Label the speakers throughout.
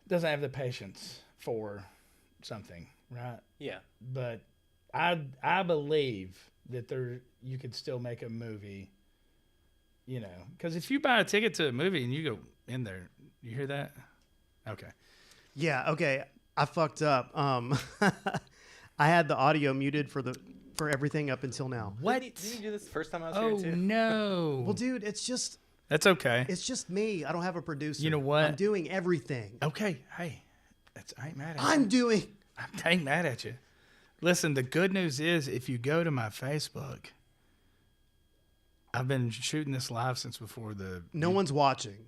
Speaker 1: doesn't have the patience for something, right?
Speaker 2: Yeah.
Speaker 1: But I believe that you could still make a movie. Because if you buy a ticket to a movie and you go in there, you hear that? Okay.
Speaker 3: Yeah. Okay. I fucked up. I had the audio muted for everything up until now.
Speaker 1: What?
Speaker 2: Didn't you do this the first time I was
Speaker 1: Oh
Speaker 2: here too?
Speaker 1: no.
Speaker 3: Well, dude, it's just
Speaker 1: That's okay.
Speaker 3: me. I don't have a producer.
Speaker 1: You know what?
Speaker 3: I'm doing everything.
Speaker 1: Okay. Hey, I ain't mad at you.
Speaker 3: I
Speaker 1: ain't mad at you. Listen, the good news is if you go to my Facebook, I've been shooting this live since before
Speaker 3: No one's watching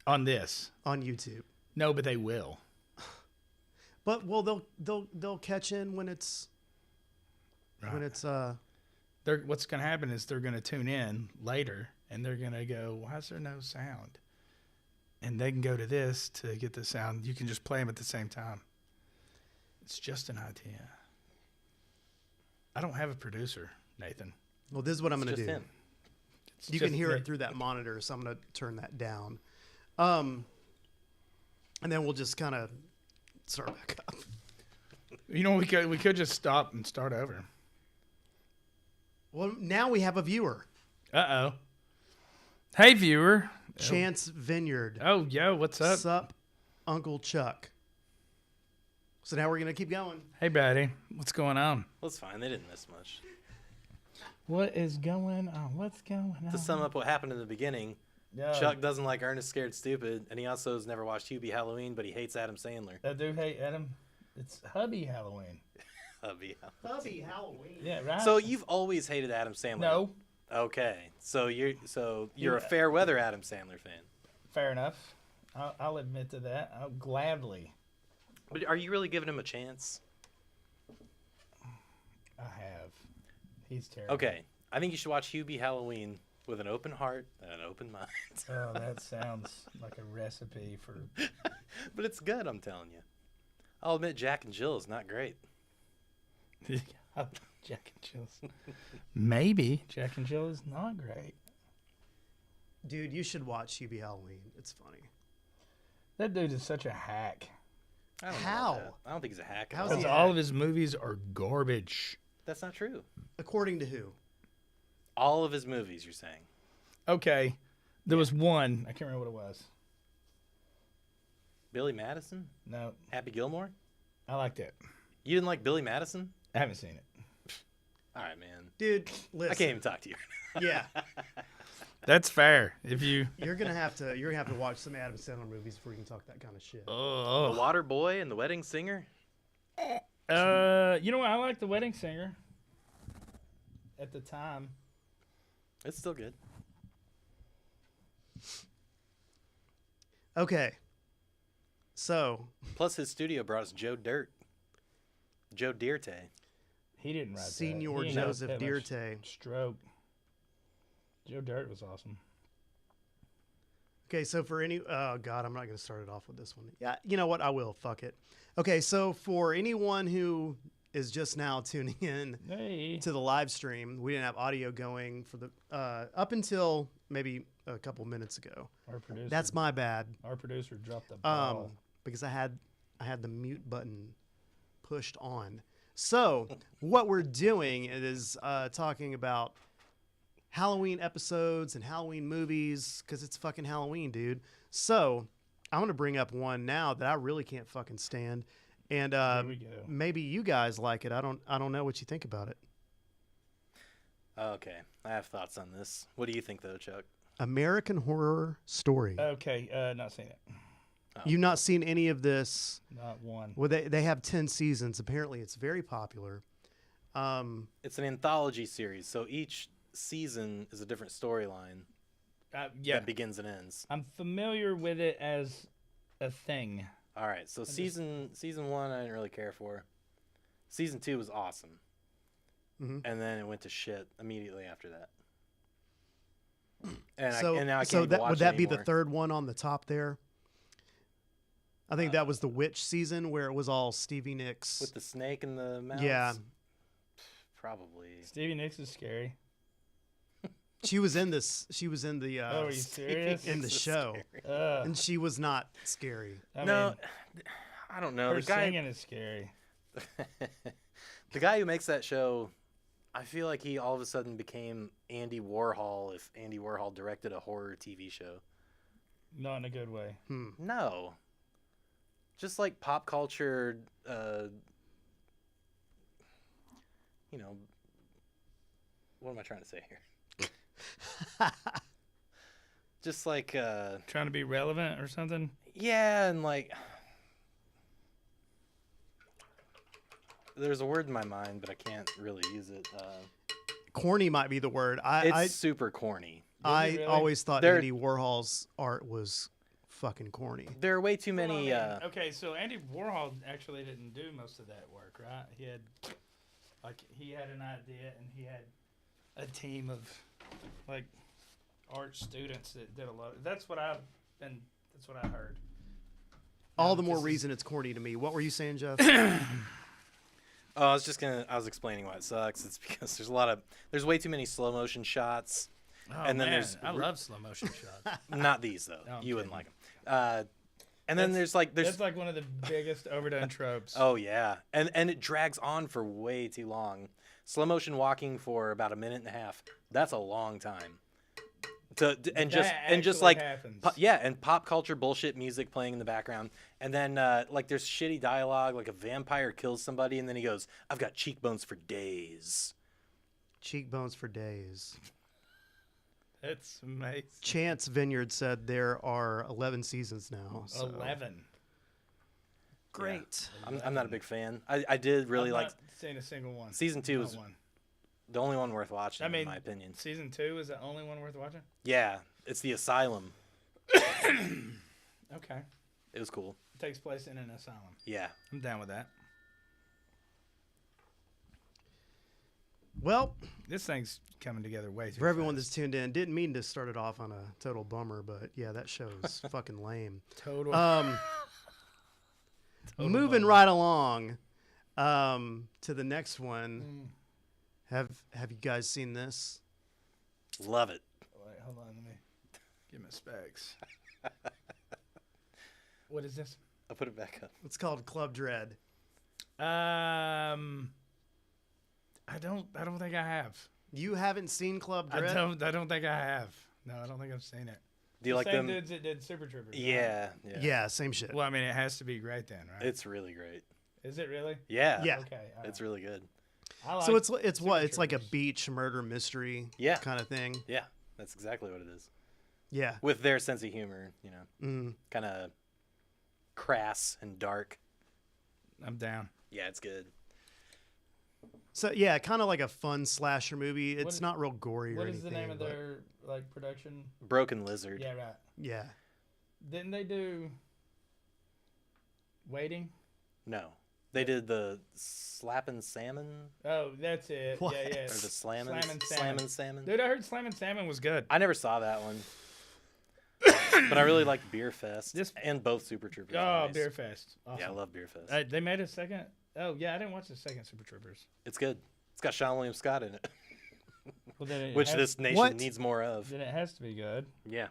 Speaker 1: on this.
Speaker 3: on YouTube.
Speaker 1: No, but they will.
Speaker 3: But they'll catch in when it's
Speaker 1: What's going to happen is they're going to tune in later and they're going to go, why is there no sound? And they can go to this to get the sound. You can just play them at the same time. It's just an idea. I don't have a producer, Nathan.
Speaker 3: well, this is what I'm going to
Speaker 2: Just
Speaker 3: do.
Speaker 2: him.
Speaker 3: You can hear it through that monitor, so I'm going to turn that down. And then we'll just kind of start back up.
Speaker 1: We could just stop and start over.
Speaker 3: Well, now we have a viewer.
Speaker 1: Uh-oh. Hey, viewer.
Speaker 3: Chance Vineyard.
Speaker 1: Oh, yo, what's up?
Speaker 3: Sup, Uncle Chuck. So now we're going to keep going.
Speaker 1: Hey, buddy. What's going on?
Speaker 2: Well, it's fine. They didn't miss much.
Speaker 1: What is going on? What's going on?
Speaker 2: To sum up what happened in the beginning,
Speaker 1: Yo,
Speaker 2: Chuck doesn't like Ernest Scared Stupid, and he also has never watched Hubie Halloween, but he hates Adam Sandler.
Speaker 1: I do hate Adam. It's hubby Halloween.
Speaker 2: Hubie Halloween.
Speaker 3: Hubby Halloween.
Speaker 1: Yeah, right?
Speaker 2: So you've always hated Adam Sandler.
Speaker 1: No.
Speaker 2: Okay. So you're
Speaker 1: Yeah.
Speaker 2: a fair weather Adam Sandler fan.
Speaker 1: Fair enough. I'll admit to that. I'll gladly.
Speaker 2: But are you really giving him a chance?
Speaker 1: I have. He's terrible.
Speaker 2: Okay. I think you should watch Hubie Halloween with an open heart and an open mind.
Speaker 1: Oh, that sounds like a recipe for.
Speaker 2: But it's good, I'm telling you. I'll admit Jack and Jill is not great.
Speaker 1: Jack and Jill's. Maybe Jack and Jill is not great.
Speaker 3: Dude, you should watch Hubie Halloween. It's funny.
Speaker 1: That dude is such a hack.
Speaker 2: I don't know
Speaker 3: How?
Speaker 2: about that. I don't think he's a hack. at
Speaker 3: How's
Speaker 2: all.
Speaker 3: he
Speaker 1: Because all of his movies are garbage.
Speaker 2: That's not true.
Speaker 3: According to who?
Speaker 2: All of his movies, you're saying.
Speaker 1: Okay. There was one. I can't remember what it was.
Speaker 2: Billy Madison?
Speaker 1: No,
Speaker 2: Happy Gilmore?
Speaker 1: I liked it.
Speaker 2: You didn't like Billy Madison?
Speaker 1: I haven't seen it.
Speaker 2: All right, man.
Speaker 3: Dude, listen.
Speaker 2: I can't even talk to you.
Speaker 3: Yeah.
Speaker 1: That's fair. If you.
Speaker 3: You're gonna have to watch some Adam Sandler movies before you can talk that kind of shit.
Speaker 2: The
Speaker 1: Oh.
Speaker 2: Water Boy and The Wedding Singer?
Speaker 1: You know what? I liked The Wedding Singer. At the time.
Speaker 2: It's still good.
Speaker 3: Okay. So,
Speaker 2: Plus, his studio brought us Joe Dirt. Joe Dirte.
Speaker 1: He didn't write
Speaker 3: Senior
Speaker 1: that. He didn't have
Speaker 3: Joseph
Speaker 1: that much
Speaker 3: Dirte.
Speaker 1: Stroke. Joe Dirt was awesome.
Speaker 3: okay, so for any oh god, I'm not going to start it off with this one. Yeah, you know what? I will. Fuck it. Okay, so for anyone who is just now tuning in
Speaker 1: Hey.
Speaker 3: to the live stream, we didn't have audio going for the up until maybe a couple minutes ago.
Speaker 1: Our producer.
Speaker 3: That's my bad.
Speaker 1: Our producer dropped the ball.
Speaker 3: Because I had the mute button pushed on. So what we're doing is talking about Halloween episodes and Halloween movies because it's fucking Halloween, dude. So I'm gonna bring up one now that I really can't fucking stand, and
Speaker 1: Here we go.
Speaker 3: maybe you guys like it. I don't know what you think about it.
Speaker 2: Okay, I have thoughts on this. What do you think, though, Chuck?
Speaker 3: American Horror Story.
Speaker 1: Okay, not seen it.
Speaker 3: You've not seen any of this?
Speaker 1: Not one.
Speaker 3: Well, they have 10 seasons. Apparently, it's very popular.
Speaker 2: It's an anthology series, so each season is a different storyline
Speaker 1: Yeah,
Speaker 2: that begins and ends.
Speaker 1: I'm familiar with it as a thing.
Speaker 2: All right, so season one I didn't really care for. Season 2 was awesome,
Speaker 3: Mhm.
Speaker 2: and then it went to shit immediately after that. And
Speaker 3: So,
Speaker 2: now I can't
Speaker 3: so
Speaker 2: even
Speaker 3: that
Speaker 2: watch
Speaker 3: would
Speaker 2: it
Speaker 3: that be the
Speaker 2: anymore.
Speaker 3: third one on the top there? I think that was the witch season where it was all Stevie Nicks.
Speaker 2: with the snake in the mouth?
Speaker 3: Yeah.
Speaker 2: Probably.
Speaker 1: Stevie Nicks is scary.
Speaker 3: She was in this. She was in the.
Speaker 1: Oh, are you serious?
Speaker 3: In the show, and she was not scary.
Speaker 1: I
Speaker 2: No,
Speaker 1: mean,
Speaker 2: I don't know.
Speaker 1: her
Speaker 2: The guy,
Speaker 1: singing is scary.
Speaker 2: the guy who makes that show, I feel like he all of a sudden became Andy Warhol if Andy Warhol directed a horror TV show.
Speaker 1: Not in a good way.
Speaker 2: No. Just like pop culture, you know, what am I trying to say here? Just like,
Speaker 1: Trying to be relevant or something.
Speaker 2: yeah, and like, there's a word in my mind, but I can't really use it.
Speaker 3: Corny might be the word.
Speaker 2: It's super corny.
Speaker 3: I
Speaker 1: really?
Speaker 3: always thought
Speaker 2: There-
Speaker 3: Andy Warhol's art was fucking corny.
Speaker 2: There are way too many.
Speaker 1: Well, I mean, okay, so Andy Warhol actually didn't do most of that work, right? He had an idea, and he had a team of like art students that did a lot. That's what I heard.
Speaker 3: All the
Speaker 1: this
Speaker 3: more
Speaker 1: is-
Speaker 3: reason it's corny to me. What were you saying, Jeff?
Speaker 2: Oh, I was explaining why it sucks. It's because there's way too many slow motion shots.
Speaker 1: Oh,
Speaker 2: And then
Speaker 1: man,
Speaker 2: there's
Speaker 1: I love slow motion shots.
Speaker 2: Not these though.
Speaker 1: No, I'm
Speaker 2: You wouldn't
Speaker 1: kidding.
Speaker 2: like them. And then there's
Speaker 1: That's like one of the biggest overdone tropes.
Speaker 2: oh yeah, and it drags on for way too long. Slow motion walking for about a minute and a half. That's a long time. And just
Speaker 1: actually
Speaker 2: like
Speaker 1: happens.
Speaker 2: and pop culture bullshit music playing in the background, and then like there's shitty dialogue, like a vampire kills somebody, and then he goes, "I've got cheekbones for days."
Speaker 3: Cheekbones for days.
Speaker 1: That's amazing.
Speaker 3: Chance Vineyard said there are 11 seasons now. So.
Speaker 1: 11.
Speaker 3: Great.
Speaker 2: I'm not a big fan. I did really
Speaker 1: I've
Speaker 2: like
Speaker 1: not seen a single one.
Speaker 2: season 2
Speaker 1: Not
Speaker 2: is
Speaker 1: one.
Speaker 2: the only one worth watching,
Speaker 1: I mean,
Speaker 2: in my opinion.
Speaker 1: Season 2 is the only one worth watching.
Speaker 2: Yeah, it's the asylum.
Speaker 1: Okay,
Speaker 2: It was cool.
Speaker 1: it takes place in an asylum.
Speaker 2: Yeah.
Speaker 1: I'm down with that.
Speaker 3: Well,
Speaker 1: This thing's coming together way too
Speaker 3: for everyone
Speaker 1: fast.
Speaker 3: that's tuned in, didn't mean to start it off on a total bummer, but yeah, that show is fucking lame.
Speaker 1: Total.
Speaker 3: Moving
Speaker 1: bummer.
Speaker 3: right along to the next one. Have you guys seen this?
Speaker 2: Love it.
Speaker 1: Wait, hold on. Let me get my specs. What is this?
Speaker 2: I'll put it back up.
Speaker 3: It's called Club Dread.
Speaker 1: I don't think I have.
Speaker 3: You haven't seen Club Dread?
Speaker 1: I don't think I have. No, I don't think I've seen it.
Speaker 2: Do you like
Speaker 1: Same
Speaker 2: them?
Speaker 1: dudes that did Super Troopers. right?
Speaker 2: Yeah, yeah.
Speaker 3: Yeah, same shit.
Speaker 1: Well, I mean, it has to be great then, right?
Speaker 2: It's really great.
Speaker 1: Is it really?
Speaker 2: Yeah.
Speaker 3: Yeah.
Speaker 1: Okay. all
Speaker 2: It's
Speaker 1: right.
Speaker 2: really good.
Speaker 1: I like
Speaker 3: So it's
Speaker 1: Super
Speaker 3: what? It's like a
Speaker 1: Troopers.
Speaker 3: beach murder mystery
Speaker 2: Yeah.
Speaker 3: kind of thing.
Speaker 2: Yeah. That's exactly what it is.
Speaker 3: Yeah.
Speaker 2: With their sense of humor, you know,
Speaker 3: Mm.
Speaker 2: kind of crass and dark.
Speaker 1: I'm down.
Speaker 2: Yeah, it's good.
Speaker 3: So yeah, kind of like a fun slasher movie. It's
Speaker 1: is-
Speaker 3: not real gory or
Speaker 1: What
Speaker 3: anything.
Speaker 1: is the name of
Speaker 3: but-
Speaker 1: their like production?
Speaker 2: Broken Lizard.
Speaker 1: Yeah, right.
Speaker 3: Yeah.
Speaker 1: Didn't they do Waiting?
Speaker 2: No. They did the Slappin' Salmon
Speaker 1: Oh, that's it.
Speaker 3: What?
Speaker 1: Yeah, yeah.
Speaker 2: or the Slammin'
Speaker 1: Slammin' Salmon.
Speaker 2: Slammin' Salmon.
Speaker 1: Dude, I heard Slammin' Salmon was good.
Speaker 2: I never saw that one. But I really liked Beer Fest
Speaker 1: This-
Speaker 2: and both Super Troopers.
Speaker 1: Oh,
Speaker 2: movies.
Speaker 1: Beer Fest. Awesome.
Speaker 2: Yeah, I love Beer Fest.
Speaker 1: They made a second. Oh, yeah, I didn't watch the second Super Troopers.
Speaker 2: It's good. It's got Sean William Scott in it,
Speaker 1: Well, then it
Speaker 2: which
Speaker 1: has,
Speaker 2: this nation
Speaker 3: What?
Speaker 2: needs more of.
Speaker 1: then it has to be good.
Speaker 2: Yeah.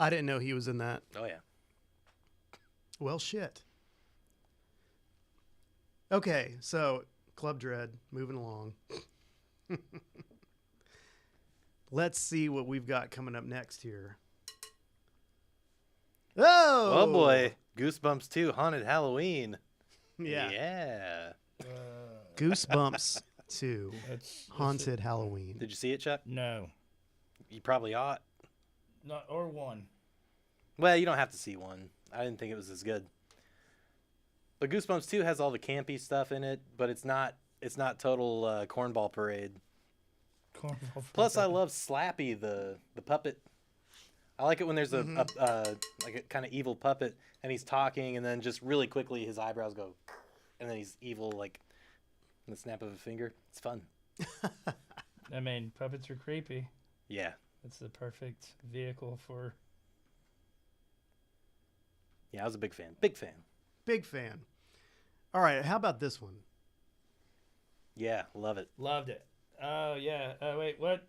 Speaker 3: I didn't know he was in that.
Speaker 2: Oh yeah.
Speaker 3: Well, shit. Okay, so Club Dread, moving along. Let's see what we've got coming up next here. Oh,
Speaker 2: Oh boy, Goosebumps 2 Haunted Halloween.
Speaker 3: Yeah.
Speaker 2: Yeah.
Speaker 3: Goosebumps 2
Speaker 1: It's
Speaker 3: Haunted Halloween.
Speaker 2: Did you see it, Chuck?
Speaker 1: No,
Speaker 2: You probably ought.
Speaker 1: not or one.
Speaker 2: Well, you don't have to see one. I didn't think it was as good. But Goosebumps 2 has all the campy stuff in it, but it's not total cornball parade.
Speaker 1: Cornball
Speaker 2: Plus, I love Slappy, the puppet. I like it when there's a like a kind of evil puppet, and he's talking, and then just really quickly his eyebrows go, and then he's evil like in the snap of a finger. It's fun.
Speaker 1: I mean, puppets are creepy.
Speaker 2: Yeah,
Speaker 1: It's the perfect vehicle for.
Speaker 2: yeah. I was a big fan. Big fan.
Speaker 3: Big fan. All right, how about this one?
Speaker 2: Yeah, love it.
Speaker 1: Loved it. Oh yeah. Wait, what?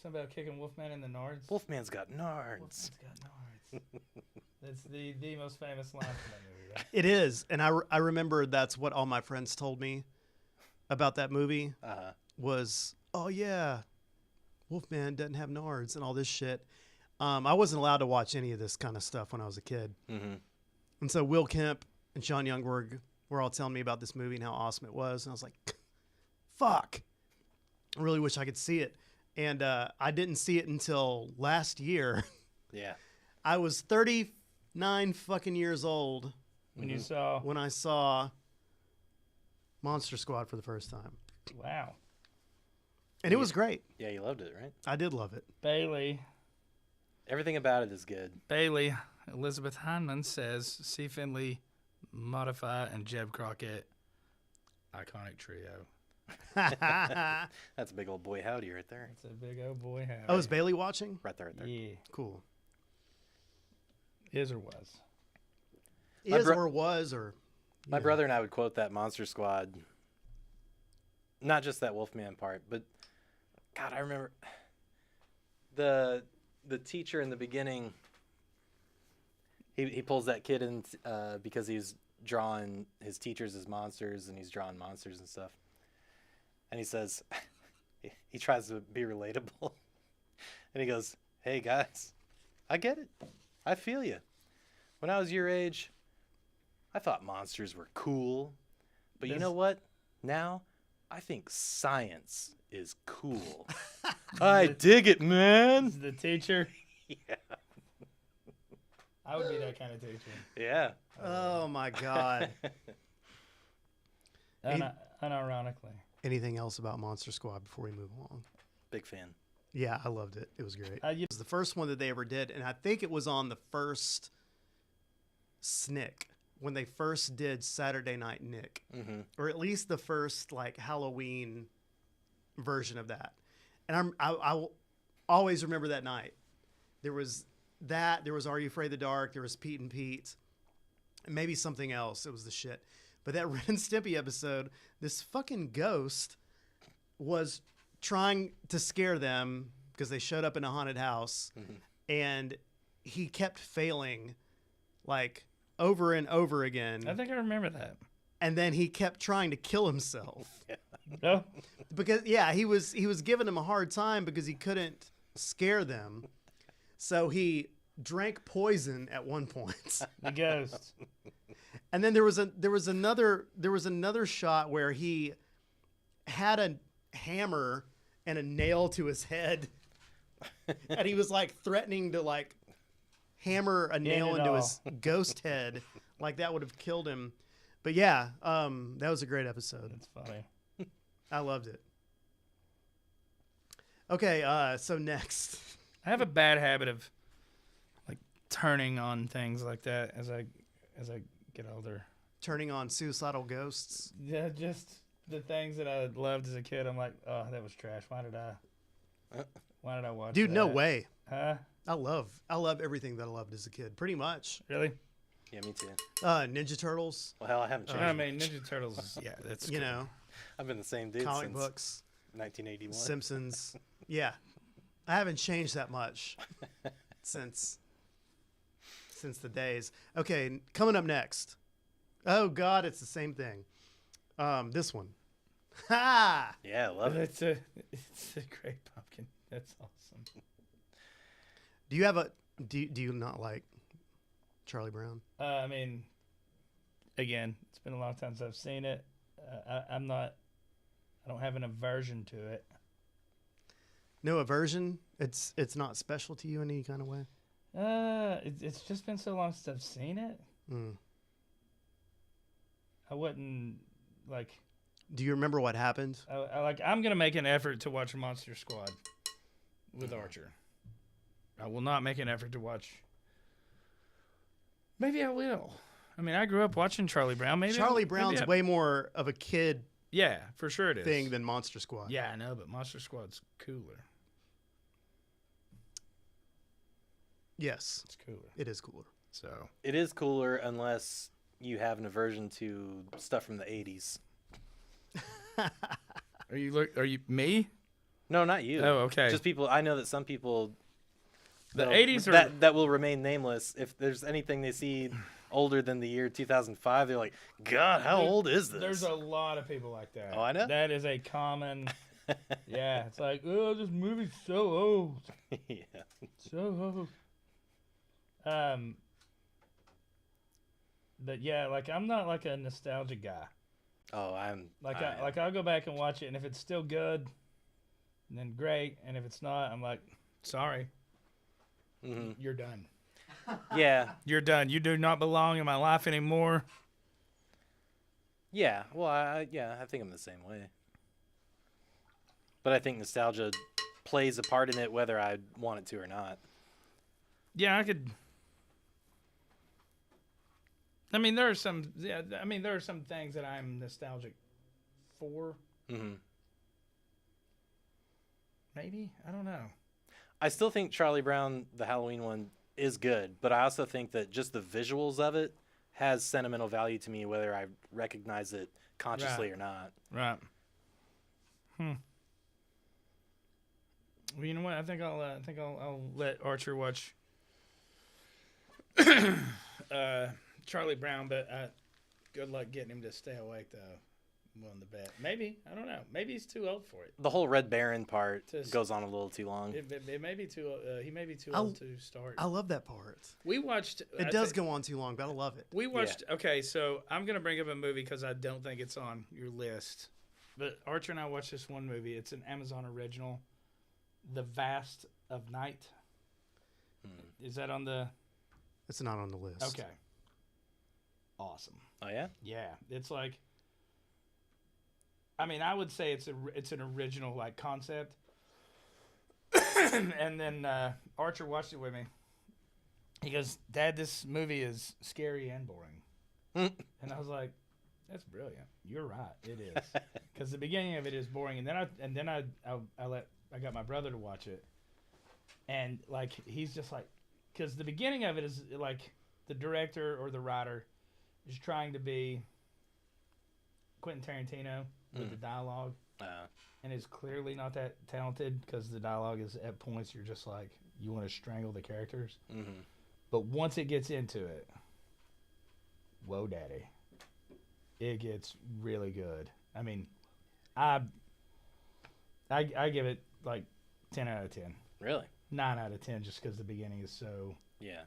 Speaker 1: Something about kicking Wolfman in the nards.
Speaker 2: Wolfman's got nards.
Speaker 1: Wolfman's got nards. That's the most famous line from that movie, right?
Speaker 3: It is, and I remember that's what all my friends told me about that movie was, oh yeah, Wolfman doesn't have nards and all this shit. I wasn't allowed to watch any of this kind of stuff when I was a kid, and so Will Kemp and Sean Youngberg were all telling me about this movie and how awesome it was, and I was like, fuck, I really wish I could see it, and I didn't see it until last year.
Speaker 2: Yeah,
Speaker 3: I was 39 fucking years old when I saw Monster Squad for the first time.
Speaker 1: Wow.
Speaker 3: And it was great.
Speaker 2: Yeah, you loved it, right?
Speaker 3: I did love it.
Speaker 1: Bailey,
Speaker 2: Everything about it is good.
Speaker 1: Elizabeth Hyndman says C. Finley, Modifi, and Jeb Crockett, iconic trio.
Speaker 2: That's a big old boy howdy right there.
Speaker 1: It's a big old boy house.
Speaker 3: Oh, is Bailey watching?
Speaker 2: Right there, right there.
Speaker 1: Yeah.
Speaker 3: Cool.
Speaker 1: Is or was?
Speaker 2: My brother and I would quote that Monster Squad. Not just that Wolfman part, but God, I remember the teacher in the beginning. He pulls that kid in because he's drawing his teachers as monsters, and he's drawing monsters and stuff. And he says, he tries to be relatable, and he goes, "Hey guys, I get it. I feel you. When I was your age, I thought monsters were cool, but you know what? Now, I think science is cool. I dig it, man."
Speaker 1: Is the teacher?
Speaker 2: Yeah.
Speaker 1: I would be that kind of teacher.
Speaker 2: Yeah.
Speaker 3: Oh my God.
Speaker 1: Unironically.
Speaker 3: Anything else about Monster Squad before we move along?
Speaker 2: Big fan.
Speaker 3: Yeah, I loved it. It was great.
Speaker 1: You-
Speaker 3: It was the first one that they ever did, and I think it was on the first Snick when they first did Saturday Night Nick, or at least the first like Halloween version of that. And I will always remember that night. There was that. There was Are You Afraid of the Dark? There was Pete and Pete, and maybe something else. It was the shit. But that Ren and Stimpy episode, this fucking ghost was trying to scare them because they showed up in a haunted house, and he kept failing, like over and over again.
Speaker 1: I think I remember that.
Speaker 3: And then he kept trying to kill himself.
Speaker 1: No?
Speaker 3: Because he was giving them a hard time because he couldn't scare them. So he drank poison at one point.
Speaker 1: The ghost.
Speaker 3: And then there was another shot where he had a hammer and a nail to his head. And he was like threatening to like hammer a nail into his ghost head, like that would have killed him. But yeah, that was a great episode.
Speaker 1: That's funny.
Speaker 3: I loved it. Okay, so next.
Speaker 1: I have a bad habit of like turning on things like that as I get older.
Speaker 3: Turning on suicidal ghosts.
Speaker 1: Yeah, just the things that I loved as a kid. I'm like, oh, that was trash. Why did I watch
Speaker 3: Dude,
Speaker 1: that?
Speaker 3: no way.
Speaker 1: Huh?
Speaker 3: I love everything that I loved as a kid, pretty much.
Speaker 1: Really?
Speaker 2: Yeah, me too.
Speaker 3: Ninja Turtles,
Speaker 2: Well, hell, I haven't changed.
Speaker 1: I mean, Ninja Turtles is, yeah, that's
Speaker 3: you
Speaker 1: cool.
Speaker 3: know,
Speaker 2: I've been the same dude
Speaker 3: comic
Speaker 2: since
Speaker 3: books,
Speaker 2: 1981.
Speaker 3: Simpsons. Yeah, I haven't changed that much since the days. Okay, coming up next. Oh God, it's the same thing. This one. Ha!
Speaker 2: Yeah, I love it.
Speaker 1: It's a great pumpkin. That's awesome.
Speaker 3: Do you not like Charlie Brown?
Speaker 1: I mean, again, it's been a long time since I've seen it. I don't have an aversion to it.
Speaker 3: No aversion. It's not special to you in any kind of way.
Speaker 1: It's just been so long since I've seen it. I wouldn't like.
Speaker 3: Do you remember what happened?
Speaker 1: I'm gonna make an effort to watch Monster Squad with Archer. I will not make an effort to watch. Maybe I will. I mean, I grew up watching Charlie Brown. Maybe
Speaker 3: Charlie Brown's way more of a kid
Speaker 1: yeah, for sure it is
Speaker 3: thing than Monster Squad.
Speaker 1: Yeah, I know, but Monster Squad's cooler.
Speaker 3: Yes,
Speaker 1: It's cooler.
Speaker 3: it is cooler.
Speaker 1: So
Speaker 2: It is cooler unless you have an aversion to stuff from the 80s.
Speaker 1: Are you me?
Speaker 2: No, not you.
Speaker 1: Oh, okay.
Speaker 2: Just people. I know that some people.
Speaker 1: The
Speaker 2: that'll-
Speaker 1: 80s are
Speaker 2: that will remain nameless. If there's anything they see older than the year 2005, they're like, God, how old is this?
Speaker 1: There's a lot of people like that.
Speaker 2: Oh, I know.
Speaker 1: That is a common. Yeah, it's like, oh, this movie's so old,
Speaker 2: Yeah.
Speaker 1: so old. But yeah, like I'm not like a nostalgic guy.
Speaker 2: Oh, I'm.
Speaker 1: Like
Speaker 2: I am.
Speaker 1: like I'll go back and watch it, and if it's still good, then great. And if it's not, I'm like, sorry,
Speaker 2: Mhm.
Speaker 1: you're done.
Speaker 2: Yeah.
Speaker 1: You're done. You do not belong in my life anymore.
Speaker 2: Yeah. Well, I think I'm the same way. But I think nostalgia plays a part in it, whether I want it to or not.
Speaker 1: Yeah, I could. I mean, there are some. Yeah, I mean, there are some things that I'm nostalgic for.
Speaker 2: Hmm.
Speaker 1: Maybe, I don't know.
Speaker 2: I still think Charlie Brown, the Halloween one, is good, but I also think that just the visuals of it has sentimental value to me, whether I recognize it consciously
Speaker 1: Right.
Speaker 2: or not.
Speaker 1: Right. Well, you know what? I think I'll let Archer watch Charlie Brown, but good luck getting him to stay awake though. I'm willing to bet. Maybe, I don't know. Maybe he's too old for it.
Speaker 2: The whole Red Baron part
Speaker 1: Just-
Speaker 2: goes on a little too long.
Speaker 1: It may be too. He may be too
Speaker 3: I'll-
Speaker 1: old to start.
Speaker 3: I love that part.
Speaker 1: We watched.
Speaker 3: It does go on too long, but I love it.
Speaker 1: We watched. Okay, so I'm gonna bring up a movie because I don't think it's on your list. But Archer and I watched this one movie. It's an Amazon original, The Vast of Night. Is that on the?
Speaker 3: It's not on the list.
Speaker 1: Okay. Awesome.
Speaker 2: Oh yeah.
Speaker 1: Yeah, it's like. I mean, I would say it's an original like concept. And then Archer watched it with me. He goes, "Dad, this movie is scary and boring." And I was like, "That's brilliant. You're right. It is." Because the beginning of it is boring, and then I got my brother to watch it, and like he's just like, because the beginning of it is like the director or the writer is trying to be Quentin Tarantino with the dialogue, and is clearly not that talented because the dialogue is at points you're just like you want to strangle the characters.
Speaker 2: Mm-hmm.
Speaker 1: But once it gets into it, whoa, daddy, it gets really good. I mean, I give it like 10 out of 10,
Speaker 2: Really?
Speaker 1: 9 out of 10, just because the beginning is so
Speaker 2: Yeah.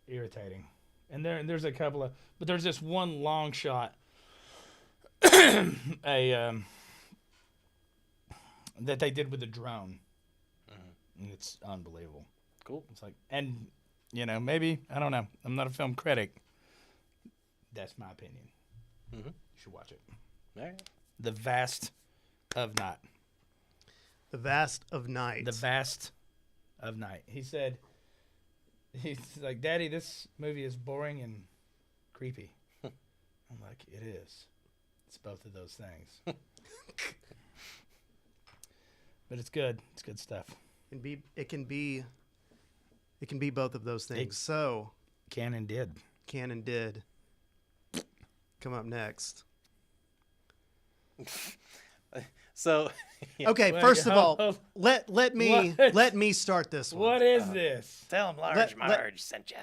Speaker 1: irritating. And there's a couple of, but there's this one long shot, that they did with a drone, and it's unbelievable.
Speaker 2: Cool.
Speaker 1: It's like, and maybe I don't know. I'm not a film critic. That's my opinion.
Speaker 2: Mm-hmm.
Speaker 1: You should watch it.
Speaker 2: All right.
Speaker 1: The Vast of Night.
Speaker 3: The Vast of Night.
Speaker 1: The Vast of Night. He said, he's like, "Daddy, this movie is boring and creepy." I'm like, "It is. It's both of those things." But it's good. It's good stuff.
Speaker 3: It can be both of those things. So
Speaker 1: Cannon did.
Speaker 3: Cannon did. Come up next.
Speaker 2: So. Yeah.
Speaker 3: Okay,
Speaker 1: Wait,
Speaker 3: first of all,
Speaker 1: oh,
Speaker 3: let me
Speaker 1: what?
Speaker 3: let me start this one.
Speaker 1: What is this?
Speaker 2: Tell him Large
Speaker 3: Let-
Speaker 2: Marge sent you.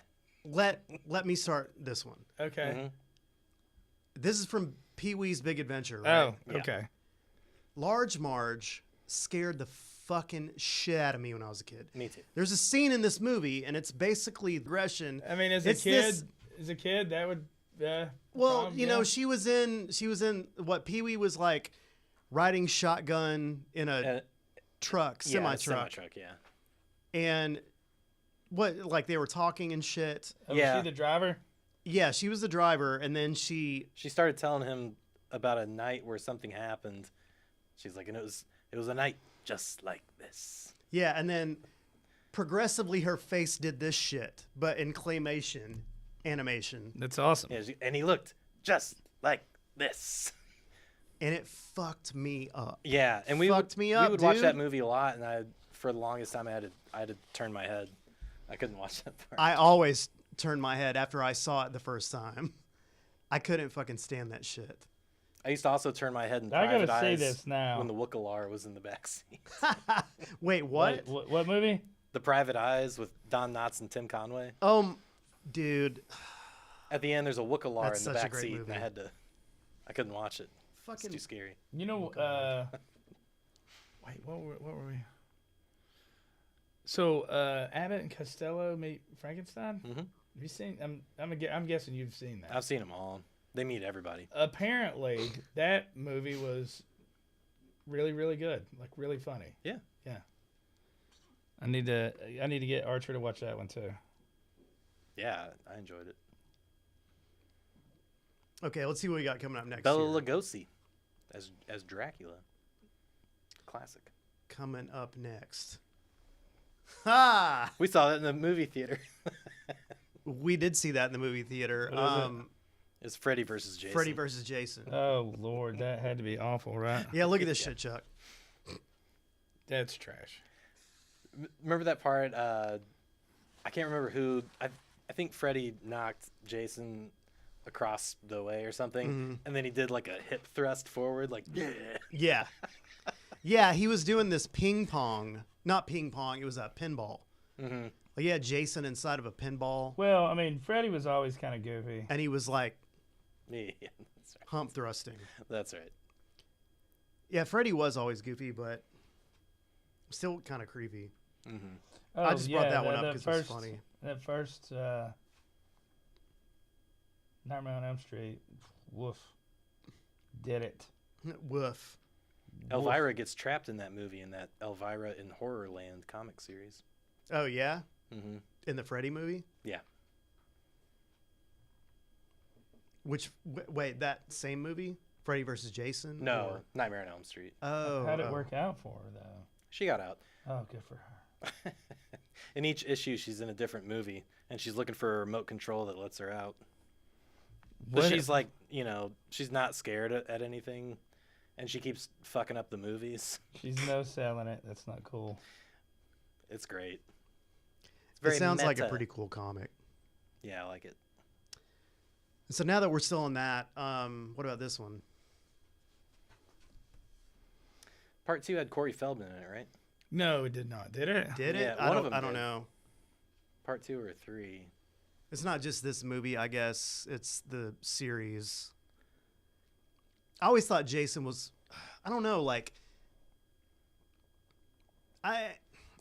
Speaker 3: Let me start this one.
Speaker 1: Okay.
Speaker 2: Mhm.
Speaker 3: This is from Pee-wee's Big Adventure. Right?
Speaker 1: Oh,
Speaker 2: Yeah.
Speaker 1: okay.
Speaker 3: Large Marge scared the fucking shit out of me when I was a kid.
Speaker 2: Me too.
Speaker 3: There's a scene in this movie, and it's basically aggression.
Speaker 1: I mean, as
Speaker 3: It's this-
Speaker 1: a kid, that would.
Speaker 3: Well,
Speaker 1: problem,
Speaker 3: you know,
Speaker 1: yeah.
Speaker 3: she was in what Pee-wee was like riding shotgun in a truck, semi truck,
Speaker 2: Yeah.
Speaker 3: and what like they were talking and shit.
Speaker 1: Oh,
Speaker 2: Yeah.
Speaker 1: Was she the driver?
Speaker 3: Yeah, she was the driver, and then she
Speaker 2: She started telling him about a night where something happened. She's like, and it was a night just like this.
Speaker 3: yeah, and then progressively her face did this shit, but in claymation animation,
Speaker 1: That's awesome.
Speaker 2: Yeah, and he looked just like this.
Speaker 3: and it fucked me up.
Speaker 2: Yeah, and we
Speaker 3: Fucked me up,
Speaker 2: we would watch
Speaker 3: dude.
Speaker 2: that movie a lot, and for the longest time I had to turn my head. I couldn't watch that part.
Speaker 3: I always turned my head after I saw it the first time. I couldn't fucking stand that shit.
Speaker 2: I used to also turn my head in
Speaker 1: I
Speaker 2: Private
Speaker 1: gotta see
Speaker 2: Eyes
Speaker 1: this now.
Speaker 2: when the Wookalar was in the backseat.
Speaker 3: Wait, what?
Speaker 1: What movie?
Speaker 2: The Private Eyes with Don Knotts and Tim Conway.
Speaker 3: Dude.
Speaker 2: At the end, there's a Wookalar
Speaker 3: That's
Speaker 2: in the
Speaker 3: such a great
Speaker 2: backseat, and
Speaker 3: movie.
Speaker 2: I couldn't watch it. It's
Speaker 3: Fucking
Speaker 2: too scary.
Speaker 1: You know, wait, what were we? So, Abbott and Costello meet Frankenstein.
Speaker 2: Mhm.
Speaker 1: Have you seen? I'm guessing you've seen that.
Speaker 2: I've seen them all. They meet everybody.
Speaker 1: Apparently, that movie was really, really good. Like really funny.
Speaker 2: Yeah.
Speaker 1: Yeah. I need to get Archer to watch that one too.
Speaker 2: Yeah, I enjoyed it.
Speaker 3: Okay, let's see what we got coming up next.
Speaker 2: Bela
Speaker 3: here.
Speaker 2: Lugosi as Dracula. Classic.
Speaker 3: Coming up next. Ha!
Speaker 2: We saw that in the movie theater.
Speaker 3: We did see that in the movie theater.
Speaker 1: What is it?
Speaker 2: It's Freddy versus Jason.
Speaker 3: Freddy versus Jason.
Speaker 1: Oh Lord, that had to be awful, right?
Speaker 3: Yeah, look at this shit, Chuck.
Speaker 1: That's trash.
Speaker 2: Remember that part? I can't remember who. I think Freddy knocked Jason across the way or something, and then he did like a hip thrust forward, like yeah.
Speaker 3: Yeah. Yeah, he was doing this ping pong. Not ping pong, it was a pinball.
Speaker 2: Mm-hmm.
Speaker 3: Like, yeah, Jason inside of a pinball.
Speaker 1: Well, I mean, Freddy was always kind of goofy.
Speaker 3: And he was like
Speaker 2: Yeah, that's right.
Speaker 3: hump thrusting.
Speaker 2: That's right.
Speaker 3: Yeah, Freddy was always goofy, but still kind of creepy.
Speaker 2: Mm-hmm.
Speaker 1: Oh,
Speaker 3: I just brought that one up
Speaker 1: the
Speaker 3: because it was
Speaker 1: first-
Speaker 3: funny.
Speaker 1: That first Nightmare on Elm Street, woof, did it.
Speaker 3: Woof.
Speaker 2: Elvira gets trapped in that movie, in that Elvira in Horrorland comic series.
Speaker 3: Oh, yeah?
Speaker 2: Mm-hmm.
Speaker 3: In the Freddy movie?
Speaker 2: Yeah.
Speaker 3: Which, wait, that same movie? Freddy versus Jason?
Speaker 2: No,
Speaker 3: Or-
Speaker 2: Nightmare on Elm Street.
Speaker 3: Oh.
Speaker 1: How'd it
Speaker 3: oh.
Speaker 1: work out for her though?
Speaker 2: She got out.
Speaker 1: Oh, good for her.
Speaker 2: In each issue, she's in a different movie, and she's looking for a remote control that lets her out. But
Speaker 1: What-
Speaker 2: she's like, she's not scared at anything, and she keeps fucking up the movies.
Speaker 1: She's no selling it. That's not cool.
Speaker 2: It's great. It's
Speaker 3: It
Speaker 2: very
Speaker 3: sounds like a
Speaker 2: meta.
Speaker 3: pretty cool comic.
Speaker 2: Yeah, I like it.
Speaker 3: So now that we're still on that, what about this one?
Speaker 2: Part 2 had Corey Feldman in it, right?
Speaker 1: No, it did not. Did it?
Speaker 3: Did it?
Speaker 2: Yeah,
Speaker 3: I
Speaker 2: one of
Speaker 3: don't,
Speaker 2: them
Speaker 3: I don't
Speaker 2: did.
Speaker 3: know.
Speaker 2: Part 2 or 3.
Speaker 3: It's not just this movie, I guess. It's the series. I always thought Jason was, I don't know, like, I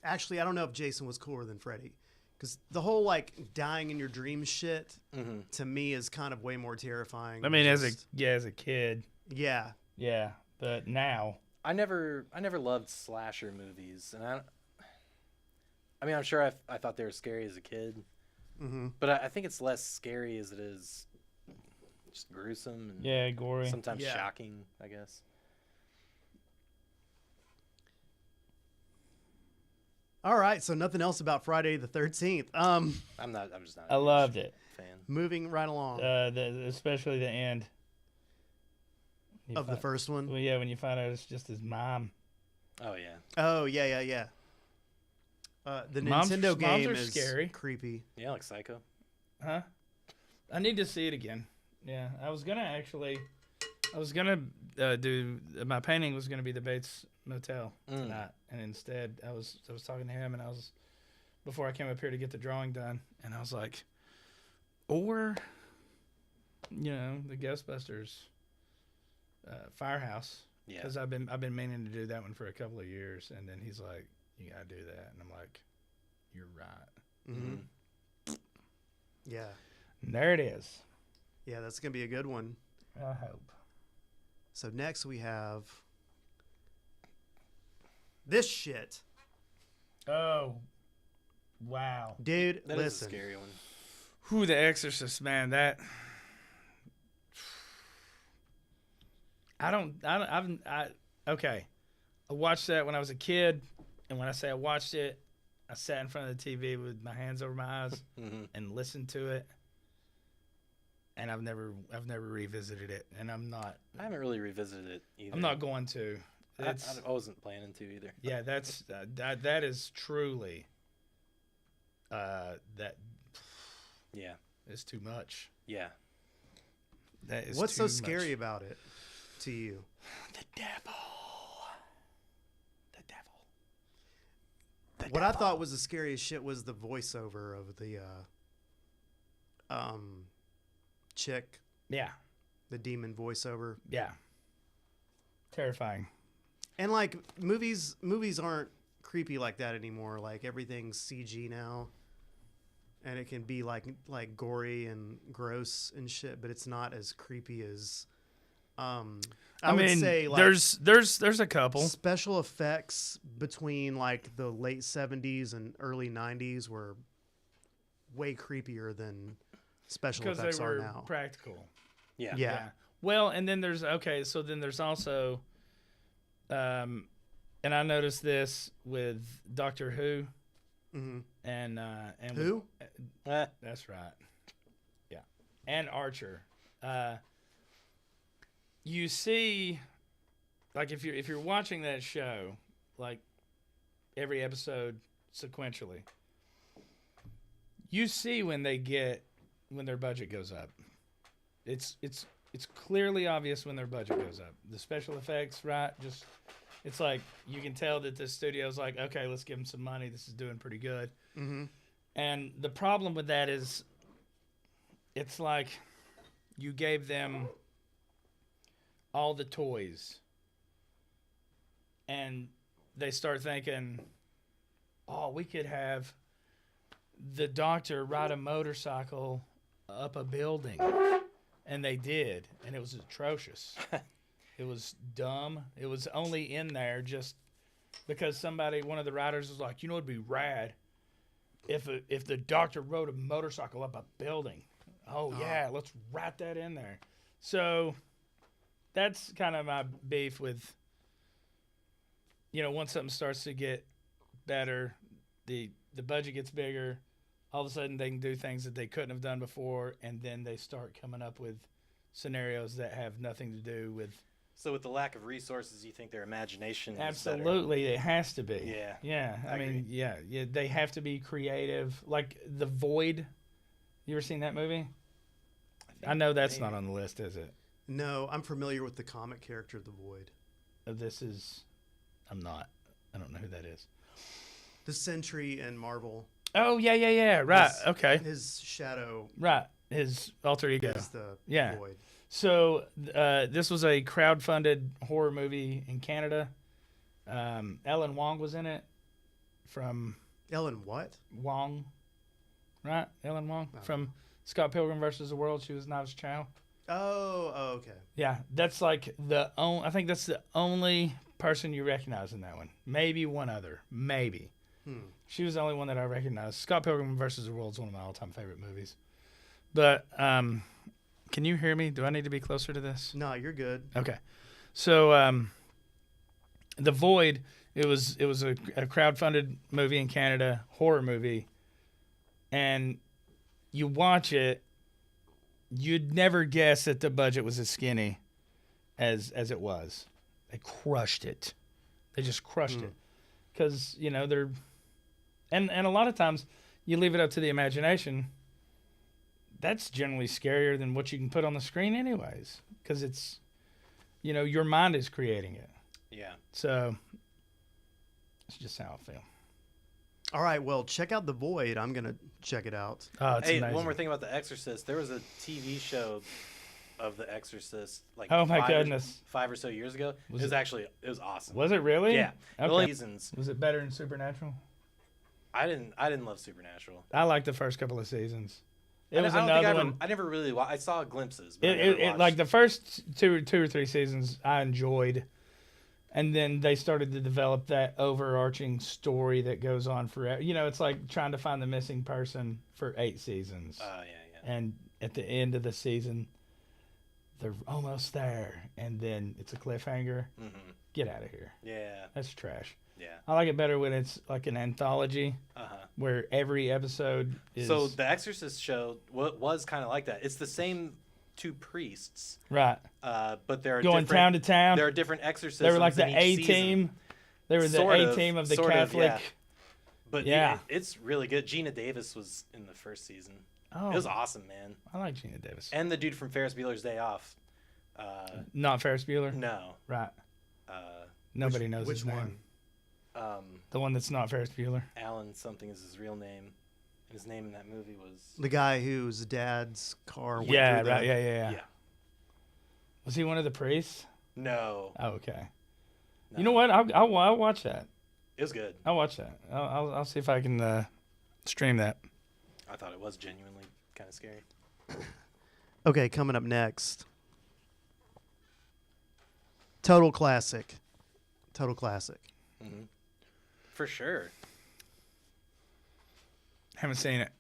Speaker 3: don't know if Jason was cooler than Freddy. Because the whole, like, dying in your dreams shit,
Speaker 2: Mm-hmm.
Speaker 3: to me, is kind of way more terrifying.
Speaker 1: I mean,
Speaker 3: than
Speaker 1: as a
Speaker 3: just-
Speaker 1: kid,
Speaker 3: Yeah.
Speaker 1: yeah, but now,
Speaker 2: I never loved slasher movies, and I mean, I'm sure I thought they were scary as a kid,
Speaker 3: Mm-hmm.
Speaker 2: but I think it's less scary as it is just gruesome and
Speaker 1: yeah, gory.
Speaker 2: sometimes
Speaker 3: Yeah.
Speaker 2: shocking, I guess.
Speaker 3: All right, so nothing else about Friday the 13th.
Speaker 2: I'm just not.
Speaker 1: I loved it.
Speaker 2: Fan.
Speaker 3: Moving right along
Speaker 1: Especially the end. You
Speaker 3: of the
Speaker 1: find-
Speaker 3: first one.
Speaker 1: Well, yeah, when you find out it's just his mom.
Speaker 2: Oh yeah.
Speaker 3: Oh, yeah. The
Speaker 1: Moms-
Speaker 3: Nintendo
Speaker 1: moms
Speaker 3: game
Speaker 1: are
Speaker 3: is
Speaker 1: scary.
Speaker 3: creepy.
Speaker 2: Yeah, like Psycho.
Speaker 1: Huh? I need to see it again. Yeah, I was gonna do my painting was gonna be the Bates Motel tonight, and instead I was talking to him, and before I came up here to get the drawing done, and I was like, or the Ghostbusters Firehouse,
Speaker 2: Yeah.
Speaker 1: because I've been meaning to do that one for a couple of years, and then he's like, you gotta do that, and I'm like, you're right.
Speaker 3: Mm-hmm. Yeah.
Speaker 1: And there it is.
Speaker 3: Yeah, that's going to be a good one.
Speaker 1: I hope.
Speaker 3: So next we have this shit.
Speaker 1: Oh, wow.
Speaker 3: Dude,
Speaker 2: That is a
Speaker 3: listen.
Speaker 2: scary one.
Speaker 1: Who, The Exorcist, man, that okay. I watched that when I was a kid, and when I say I watched it, I sat in front of the TV with my hands over my eyes
Speaker 2: Mm-hmm.
Speaker 1: and listened to it. And I've never revisited it, and
Speaker 2: I haven't really revisited it either.
Speaker 1: I'm not going to.
Speaker 2: I wasn't planning to either.
Speaker 1: Yeah, that's that is truly that
Speaker 2: Yeah.
Speaker 1: is too much.
Speaker 2: Yeah.
Speaker 1: That is
Speaker 3: What's
Speaker 1: too
Speaker 3: so scary
Speaker 1: much.
Speaker 3: about it? to you?
Speaker 1: The devil. The devil.
Speaker 3: What I thought was the scariest shit was the voiceover of the chick,
Speaker 1: Yeah.
Speaker 3: the demon voiceover.
Speaker 1: Yeah. Terrifying.
Speaker 3: And like movies aren't creepy like that anymore. Like everything's CG now. And it can be like gory and gross and shit, but it's not as creepy as I would
Speaker 1: mean,
Speaker 3: say like
Speaker 1: there's a couple.
Speaker 3: special effects between like the late 70s and early 90s were way creepier than special
Speaker 1: Because
Speaker 3: effects
Speaker 1: they
Speaker 3: are
Speaker 1: were
Speaker 3: now.
Speaker 2: Yeah.
Speaker 3: Yeah.
Speaker 1: Yeah. Well, and then there's so then there's also and I noticed this with Doctor Who
Speaker 3: Mm-hmm.
Speaker 1: and
Speaker 3: Who?
Speaker 1: That's right. Yeah. And Archer. You see, like if you're watching that show, like every episode sequentially, you see when their budget goes up. It's clearly obvious when their budget goes up. The special effects, right? Just it's like you can tell that the studio's like, okay, let's give them some money. This is doing pretty good.
Speaker 3: Mm-hmm.
Speaker 1: And the problem with that is, it's like you gave them all the toys, and they start thinking, oh, we could have the Doctor ride a motorcycle up a building. And they did, and it was atrocious. It was dumb. It was only in there just because one of the writers was like, it'd be rad if the Doctor rode a motorcycle up a building. Oh yeah, let's write that in there. So that's kind of my beef with, once something starts to get better, the budget gets bigger, all of a sudden they can do things that they couldn't have done before, and then they start coming up with scenarios that have nothing to do with.
Speaker 2: So with the lack of resources, you think their imagination is
Speaker 1: Absolutely, it has to be.
Speaker 2: Yeah.
Speaker 1: Yeah. I mean,
Speaker 2: agree.
Speaker 1: yeah, they have to be creative. Like The Void. You ever seen that movie? I know that's not on the list, is it?
Speaker 3: No, I'm familiar with the comic character The Void.
Speaker 1: I'm not. I don't know who that is.
Speaker 3: The Sentry in Marvel.
Speaker 1: Oh, yeah. Right. Okay.
Speaker 3: His shadow
Speaker 1: Right. His alter ego.
Speaker 3: is the
Speaker 1: Yeah.
Speaker 3: Void.
Speaker 1: So this was a crowd-funded horror movie in Canada. Ellen Wong was in it. From
Speaker 3: Ellen what?
Speaker 1: Wong, right? Ellen Wong from Scott Pilgrim versus the World. She was Knives Chow.
Speaker 3: Oh, okay.
Speaker 1: Yeah, that's like I think that's the only person you recognize in that one. Maybe one other. Maybe. She was the only one that I recognized. Scott Pilgrim versus the World is one of my all-time favorite movies. But can you hear me? Do I need to be closer to this?
Speaker 3: No, you're good.
Speaker 1: Okay. So The Void, it was a crowd-funded movie in Canada, horror movie. And you watch it, you'd never guess that the budget was as skinny as it was. They crushed it. They just crushed it. Because, they're... And a lot of times, you leave it up to the imagination. That's generally scarier than what you can put on the screen anyways. Because it's, your mind is creating it.
Speaker 2: Yeah.
Speaker 1: So, that's just how I feel.
Speaker 3: All right, well, check out The Void. I'm going to check it out.
Speaker 1: Oh, it's
Speaker 2: Hey,
Speaker 1: amazing.
Speaker 2: one more thing about The Exorcist. There was a TV show of The Exorcist, like
Speaker 1: Oh, my goodness.
Speaker 2: 5 or so years ago.
Speaker 1: Was
Speaker 2: it was awesome.
Speaker 1: Was it really?
Speaker 2: Yeah.
Speaker 1: Okay.
Speaker 2: Only seasons.
Speaker 1: Was it better than Supernatural?
Speaker 2: I didn't love Supernatural.
Speaker 1: I liked the first couple of seasons. It
Speaker 2: I
Speaker 1: was
Speaker 2: don't think
Speaker 1: another one.
Speaker 2: I never really I saw glimpses. But I never
Speaker 1: It
Speaker 2: watched.
Speaker 1: like the first two or three seasons I enjoyed, and then they started to develop that overarching story that goes on forever. It's like trying to find the missing person for 8 seasons,
Speaker 2: yeah.
Speaker 1: and at the end of the season, they're almost there, and then it's a cliffhanger.
Speaker 2: Mm-hmm.
Speaker 1: Get out of here.
Speaker 2: Yeah.
Speaker 1: That's trash.
Speaker 2: Yeah.
Speaker 1: I like it better when it's like an anthology
Speaker 2: Uh-huh.
Speaker 1: where every episode is
Speaker 2: So the Exorcist show was kind of like that. It's the same 2 priests,
Speaker 1: right.
Speaker 2: but they're
Speaker 1: Going
Speaker 2: different,
Speaker 1: town to town.
Speaker 2: There are different exorcisms.
Speaker 1: They were like the
Speaker 2: in each
Speaker 1: A
Speaker 2: season.
Speaker 1: team. They were the
Speaker 2: Sort
Speaker 1: A
Speaker 2: of,
Speaker 1: team of the
Speaker 2: sort of,
Speaker 1: Catholic.
Speaker 2: yeah. But
Speaker 1: Yeah.
Speaker 2: it's really good. Gina Davis was in the first season.
Speaker 1: Oh,
Speaker 2: It was awesome, man.
Speaker 1: I like Gina Davis.
Speaker 2: And the dude from Ferris Bueller's Day Off.
Speaker 1: Not Ferris Bueller?
Speaker 2: No.
Speaker 1: Right.
Speaker 2: Uh,
Speaker 1: Nobody knows
Speaker 3: Which
Speaker 1: his name.
Speaker 3: one?
Speaker 1: The one that's not Ferris Bueller.
Speaker 2: Alan something is his real name. And his name in that movie was...
Speaker 3: The guy whose dad's car went
Speaker 1: Yeah,
Speaker 3: through
Speaker 1: right.
Speaker 3: the...
Speaker 1: Yeah.
Speaker 2: Yeah.
Speaker 1: Was he one of the priests?
Speaker 2: No.
Speaker 1: Oh, okay.
Speaker 2: No.
Speaker 1: You know what? I'll watch that.
Speaker 2: It was good.
Speaker 1: I'll watch that. I'll see if I can stream that.
Speaker 2: I thought it was genuinely kind of scary.
Speaker 3: Okay, coming up next. Total classic. Total classic.
Speaker 2: Mm-hmm. For sure.
Speaker 1: Haven't seen it.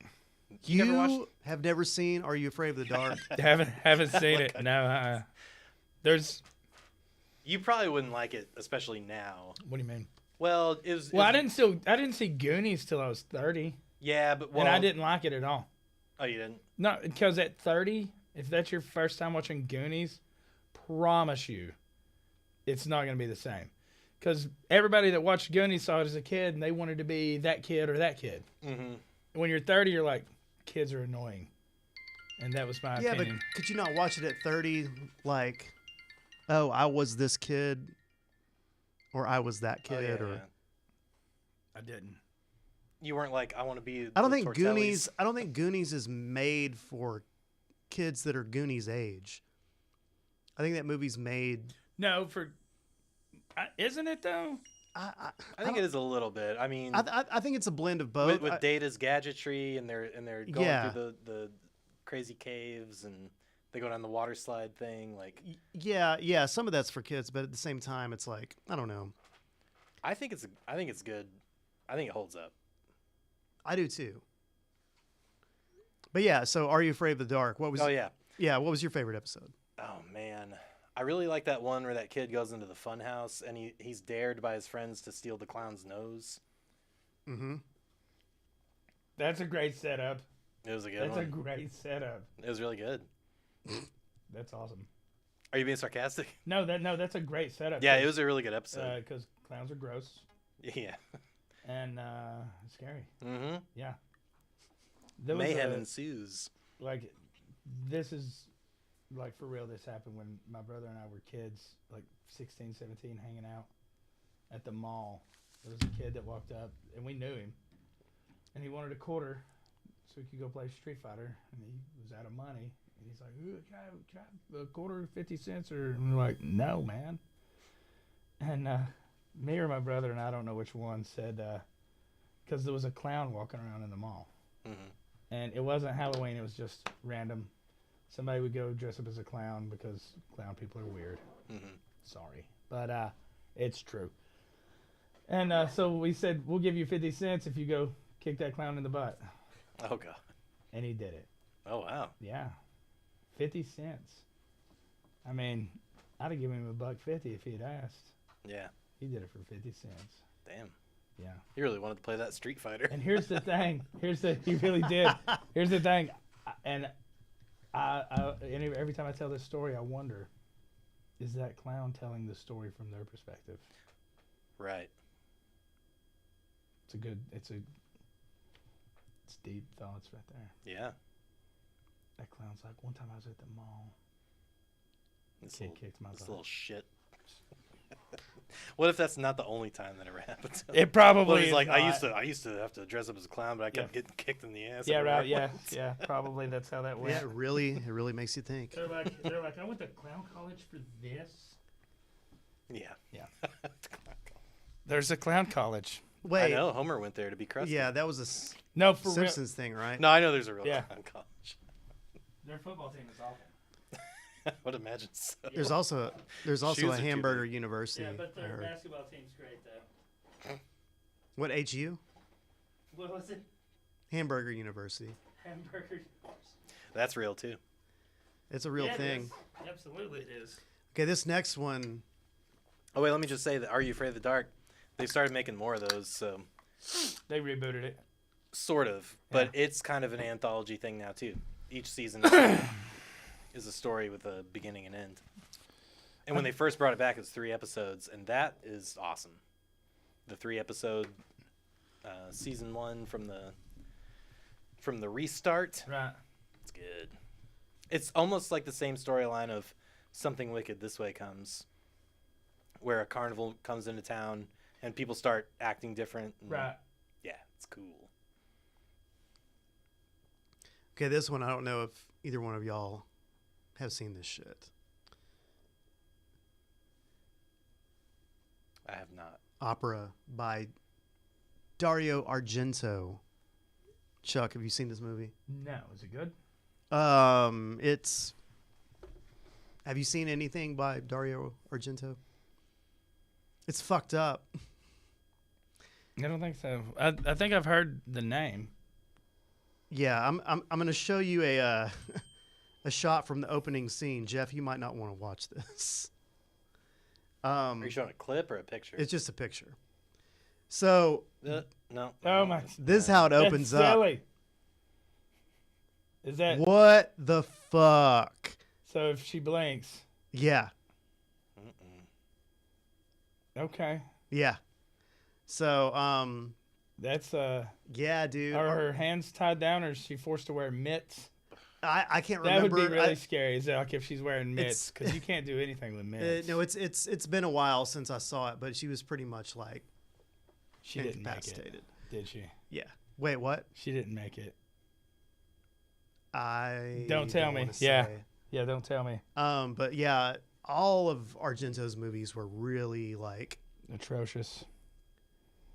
Speaker 3: You
Speaker 2: never watched-
Speaker 3: have never seen Are You Afraid of the Dark?
Speaker 1: haven't seen it. No. There's.
Speaker 2: You probably wouldn't like it, especially now.
Speaker 1: What do you mean?
Speaker 2: Well, it was...
Speaker 1: Well, I didn't see Goonies till I was 30,
Speaker 2: Yeah, but... Well,
Speaker 1: and I didn't like it at all.
Speaker 2: Oh, you didn't?
Speaker 1: No, because at 30, if that's your first time watching Goonies, promise you, it's not going to be the same. Because everybody that watched Goonies saw it as a kid, and they wanted to be that kid or that kid.
Speaker 2: Mm-hmm.
Speaker 1: When you're 30, you're like, kids are annoying. And that was my
Speaker 3: Yeah, but
Speaker 1: opinion.
Speaker 3: could you not watch it at 30 like, oh, I was this kid or I was that
Speaker 2: Oh,
Speaker 3: kid
Speaker 2: yeah,
Speaker 3: or
Speaker 2: yeah.
Speaker 1: I didn't.
Speaker 2: You weren't like, I want to be...
Speaker 3: I don't
Speaker 2: the
Speaker 3: think
Speaker 2: Tortellis.
Speaker 3: Goonies is made for kids that are Goonies age. I think that movie's made
Speaker 1: No, isn't it though?
Speaker 3: I
Speaker 2: I think it is a little bit. I mean...
Speaker 3: I think it's a blend of both.
Speaker 2: with Data's gadgetry and they're going
Speaker 3: Yeah.
Speaker 2: through the crazy caves and they go down the water slide thing. Like,
Speaker 3: Yeah, some of that's for kids, but at the same time, it's like I don't know.
Speaker 2: I think it's good. I think it holds up.
Speaker 3: I do too. But yeah, so Are You Afraid of the Dark? What was?
Speaker 2: Oh yeah.
Speaker 3: Yeah, what was your favorite episode?
Speaker 2: Oh man, I really like that one where that kid goes into the fun house and he's dared by his friends to steal the clown's nose.
Speaker 3: Mm-hmm.
Speaker 1: That's a great setup.
Speaker 2: It was a good
Speaker 1: That's
Speaker 2: one.
Speaker 1: a great setup.
Speaker 2: It was really good.
Speaker 1: That's awesome.
Speaker 2: Are you being sarcastic?
Speaker 1: No, that's a great setup.
Speaker 2: Yeah, it was a really good episode.
Speaker 1: Because clowns are gross
Speaker 2: Yeah.
Speaker 1: and scary.
Speaker 2: Mm-hmm.
Speaker 1: Yeah. There was
Speaker 2: Mayhem ensues.
Speaker 1: like this is like for real. This happened when my brother and I were kids, like 16, 17, hanging out at the mall. There was a kid that walked up and we knew him, and he wanted a quarter so he could go play Street Fighter, and he was out of money. And he's like, "Ooh, can I have a quarter, 50 cents?" And we're like, "No, man." And me or my brother, and I don't know which one, said, because there was a clown walking around in the mall.
Speaker 2: Mm-hmm.
Speaker 1: And it wasn't Halloween, it was just random. Somebody would go dress up as a clown because clown people are weird.
Speaker 2: Mm-hmm.
Speaker 1: Sorry. But it's true. And so we said, we'll give you 50 cents if you go kick that clown in the butt.
Speaker 2: Oh god.
Speaker 1: And he did it.
Speaker 2: Oh wow.
Speaker 1: Yeah. 50 cents. I mean, I'd have given him $1.50 if he'd asked.
Speaker 2: Yeah.
Speaker 1: He did it for 50 cents.
Speaker 2: Damn.
Speaker 1: Yeah.
Speaker 2: He really wanted to play that Street Fighter.
Speaker 1: And here's the thing. He really did. Here's the thing. And every time I tell this story, I wonder, is that clown telling the story from their perspective?
Speaker 2: Right.
Speaker 1: It's deep thoughts right there.
Speaker 2: Yeah.
Speaker 1: That clown's like, one time I was at the mall.
Speaker 2: This
Speaker 1: Kid
Speaker 2: little,
Speaker 1: kicked my
Speaker 2: this
Speaker 1: butt.
Speaker 2: little shit. What if that's not the only time that ever happened to him?
Speaker 1: It probably
Speaker 2: Well, he's
Speaker 1: is
Speaker 2: like,
Speaker 1: not.
Speaker 2: I used to have to dress up as a clown, but I kept getting kicked in the ass.
Speaker 1: Yeah,
Speaker 2: everywhere
Speaker 1: right.
Speaker 2: I
Speaker 1: Yeah,
Speaker 2: went.
Speaker 1: yeah. Probably that's how that went.
Speaker 3: Yeah, it really makes you think.
Speaker 1: They're like, I went to clown college for this.
Speaker 2: Yeah.
Speaker 1: Yeah. There's a clown college.
Speaker 3: Wait,
Speaker 2: I know. Homer went there to be crusty.
Speaker 3: yeah, that was a
Speaker 1: No, for real.
Speaker 3: Simpsons thing, right?
Speaker 2: No, I know there's a real
Speaker 1: Yeah.
Speaker 2: clown college.
Speaker 1: Their football team is awful.
Speaker 2: I would imagine so.
Speaker 3: There's also
Speaker 2: Shoes
Speaker 3: a
Speaker 2: are too
Speaker 3: hamburger
Speaker 2: big.
Speaker 3: university.
Speaker 1: Yeah, but
Speaker 3: I
Speaker 1: their
Speaker 3: heard.
Speaker 1: basketball team's great though.
Speaker 3: What HU?
Speaker 1: What was it?
Speaker 3: Hamburger University.
Speaker 1: Hamburger.
Speaker 2: That's real too.
Speaker 3: It's a real
Speaker 1: Yeah, it
Speaker 3: thing.
Speaker 1: is. Absolutely, it is.
Speaker 3: Okay, this next one.
Speaker 2: Oh wait, let me just say that Are You Afraid of the Dark? They started making more of those, so
Speaker 1: They rebooted it.
Speaker 2: sort of. But
Speaker 1: Yeah.
Speaker 2: it's kind of an anthology thing now too. Each season is a story with a beginning and end. And when they first brought it back, it was 3 episodes, and that is awesome. The 3-episode season 1 from the restart.
Speaker 1: Right.
Speaker 2: It's good. It's almost like the same storyline of Something Wicked This Way Comes, where a carnival comes into town and people start acting different.
Speaker 1: Right.
Speaker 2: Yeah, it's cool.
Speaker 3: Okay, this one I don't know if either one of y'all have seen this shit.
Speaker 2: I have not.
Speaker 3: Opera by Dario Argento. Chuck, have you seen this movie?
Speaker 1: No, is it good?
Speaker 3: It's. Have you seen anything by Dario Argento? It's fucked up.
Speaker 1: I don't think so. I think I've heard the name.
Speaker 3: Yeah, I'm gonna show you a a shot from the opening scene. Jeff, you might not want to watch this.
Speaker 2: Are you showing a clip or a picture?
Speaker 3: It's just a picture. So
Speaker 2: No.
Speaker 1: Oh my!
Speaker 3: this is how it opens
Speaker 1: That's
Speaker 3: up.
Speaker 1: silly. Is that
Speaker 3: What the fuck?
Speaker 1: so? If she blinks,
Speaker 3: Yeah,
Speaker 1: okay.
Speaker 3: yeah. So
Speaker 1: That's
Speaker 3: yeah, dude.
Speaker 1: Are her hands tied down, or is she forced to wear mitts?
Speaker 3: I can't
Speaker 1: That
Speaker 3: remember.
Speaker 1: would be really scary. Is that like if she's wearing mitts?
Speaker 3: It's-
Speaker 1: Because you can't do anything with mitts.
Speaker 3: No, it's been a while since I saw it, but she was pretty much like
Speaker 1: she didn't make it,
Speaker 3: incapacitated.
Speaker 1: did she?
Speaker 3: Yeah. Wait, what?
Speaker 1: She didn't make it.
Speaker 3: I
Speaker 1: Don't tell me.
Speaker 3: wanna
Speaker 1: Yeah.
Speaker 3: say.
Speaker 1: Yeah, don't tell me.
Speaker 3: But yeah, all of Argento's movies were really like,
Speaker 1: Atrocious.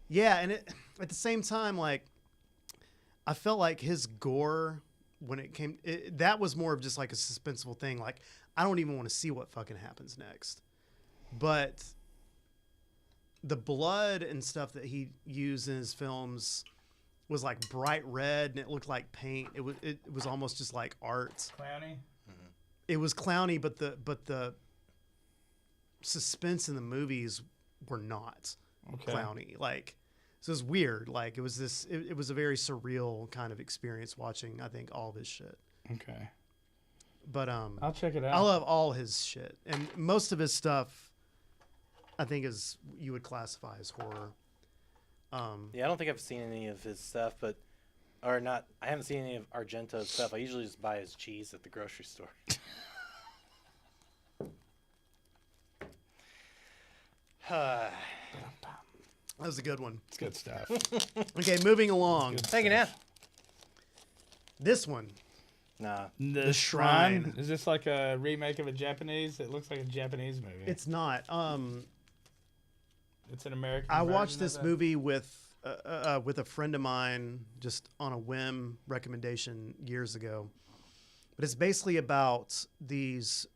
Speaker 3: yeah, and at the same time, like, I felt like his gore when it came, that was more of just like a suspenseful thing. Like, I don't even want to see what fucking happens next. But the blood and stuff that he used in his films was like bright red and it looked like paint. It was almost just like art.
Speaker 1: Clowny.
Speaker 3: It was clowny, but the suspense in the movies were not clowny. Like, so it was weird. Like, it was this. It was a very surreal kind of experience watching, I think, all of his shit.
Speaker 1: Okay.
Speaker 3: But
Speaker 1: I'll check it out.
Speaker 3: I love all his shit, and most of his stuff, I think, is you would classify as horror.
Speaker 2: Yeah, I don't think I've seen any of his stuff, or not. I haven't seen any of Argento's stuff. I usually just buy his cheese at the grocery store.
Speaker 3: That was a good one.
Speaker 1: It's good stuff.
Speaker 3: Okay, moving along.
Speaker 2: Hanging out.
Speaker 3: This one.
Speaker 2: Nah.
Speaker 1: The
Speaker 3: Shrine.
Speaker 1: Shrine. Is this like a remake of a Japanese? It looks like a Japanese movie.
Speaker 3: It's not.
Speaker 1: It's an American.
Speaker 3: I
Speaker 1: version
Speaker 3: watched
Speaker 1: of
Speaker 3: this
Speaker 1: that?
Speaker 3: movie with a friend of mine, just on a whim recommendation years ago. But it's basically about these.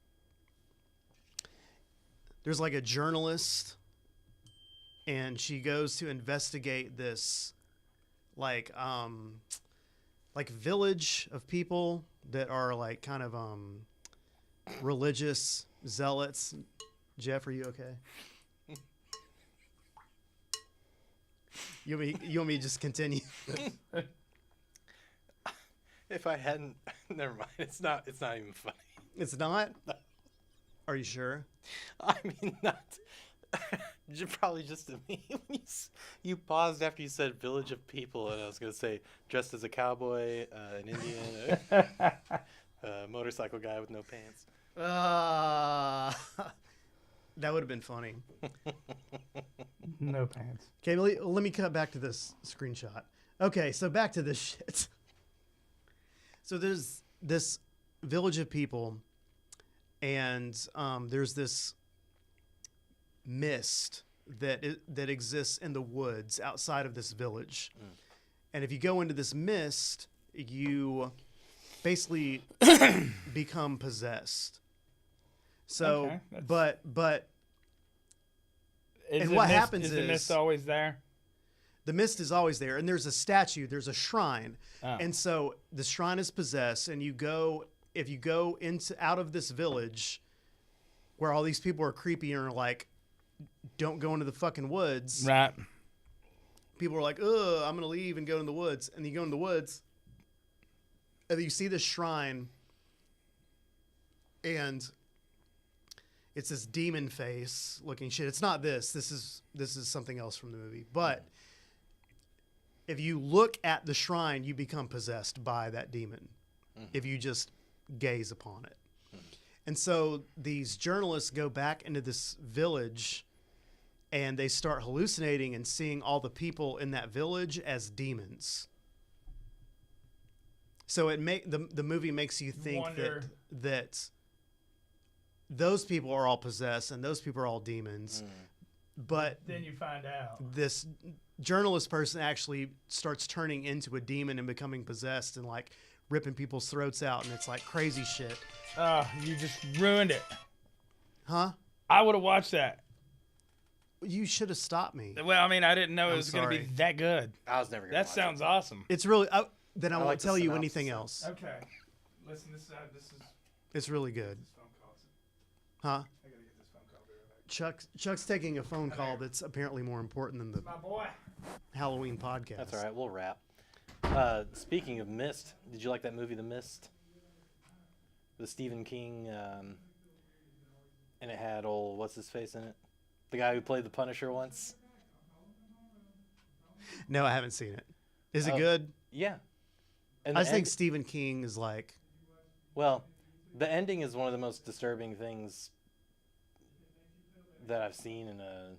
Speaker 3: There's like a journalist, and she goes to investigate this, like village of people that are like kind of religious zealots. Jeff, are you okay? You want me to just continue?
Speaker 2: If I hadn't, never mind. It's not even funny.
Speaker 3: It's not? Are you sure?
Speaker 2: I mean, not. Probably just to me. You paused after you said "village of people," and I was gonna say dressed as a cowboy, an Indian, a motorcycle guy with no pants.
Speaker 3: That would have been funny.
Speaker 1: No pants.
Speaker 3: Okay, let me cut back to this screenshot. Okay, so back to this shit. So there's this village of people, and there's this mist that exists in the woods outside of this village. And if you go into this mist, you basically become possessed. So,
Speaker 1: Okay,
Speaker 3: but
Speaker 1: Is
Speaker 3: And
Speaker 1: the
Speaker 3: what
Speaker 1: mist-
Speaker 3: happens
Speaker 1: is the
Speaker 3: is-
Speaker 1: mist always there?
Speaker 3: the mist is always there, and there's a statue, there's a shrine.
Speaker 1: Oh.
Speaker 3: And so the shrine is possessed, and if you go out of this village where all these people are creepy and are like, don't go into the fucking woods.
Speaker 1: Right.
Speaker 3: People are like, ugh, I'm going to leave and go in the woods. And you go in the woods, and you see this shrine, and it's this demon face looking shit. It's not this. This is something else from the movie. But if you look at the shrine, you become possessed by that demon if you just gaze upon it. And so these journalists go back into this village and they start hallucinating and seeing all the people in that village as demons. So the movie makes you think that those people are all possessed and those people are all demons. But
Speaker 1: then you find out
Speaker 3: this journalist person actually starts turning into a demon and becoming possessed and like ripping people's throats out, and it's like crazy shit.
Speaker 1: Oh, you just ruined it.
Speaker 3: Huh?
Speaker 1: I would have watched that.
Speaker 3: You should have stopped me.
Speaker 1: Well, I mean, I didn't know it was going to be
Speaker 3: sorry.
Speaker 1: that good.
Speaker 2: I was never gonna
Speaker 1: That
Speaker 2: watch
Speaker 1: sounds
Speaker 2: it.
Speaker 1: awesome.
Speaker 3: It's really. Then I won't
Speaker 2: like the
Speaker 3: tell you
Speaker 2: synopsis
Speaker 3: anything
Speaker 2: of it.
Speaker 3: else.
Speaker 1: Okay. Listen, this is
Speaker 3: It's really good.
Speaker 1: phone call.
Speaker 3: Huh?
Speaker 1: I got to get this phone call. Be right back.
Speaker 3: Chuck's taking a phone call that's apparently more important than the
Speaker 1: My boy.
Speaker 3: Halloween podcast.
Speaker 2: That's all right. We'll wrap. Speaking of Mist, did you like that movie, The Mist? The Stephen King, and it had old what's his face in it? The guy who played the Punisher once.
Speaker 3: No, I haven't seen it. Is it
Speaker 2: Oh.
Speaker 3: good?
Speaker 2: Yeah. And
Speaker 3: I
Speaker 2: the
Speaker 3: just think
Speaker 2: end-
Speaker 3: Stephen King is like.
Speaker 2: Well, the ending is one of the most disturbing things that I've seen in a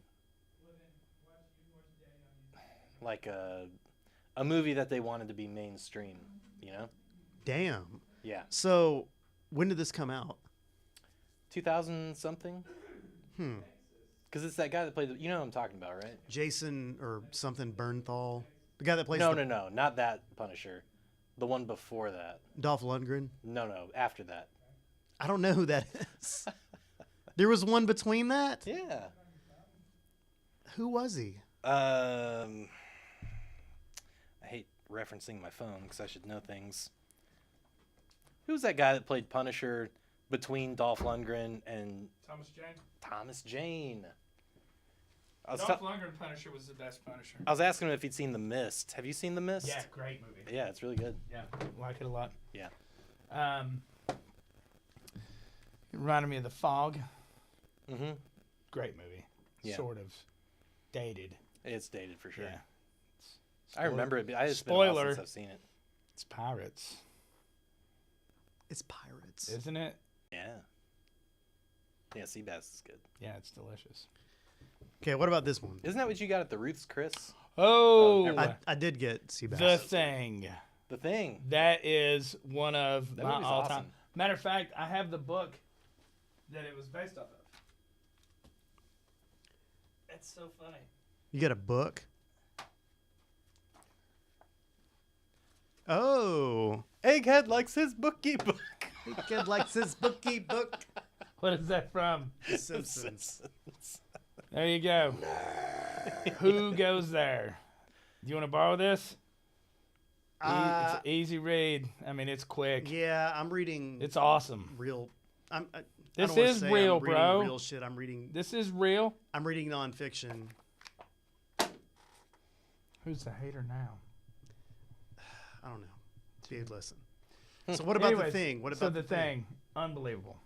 Speaker 2: movie that they wanted to be mainstream, you know?
Speaker 3: Damn.
Speaker 2: Yeah.
Speaker 3: So, when did this come out?
Speaker 2: 2000 something? Because it's that guy that played you know what I'm talking about, right?
Speaker 3: Jason or something Bernthal, the guy that plays
Speaker 2: No, not that Punisher. The one before that.
Speaker 3: Dolph Lundgren.
Speaker 2: No, after that.
Speaker 3: I don't know who that is. There was one between that.
Speaker 2: Yeah.
Speaker 3: Who was he?
Speaker 2: I hate referencing my phone because I should know things. Who's that guy that played Punisher between Dolph Lundgren and
Speaker 1: Thomas Jane.
Speaker 2: Thomas Jane?
Speaker 1: Dolph Lundgren Punisher was the best Punisher.
Speaker 2: I was asking him if he'd seen The Mist. Have you seen The Mist?
Speaker 1: Yeah, great movie.
Speaker 2: Yeah, it's really good.
Speaker 1: Yeah, like it a lot.
Speaker 2: Yeah.
Speaker 1: It reminded me of The Fog.
Speaker 2: Mm-hmm.
Speaker 1: Great movie.
Speaker 2: Yeah.
Speaker 1: Sort of dated.
Speaker 2: It's dated for sure.
Speaker 1: Yeah.
Speaker 2: I remember it. It's been a while
Speaker 1: Spoiler.
Speaker 2: since I've seen it.
Speaker 1: It's pirates,
Speaker 3: It's Pirates.
Speaker 1: isn't it?
Speaker 2: Yeah. Yeah, sea bass is good.
Speaker 1: Yeah, it's delicious.
Speaker 3: Okay, what about this one?
Speaker 2: Isn't that what you got at the Ruth's, Chris?
Speaker 1: Oh,
Speaker 2: never mind.
Speaker 3: I did get Seabass.
Speaker 1: The Thing.
Speaker 2: The Thing.
Speaker 1: That is one of
Speaker 2: That
Speaker 1: my
Speaker 2: movie's
Speaker 1: all-time.
Speaker 2: awesome.
Speaker 1: Matter of fact, I have the book that it was based off of. That's so funny.
Speaker 3: You got a book? Oh.
Speaker 2: Egghead likes his bookie book.
Speaker 3: Kid likes his bookie book.
Speaker 1: What is that from?
Speaker 3: The Simpsons.
Speaker 1: There you go. Who goes there? Do you want to borrow this? It's an easy read. I mean, it's quick.
Speaker 3: Yeah, I'm reading
Speaker 1: It's awesome.
Speaker 3: real. I
Speaker 1: This
Speaker 3: don't wanna
Speaker 1: is
Speaker 3: say
Speaker 1: real,
Speaker 3: I'm reading
Speaker 1: bro.
Speaker 3: Real shit. I'm reading
Speaker 1: real.
Speaker 3: nonfiction.
Speaker 1: Who's the hater now?
Speaker 3: I don't know. Dude, listen. So what about
Speaker 1: Anyways,
Speaker 3: the thing? What
Speaker 1: so
Speaker 3: about
Speaker 1: the thing? Unbelievable.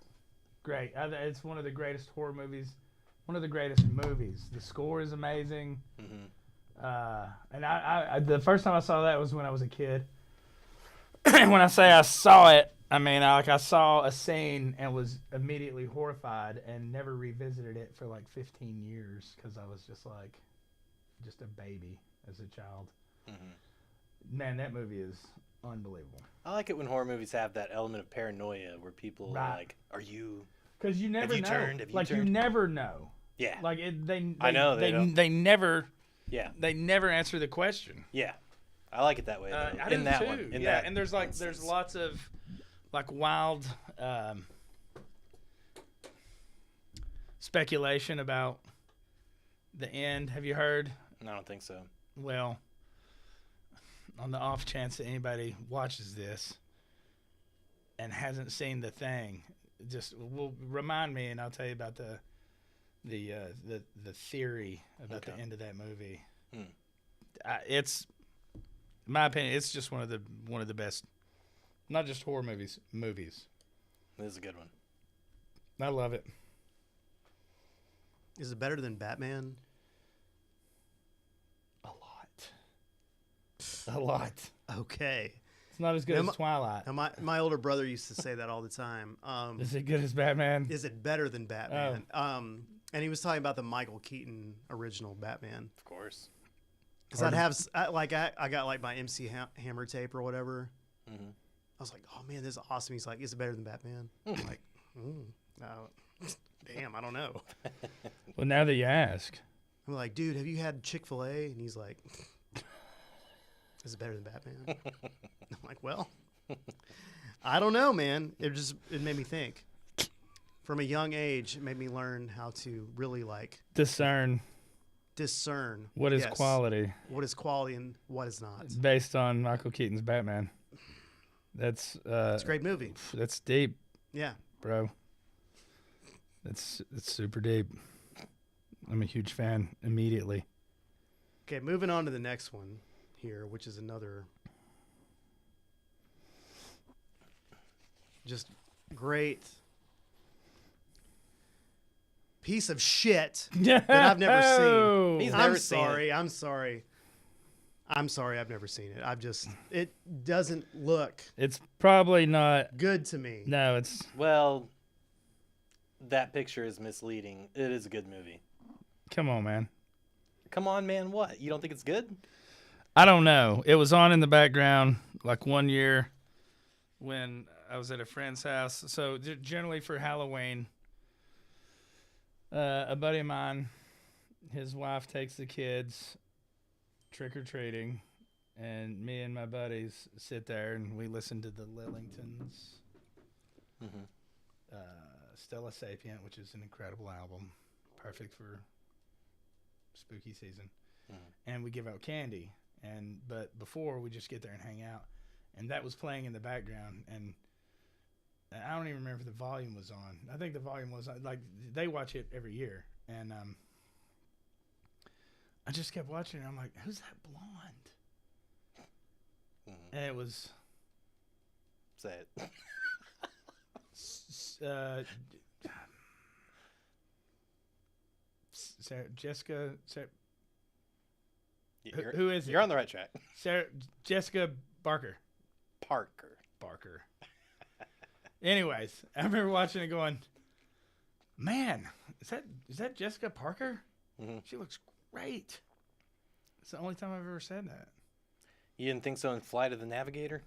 Speaker 1: Great. It's one of the greatest horror movies. One of the greatest movies. The score is amazing. And I the first time I saw that was when I was a kid. When I say I saw it, I mean I saw a scene and was immediately horrified and never revisited it for like 15 years because I was just a baby as a child. Man, that movie is unbelievable.
Speaker 2: I like it when horror movies have that element of paranoia where people are
Speaker 1: Right.
Speaker 2: like, "Are you?"
Speaker 1: Because you never
Speaker 2: you
Speaker 1: know.
Speaker 2: turned? Have you
Speaker 1: like you
Speaker 2: turned?
Speaker 1: never know.
Speaker 2: Yeah.
Speaker 1: Like they
Speaker 2: I know, they don't.
Speaker 1: they never
Speaker 2: Yeah.
Speaker 1: answer the question.
Speaker 2: Yeah. I like it that way. Though.
Speaker 1: I
Speaker 2: in
Speaker 1: do
Speaker 2: that
Speaker 1: too.
Speaker 2: one. In
Speaker 1: yeah,
Speaker 2: that
Speaker 1: and there's
Speaker 2: instance.
Speaker 1: lots of wild speculation about the end. Have you heard?
Speaker 2: I don't think so.
Speaker 1: Well, on the off chance that anybody watches this and hasn't seen The Thing, just remind me and I'll tell you about the theory about the
Speaker 2: Okay.
Speaker 1: end of that movie. It's, in my opinion, it's just one of the best, not just horror movies.
Speaker 2: This is a good one.
Speaker 1: I love it.
Speaker 3: Is it better than Batman?
Speaker 1: A lot.
Speaker 3: Okay.
Speaker 1: It's not as good
Speaker 3: Now,
Speaker 1: as Twilight.
Speaker 3: Now, my older brother used to say that all the time.
Speaker 1: Is it good as Batman?
Speaker 3: Is it better than Batman? And he was talking about the Michael Keaton original Batman.
Speaker 2: Of course.
Speaker 3: Because I got like my MC Hammer tape or whatever. Mm-hmm. I was like, oh man, this is awesome. He's like, is it better than Batman? I'm like, no, damn, I don't know.
Speaker 1: Well, now that you ask.
Speaker 3: I'm like, dude, have you had Chick-fil-A? And he's like, is it better than Batman? I'm like, well, I don't know, man. It made me think. From a young age, it made me learn how to really like
Speaker 1: discern
Speaker 3: what is
Speaker 1: quality.
Speaker 3: What is quality and what is not.
Speaker 1: Based on Michael Keaton's Batman. It's
Speaker 3: a great movie.
Speaker 1: That's deep.
Speaker 3: Yeah.
Speaker 1: Bro. It's super deep. I'm a huge fan immediately.
Speaker 3: Okay, moving on to the next one here, which is another just great piece of shit that I've never seen. I'm sorry. I've never seen it. It doesn't look.
Speaker 1: It's probably not
Speaker 3: good to me.
Speaker 1: No, it's.
Speaker 2: Well, that picture is misleading. It is a good movie.
Speaker 1: Come on, man.
Speaker 2: Come on, man. What? You don't think it's good?
Speaker 1: I don't know. It was on in the background like one year when I was at a friend's house. So generally for Halloween, a buddy of mine, his wife takes the kids trick-or-treating, and me and my buddies sit there and we listen to the Lillingtons. Stella Sapient, which is an incredible album, perfect for spooky season. And we give out candy, but before we just get there and hang out, and that was playing in the background, and I don't even remember if the volume was on. I think the volume was like they watch it every year, and I just kept watching it. I'm like, who's that blonde? And it was.
Speaker 2: Say it.
Speaker 1: Jessica.
Speaker 2: Who is it? You're on the right track.
Speaker 1: Jessica Barker. Barker. Anyways, I remember watching it going, man, is that Jessica Parker? She looks great. It's the only time I've ever said that.
Speaker 2: You didn't think so in Flight of the Navigator?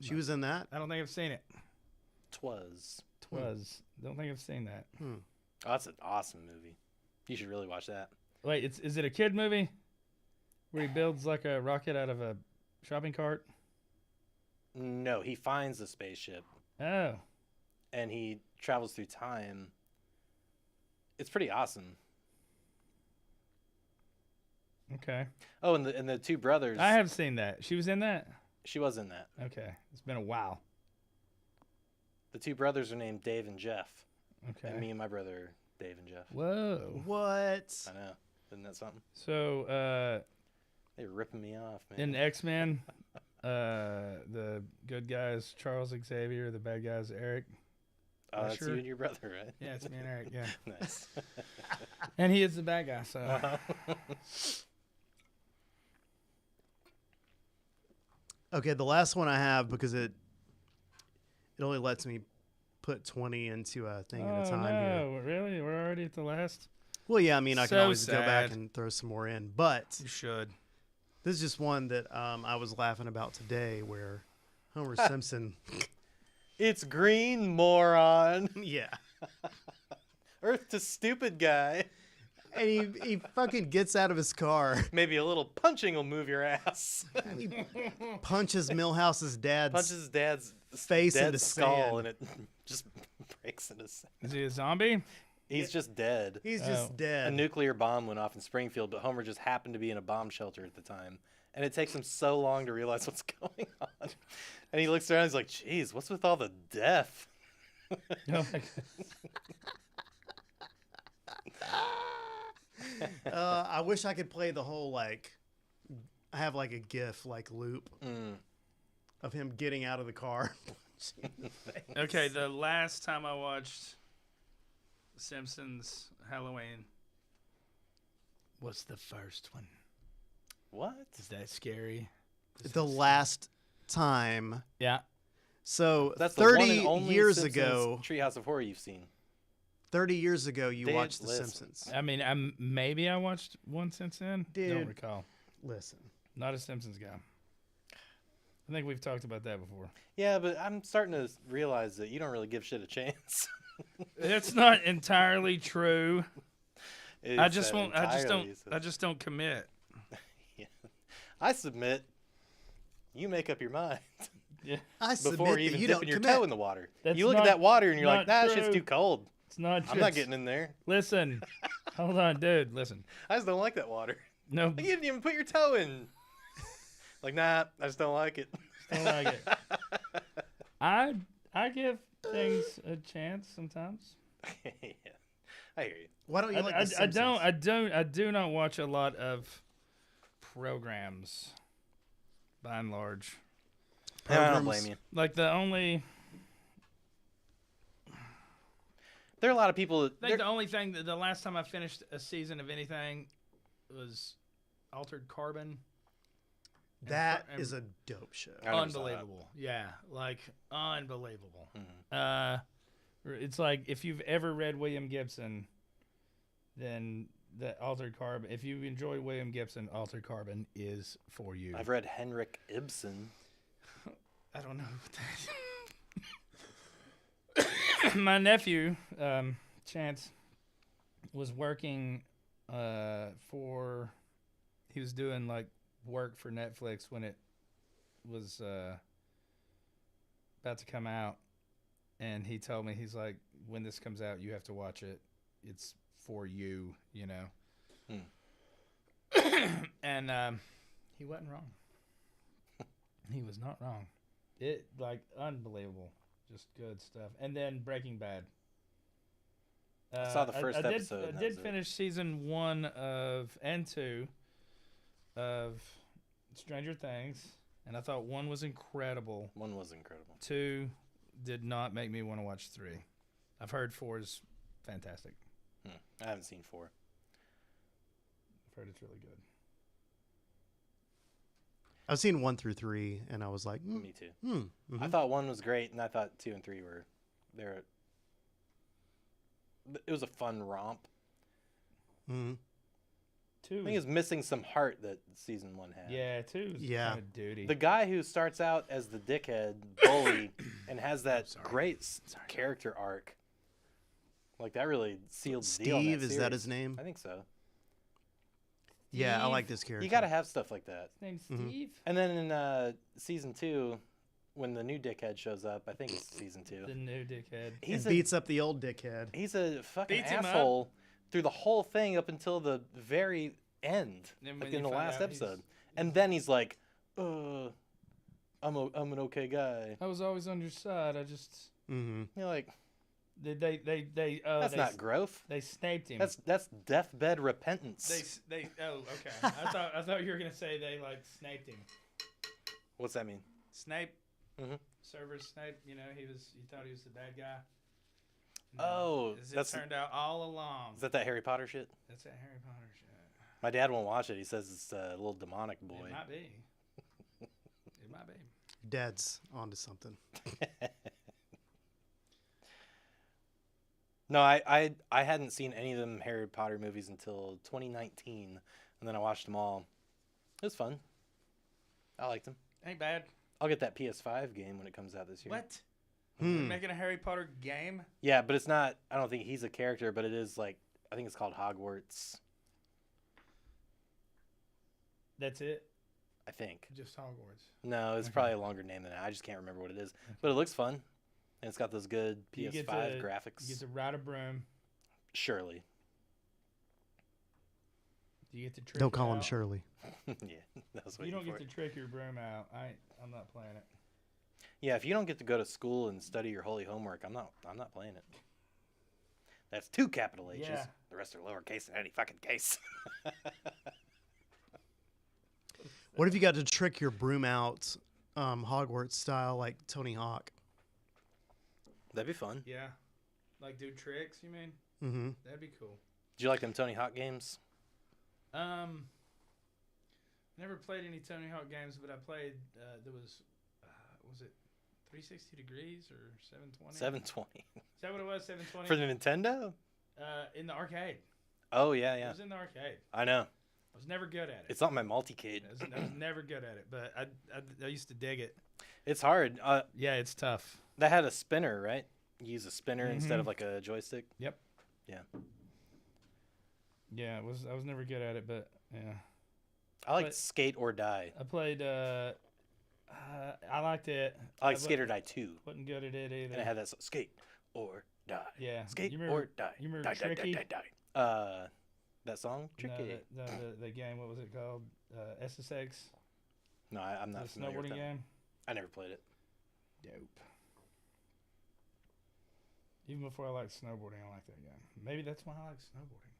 Speaker 3: She was in that?
Speaker 1: I don't think I've seen it.
Speaker 2: Twas.
Speaker 1: Don't think I've seen that.
Speaker 2: Oh, that's an awesome movie. You should really watch that.
Speaker 1: Wait, is it a kid movie where he builds like a rocket out of a shopping cart?
Speaker 2: No, he finds the spaceship.
Speaker 1: Oh.
Speaker 2: And he travels through time. It's pretty awesome.
Speaker 1: Okay.
Speaker 2: Oh, and the two brothers.
Speaker 1: I have seen that. She was in that?
Speaker 2: She was in that.
Speaker 1: Okay. It's been a while.
Speaker 2: The two brothers are named Dave and Jeff.
Speaker 1: Okay.
Speaker 2: And me and my brother are Dave and Jeff.
Speaker 3: Whoa. What?
Speaker 2: I know. Isn't that something?
Speaker 1: So,
Speaker 2: they're ripping me off, man.
Speaker 1: In X-Men, the good guys, Charles Xavier, the bad guys, Eric.
Speaker 2: That's you and your brother, right?
Speaker 1: Yeah, it's me and Eric, yeah.
Speaker 2: Nice.
Speaker 1: And he is the bad guy, so.
Speaker 3: Okay, the last one I have, because it only lets me put 20 into a thing at a time here.
Speaker 1: Oh, really? We're already at the last?
Speaker 3: Well, yeah, I mean, I can always go back
Speaker 1: sad.
Speaker 3: and throw some more in, but
Speaker 1: You should.
Speaker 3: this is just one that I was laughing about today where Homer Simpson...
Speaker 2: It's green, moron.
Speaker 3: Yeah.
Speaker 2: Earth to stupid guy.
Speaker 3: And he fucking gets out of his car.
Speaker 2: Maybe a little punching will move your ass.
Speaker 3: He punches Milhouse's dad's face into
Speaker 2: skull,
Speaker 3: sand.
Speaker 2: and it just breaks into sand.
Speaker 1: Is he a zombie?
Speaker 2: He's just dead.
Speaker 3: He's just dead.
Speaker 2: A nuclear bomb went off in Springfield, but Homer just happened to be in a bomb shelter at the time. And it takes him so long to realize what's going on. And he looks around and he's like, geez, what's with all the death?
Speaker 1: Oh, my God.
Speaker 3: I wish I could play the whole, like, I have like a GIF, like loop of him getting out of the car.
Speaker 1: Okay, the last time I watched Simpsons Halloween was the first one.
Speaker 2: What?
Speaker 1: Is that scary?
Speaker 3: the last time.
Speaker 1: Yeah.
Speaker 3: So
Speaker 2: That's the one
Speaker 3: 30
Speaker 2: and only
Speaker 3: years
Speaker 2: Simpsons
Speaker 3: ago,
Speaker 2: Treehouse of Horror you've seen.
Speaker 3: 30 years ago, you
Speaker 2: Dude,
Speaker 3: watched The
Speaker 2: listen.
Speaker 3: Simpsons.
Speaker 1: I mean, maybe I watched one since then.
Speaker 3: Dude.
Speaker 1: Don't recall.
Speaker 3: Listen.
Speaker 1: Not a Simpsons guy. I think we've talked about that before.
Speaker 2: Yeah, but I'm starting to realize that you don't really give shit a chance.
Speaker 1: It's not entirely true. I
Speaker 2: It's
Speaker 1: just
Speaker 2: not
Speaker 1: won't. I just
Speaker 2: entirely,
Speaker 1: don't.
Speaker 2: so-
Speaker 1: I just don't commit.
Speaker 2: Yeah. I submit. You make up your mind
Speaker 1: Yeah.
Speaker 3: I
Speaker 2: before
Speaker 3: submit that
Speaker 2: even
Speaker 3: you
Speaker 2: dipping
Speaker 3: don't
Speaker 2: your
Speaker 3: commit.
Speaker 2: toe in the water.
Speaker 1: That's
Speaker 2: You look at
Speaker 1: not-
Speaker 2: that water and you're like,
Speaker 1: not
Speaker 2: "Nah, shit's
Speaker 1: true.
Speaker 2: too cold.
Speaker 1: It's not.
Speaker 2: I'm not getting in there.
Speaker 1: Listen. Hold on, dude. Listen.
Speaker 2: I just don't like that water.
Speaker 1: No.
Speaker 2: Like, you didn't even put your toe in." Like, nah, I just don't like it.
Speaker 1: Don't like it. I give things a chance sometimes.
Speaker 2: Yeah, I hear you.
Speaker 3: Why don't you like The
Speaker 1: I
Speaker 3: Simpsons?
Speaker 1: do not watch a lot of programs by and large.
Speaker 2: I don't
Speaker 3: Programs.
Speaker 2: blame you.
Speaker 1: Like the only
Speaker 2: There are a lot of people.
Speaker 1: I think the only thing that the last time I finished a season of anything was Altered Carbon.
Speaker 3: That
Speaker 1: and-
Speaker 3: is a dope show.
Speaker 2: I never saw that.
Speaker 1: Unbelievable. Yeah, like unbelievable.
Speaker 2: Mhm.
Speaker 1: It's like if you've ever read William Gibson, then the Altered Carbon. If you enjoy William Gibson, Altered Carbon is for you.
Speaker 2: I've read Henrik Ibsen.
Speaker 1: I don't know. My nephew, Chance, was working for. He was doing like work for Netflix when it was about to come out, and he told me, he's like, when this comes out, you have to watch it. It's for you, you know. And he wasn't wrong. He was not wrong. It like unbelievable, just good stuff. And then Breaking Bad.
Speaker 2: I saw the first
Speaker 1: I
Speaker 2: episode,
Speaker 1: Did,
Speaker 2: and
Speaker 1: I
Speaker 2: that
Speaker 1: did
Speaker 2: was it.
Speaker 1: finish season 1 and 2 of Stranger Things, and I thought 1 was incredible.
Speaker 2: 1 was incredible.
Speaker 1: 2 did not make me want to watch 3. I've heard 4 is fantastic.
Speaker 2: I haven't seen 4.
Speaker 1: I've heard it's really good.
Speaker 3: I've seen 1 through 3, and I was like,
Speaker 2: Me too.
Speaker 3: mhm.
Speaker 2: I thought 1 was great, and I thought 2 and 3 were there. It was a fun romp.
Speaker 3: Mhm.
Speaker 1: 2
Speaker 2: I think it's missing some heart that season 1 had.
Speaker 1: yeah, 2 is
Speaker 3: Yeah.
Speaker 1: kind of duty.
Speaker 2: The guy who starts out as the dickhead bully and has that
Speaker 1: Sorry.
Speaker 2: great
Speaker 1: Sorry.
Speaker 2: character arc, like that really sealed the deal. on
Speaker 3: Steve,
Speaker 2: that
Speaker 3: is that his
Speaker 2: series.
Speaker 3: name?
Speaker 2: I think so.
Speaker 3: Yeah, I
Speaker 1: Steve?
Speaker 3: like this character.
Speaker 2: You got to have stuff like that.
Speaker 1: His name's
Speaker 3: Mhm.
Speaker 1: Steve.
Speaker 2: And then in season 2, when the new dickhead shows up, I think it's season 2.
Speaker 1: The new dickhead.
Speaker 3: and
Speaker 2: He's
Speaker 3: beats up the old dickhead.
Speaker 2: He's a fucking
Speaker 1: Beats him up.
Speaker 2: asshole through the whole thing up until the very end,
Speaker 1: Then
Speaker 2: like
Speaker 1: when
Speaker 2: in the
Speaker 1: you find
Speaker 2: last
Speaker 1: out he's-
Speaker 2: episode. And then he's like, I'm an okay guy.
Speaker 1: I was always on your side. I just
Speaker 3: Mm-hmm.
Speaker 2: You're like,
Speaker 1: that's
Speaker 2: that's not growth.
Speaker 1: They sniped him.
Speaker 2: That's deathbed repentance.
Speaker 1: They okay. I thought you were gonna say they like sniped him.
Speaker 2: What's that mean?
Speaker 1: Snape.
Speaker 2: Mhm.
Speaker 1: Server Snape. You know he thought he was the bad guy.
Speaker 2: Oh,
Speaker 1: as
Speaker 2: that's-
Speaker 1: it turned out all along.
Speaker 2: Is that Harry Potter shit?
Speaker 1: That's that Harry Potter shit.
Speaker 2: My dad won't watch it. He says it's a little demonic boy.
Speaker 1: It might be. It might be.
Speaker 3: Dad's onto something.
Speaker 2: No, I hadn't seen any of them Harry Potter movies until 2019, and then I watched them all. It was fun. I liked them.
Speaker 1: Ain't bad.
Speaker 2: I'll get that PS5 game when it comes out this year.
Speaker 1: What?
Speaker 3: Hmm.
Speaker 1: They're making a Harry Potter game?
Speaker 2: Yeah, but it's not. I don't think he's a character, but it is like I think it's called Hogwarts.
Speaker 1: That's it.
Speaker 2: I think.
Speaker 1: Just Hogwarts.
Speaker 2: No, it's
Speaker 1: Okay.
Speaker 2: probably a longer name than that. I just can't remember what it is. But it looks fun, and it's got those good
Speaker 1: You get
Speaker 2: PS5
Speaker 1: to-
Speaker 2: graphics.
Speaker 1: You get to ride a broom.
Speaker 2: Surely.
Speaker 1: You get to trick.
Speaker 3: Don't
Speaker 1: it
Speaker 3: call him
Speaker 1: out.
Speaker 3: Shirley.
Speaker 2: Yeah, that was
Speaker 1: You
Speaker 2: waiting
Speaker 1: don't
Speaker 2: for
Speaker 1: get
Speaker 2: it.
Speaker 1: to trick your broom out. I'm not playing it.
Speaker 2: Yeah, if you don't get to go to school and study your holy homework, I'm not playing it. That's 2 capital H's.
Speaker 1: Yeah.
Speaker 2: The rest are lowercase in any fucking case.
Speaker 3: What if you got to trick your broom out Hogwarts style like Tony Hawk?
Speaker 2: That'd be fun.
Speaker 1: Yeah. Like do tricks, you mean?
Speaker 3: Mm-hmm.
Speaker 1: That'd be cool.
Speaker 2: Did you like them Tony Hawk games?
Speaker 1: Never played any Tony Hawk games, but I played. There was it 360 degrees or 720?
Speaker 2: 720
Speaker 1: Is that what it was? 720
Speaker 2: for the Nintendo.
Speaker 1: in the arcade.
Speaker 2: Oh yeah,
Speaker 1: It
Speaker 2: yeah.
Speaker 1: was in the arcade.
Speaker 2: I know.
Speaker 1: I was never good at it.
Speaker 2: It's not my multicade.
Speaker 1: I was never good at it, but I used to dig it.
Speaker 2: It's hard.
Speaker 1: Yeah, it's tough.
Speaker 2: That had a spinner, right? You use a spinner instead of like a joystick.
Speaker 1: Yep.
Speaker 2: Yeah.
Speaker 1: Yeah, I was never good at it, but yeah.
Speaker 2: I liked Skate or Die.
Speaker 1: I played. I liked it.
Speaker 2: I liked Skate or Die 2.
Speaker 1: Wasn't good at it either.
Speaker 2: And it had that song, Skate or Die.
Speaker 1: Yeah.
Speaker 2: Skate
Speaker 1: You remember-
Speaker 2: or Die.
Speaker 1: you remember
Speaker 2: Die,
Speaker 1: Tricky?
Speaker 2: Die, die, die. That song?
Speaker 1: No,
Speaker 2: Tricky.
Speaker 1: the game. What was it called? SSX.
Speaker 2: No, I'm
Speaker 1: The
Speaker 2: not familiar with
Speaker 1: snowboarding
Speaker 2: that.
Speaker 1: game.
Speaker 2: I never played it.
Speaker 1: Dope. Even before I liked snowboarding, I liked that game. Maybe that's why I like snowboarding.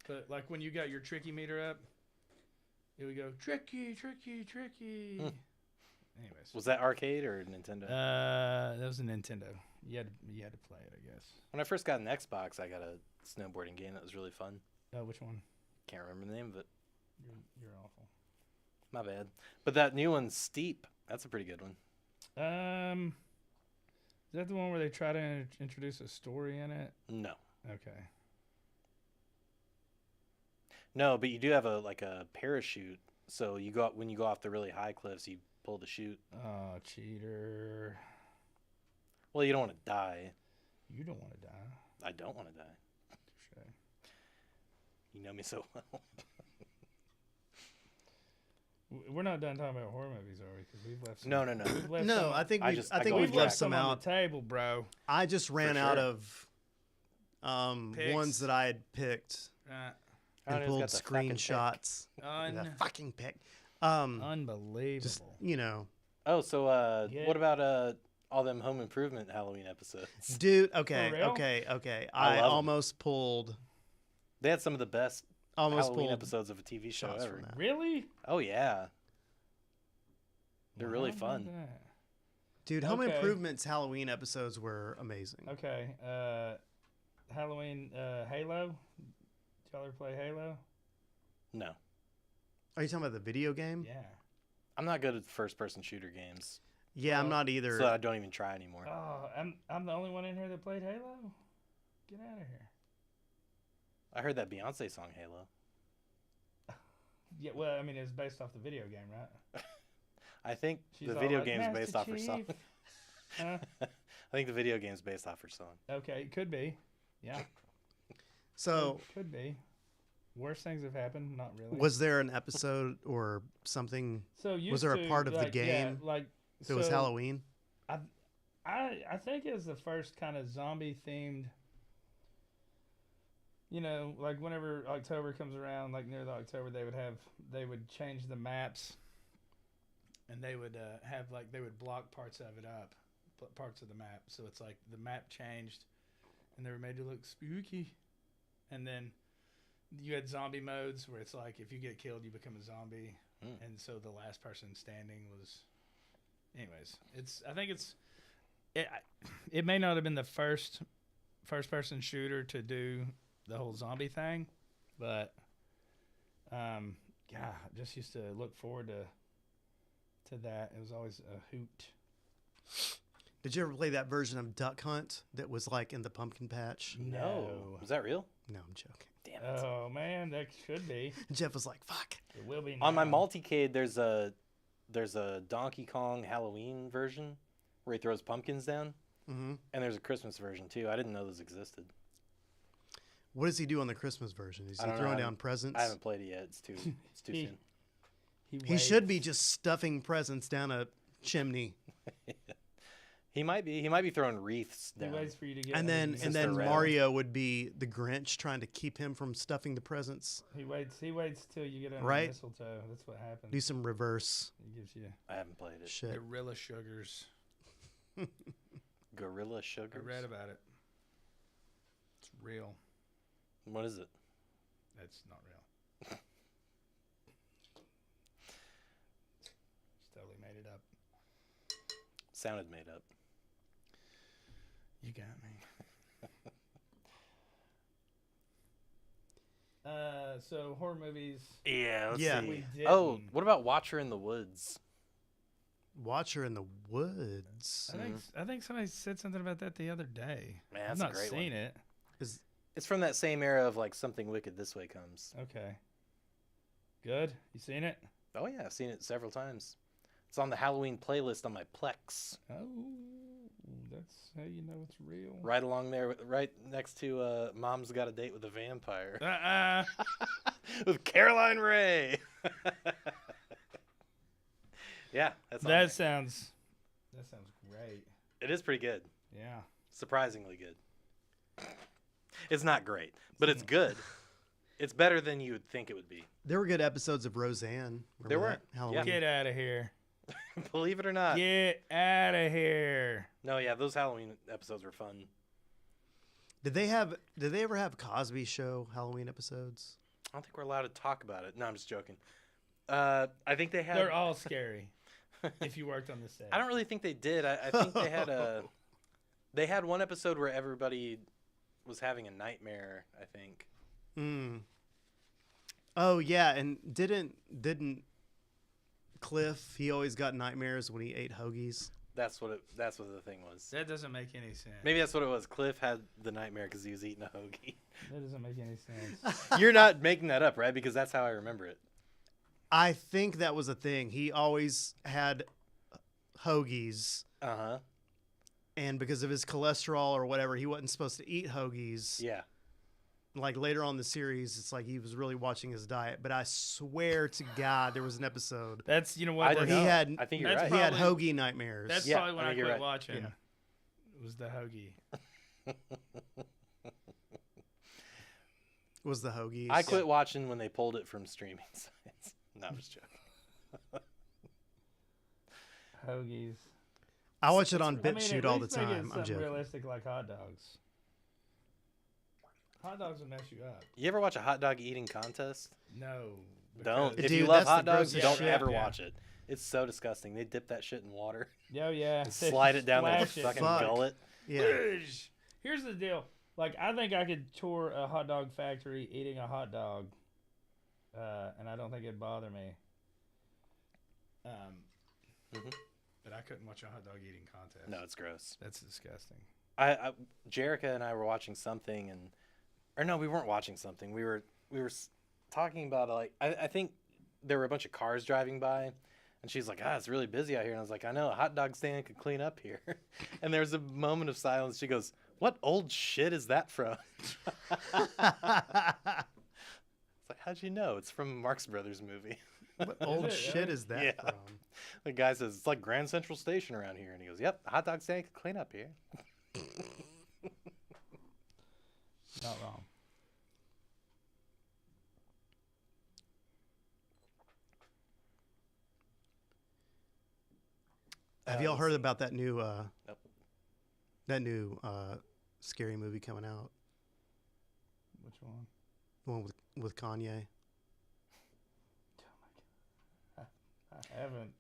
Speaker 1: But like when you got your tricky meter up, it would go tricky, tricky, tricky. Anyways,
Speaker 2: Was that arcade or Nintendo?
Speaker 1: that was a Nintendo. You had to play it, I guess.
Speaker 2: When I first got an Xbox, I got a snowboarding game that was really fun.
Speaker 1: Which one?
Speaker 2: Can't remember the name of it.
Speaker 1: You're awful.
Speaker 2: My bad. But that new one, Steep, that's a pretty good one.
Speaker 1: Is that the one where they try to introduce a story in it?
Speaker 2: No.
Speaker 1: Okay.
Speaker 2: No, but you do have a parachute. So you go when you go off the really high cliffs, you pull the chute.
Speaker 1: Oh, cheater.
Speaker 2: Well, you don't want to die.
Speaker 1: You don't want to die.
Speaker 2: I don't want to die.
Speaker 1: Touche.
Speaker 2: You know me so well.
Speaker 1: We're not done talking about horror movies, are we? Because we've left some.
Speaker 2: No, no, no.
Speaker 1: We've left
Speaker 3: No,
Speaker 1: some,
Speaker 3: I think
Speaker 2: I
Speaker 3: we've,
Speaker 2: just-
Speaker 3: I
Speaker 2: I
Speaker 3: think
Speaker 2: go
Speaker 3: we've
Speaker 2: with
Speaker 3: left
Speaker 2: Jack.
Speaker 3: some
Speaker 1: on
Speaker 3: out.
Speaker 1: the table, bro.
Speaker 3: I just ran
Speaker 2: For
Speaker 3: out
Speaker 2: sure.
Speaker 3: of
Speaker 1: Picks.
Speaker 3: ones that I had picked
Speaker 1: Right.
Speaker 2: I
Speaker 3: and
Speaker 2: don't know,
Speaker 3: pulled
Speaker 2: it's got the fucking pick.
Speaker 3: screenshots. The fucking pick.
Speaker 1: Unbelievable.
Speaker 3: Just you know,
Speaker 2: Oh, so
Speaker 1: Yeah.
Speaker 2: what about all them Home Improvement Halloween episodes?
Speaker 3: dude. Okay,
Speaker 1: For real?
Speaker 3: okay.
Speaker 2: I
Speaker 3: I
Speaker 2: love 'em.
Speaker 3: almost pulled.
Speaker 2: They had some of the best
Speaker 3: Almost
Speaker 2: Halloween
Speaker 3: pulled
Speaker 2: episodes of a TV show
Speaker 3: shots
Speaker 2: ever.
Speaker 3: from that.
Speaker 1: Really?
Speaker 2: Oh yeah, they're really
Speaker 1: How
Speaker 2: fun.
Speaker 1: about that?
Speaker 3: Dude, Home
Speaker 1: Okay.
Speaker 3: Improvement's Halloween episodes were amazing.
Speaker 1: Okay. Halloween Halo. Did y'all ever play Halo?
Speaker 2: No,
Speaker 3: Are you talking about the video game?
Speaker 1: Yeah.
Speaker 2: I'm not good at first-person shooter games,
Speaker 3: Yeah, I'm
Speaker 1: Well,
Speaker 3: not either.
Speaker 2: so I don't even try anymore.
Speaker 1: Oh, I'm the only one in here that played Halo. Get out of here.
Speaker 2: I heard that Beyonce song Halo.
Speaker 1: Yeah. Well, I mean, it's based off the video game, right?
Speaker 2: I think
Speaker 1: She's
Speaker 2: the
Speaker 1: all
Speaker 2: video
Speaker 1: like,
Speaker 2: game's
Speaker 1: "Master
Speaker 2: based off her song.
Speaker 1: Chief." Huh?
Speaker 2: I think the video game's based off her song.
Speaker 1: Okay, it could be. Yeah.
Speaker 3: So,
Speaker 1: Could be. Worse things have happened. Not really.
Speaker 3: was there an episode or something
Speaker 1: so
Speaker 3: was there a
Speaker 1: used to,
Speaker 3: part of the
Speaker 1: like, yeah,
Speaker 3: game
Speaker 1: like
Speaker 3: that was
Speaker 1: so
Speaker 3: Halloween?
Speaker 1: I think it was the first kind of zombie themed. You know, like whenever October comes around, like near the October, they would change the maps, and they would they would block parts of it up, parts of the map. So it's like the map changed, and they were made to look spooky, and then you had zombie modes where it's like if you get killed, you become a zombie, and so the last person standing was. Anyways, it may not have been the first person shooter to do the whole zombie thing, but I just used to look forward to that. It was always a hoot.
Speaker 3: Did you ever play that version of Duck Hunt that was like in the pumpkin patch?
Speaker 1: No.
Speaker 2: Was that real?
Speaker 3: No, I'm joking.
Speaker 2: Damn it.
Speaker 1: Oh man, that should be.
Speaker 3: Jeff was like, "Fuck."
Speaker 1: It will be.
Speaker 2: On my
Speaker 1: now.
Speaker 2: multicade, there's a Donkey Kong Halloween version where he throws pumpkins down,
Speaker 3: Mm-hmm.
Speaker 2: and there's a Christmas version too. I didn't know those existed.
Speaker 3: What does he do on the Christmas version? Is
Speaker 2: I
Speaker 3: he
Speaker 2: don't know.
Speaker 3: throwing
Speaker 2: I
Speaker 3: down
Speaker 2: haven't-
Speaker 3: presents?
Speaker 2: I haven't played it yet. It's too
Speaker 1: He-
Speaker 2: soon.
Speaker 3: He should be just stuffing presents down a chimney,
Speaker 2: He might be throwing wreaths
Speaker 1: He
Speaker 2: down.
Speaker 1: waits for you to get.
Speaker 3: and then
Speaker 2: Since they're red.
Speaker 3: Mario would be the Grinch trying to keep him from stuffing the presents.
Speaker 1: He waits till you get under
Speaker 3: Right.
Speaker 1: mistletoe. That's what happens.
Speaker 3: Do some reverse
Speaker 1: He gives you.
Speaker 2: I haven't played it.
Speaker 3: shit.
Speaker 1: Gorilla Sugars.
Speaker 2: Gorilla
Speaker 1: I
Speaker 2: Sugar.
Speaker 1: read about it. It's real.
Speaker 2: What is it?
Speaker 1: That's not real. Just totally made it up.
Speaker 2: Sounded made up.
Speaker 1: You got me. So horror movies.
Speaker 2: Yeah. Let's
Speaker 3: Yeah.
Speaker 2: see.
Speaker 1: We
Speaker 2: Oh,
Speaker 1: didn't.
Speaker 2: what about Watcher in the Woods?
Speaker 3: Watcher in the Woods.
Speaker 1: I think somebody said something about that the other day.
Speaker 2: Man,
Speaker 1: I've
Speaker 2: that's a
Speaker 1: not
Speaker 2: great
Speaker 1: seen
Speaker 2: one.
Speaker 1: it.
Speaker 3: Is
Speaker 2: It's from that same era of like Something Wicked This Way Comes.
Speaker 1: Okay. Good. You seen it?
Speaker 2: Oh yeah, I've seen it several times. It's on the Halloween playlist on my Plex,
Speaker 1: Oh, that's how you know it's real.
Speaker 2: right along there, right next to Mom's Got a Date with a Vampire with Caroline Ray. Yeah, that's on there.
Speaker 1: That sounds great.
Speaker 2: It is pretty good.
Speaker 1: Yeah.
Speaker 2: Surprisingly good. It's not great, but it's good. It's better than you would think it would be.
Speaker 3: there were good episodes of Roseanne. Remember
Speaker 2: There were.
Speaker 3: that? Halloween.
Speaker 1: Get out of here.
Speaker 2: Believe it or not.
Speaker 1: Get out of here.
Speaker 2: No, yeah, those Halloween episodes were fun.
Speaker 3: Did they ever have Cosby Show Halloween episodes?
Speaker 2: I don't think we're allowed to talk about it. No, I'm just joking. I think they had.
Speaker 1: They're all scary. If you worked on the set.
Speaker 2: I don't really think they did. I think they had a. They had one episode where everybody was having a nightmare. I think.
Speaker 3: Hmm. Oh yeah, and didn't Cliff? He always got nightmares when he ate hoagies.
Speaker 2: That's what the thing was.
Speaker 1: That doesn't make any sense.
Speaker 2: Maybe that's what it was. Cliff had the nightmare because he was eating a hoagie.
Speaker 1: That doesn't make any sense.
Speaker 2: You're not making that up, right? Because that's how I remember it.
Speaker 3: I think that was a thing. He always had hoagies,
Speaker 2: Uh huh.
Speaker 3: and because of his cholesterol or whatever, he wasn't supposed to eat hoagies.
Speaker 2: Yeah.
Speaker 3: Like later on in the series, it's like he was really watching his diet. But I swear to God, there was an episode
Speaker 1: That's you know
Speaker 2: I
Speaker 1: what
Speaker 2: don't
Speaker 3: where he
Speaker 2: know.
Speaker 3: had
Speaker 2: I think you're
Speaker 1: That's
Speaker 2: right.
Speaker 3: he had
Speaker 1: probably-
Speaker 3: hoagie nightmares.
Speaker 1: That's
Speaker 2: Yeah,
Speaker 1: probably when
Speaker 2: I
Speaker 1: I
Speaker 2: think you're
Speaker 1: quit
Speaker 2: right.
Speaker 1: watching.
Speaker 3: Yeah.
Speaker 1: It was the hoagie.
Speaker 3: was the hoagies.
Speaker 2: I quit watching when they pulled it from streaming sites. No, I'm just joking.
Speaker 1: Hoagies.
Speaker 3: I watch it on
Speaker 1: I mean,
Speaker 3: BitChute
Speaker 1: at
Speaker 3: all the
Speaker 1: least make it
Speaker 3: time. I'm
Speaker 1: something
Speaker 3: joking.
Speaker 1: realistic like hot dogs. Hot dogs will mess you up.
Speaker 2: You ever watch a hot dog eating contest?
Speaker 1: No.
Speaker 2: Don't.
Speaker 1: because-
Speaker 2: If
Speaker 3: Dude,
Speaker 2: you love
Speaker 3: that's
Speaker 2: hot
Speaker 3: the
Speaker 2: dogs,
Speaker 3: grossest
Speaker 2: don't
Speaker 3: shit.
Speaker 2: ever
Speaker 1: Yeah.
Speaker 2: watch it. It's so disgusting. They dip that shit in water
Speaker 1: Yeah, yeah.
Speaker 2: and slide it down their
Speaker 1: Splash it.
Speaker 2: fucking
Speaker 3: Fuck.
Speaker 2: gullet.
Speaker 3: Yeah.
Speaker 1: Ugh. Here's the deal. Like, I think I could tour a hot dog factory eating a hot dog, and I don't think it'd bother me.
Speaker 2: Mhm.
Speaker 1: But I couldn't watch a hot dog eating contest.
Speaker 2: No, it's gross.
Speaker 1: That's disgusting.
Speaker 2: Jerica and I were watching something, or no, we weren't watching something. We were talking about like I think there were a bunch of cars driving by, and she's like, it's really busy out here, and I was like, I know, a hot dog stand could clean up here. And there was a moment of silence. She goes, "What old shit is that from?" It's like, how'd you know? It's from Marx Brothers movie.
Speaker 3: What old
Speaker 1: it,
Speaker 3: shit
Speaker 1: really?
Speaker 3: is that
Speaker 2: Yeah.
Speaker 3: from?
Speaker 2: The guy says it's like Grand Central Station around here, and he goes, "Yep, a hot dog stand could clean up here."
Speaker 1: Not wrong.
Speaker 3: Have y'all
Speaker 2: let's
Speaker 3: heard
Speaker 2: see.
Speaker 3: about that new
Speaker 2: Nope.
Speaker 3: that new scary movie coming out?
Speaker 1: Which one?
Speaker 3: The one with Kanye.
Speaker 1: I haven't.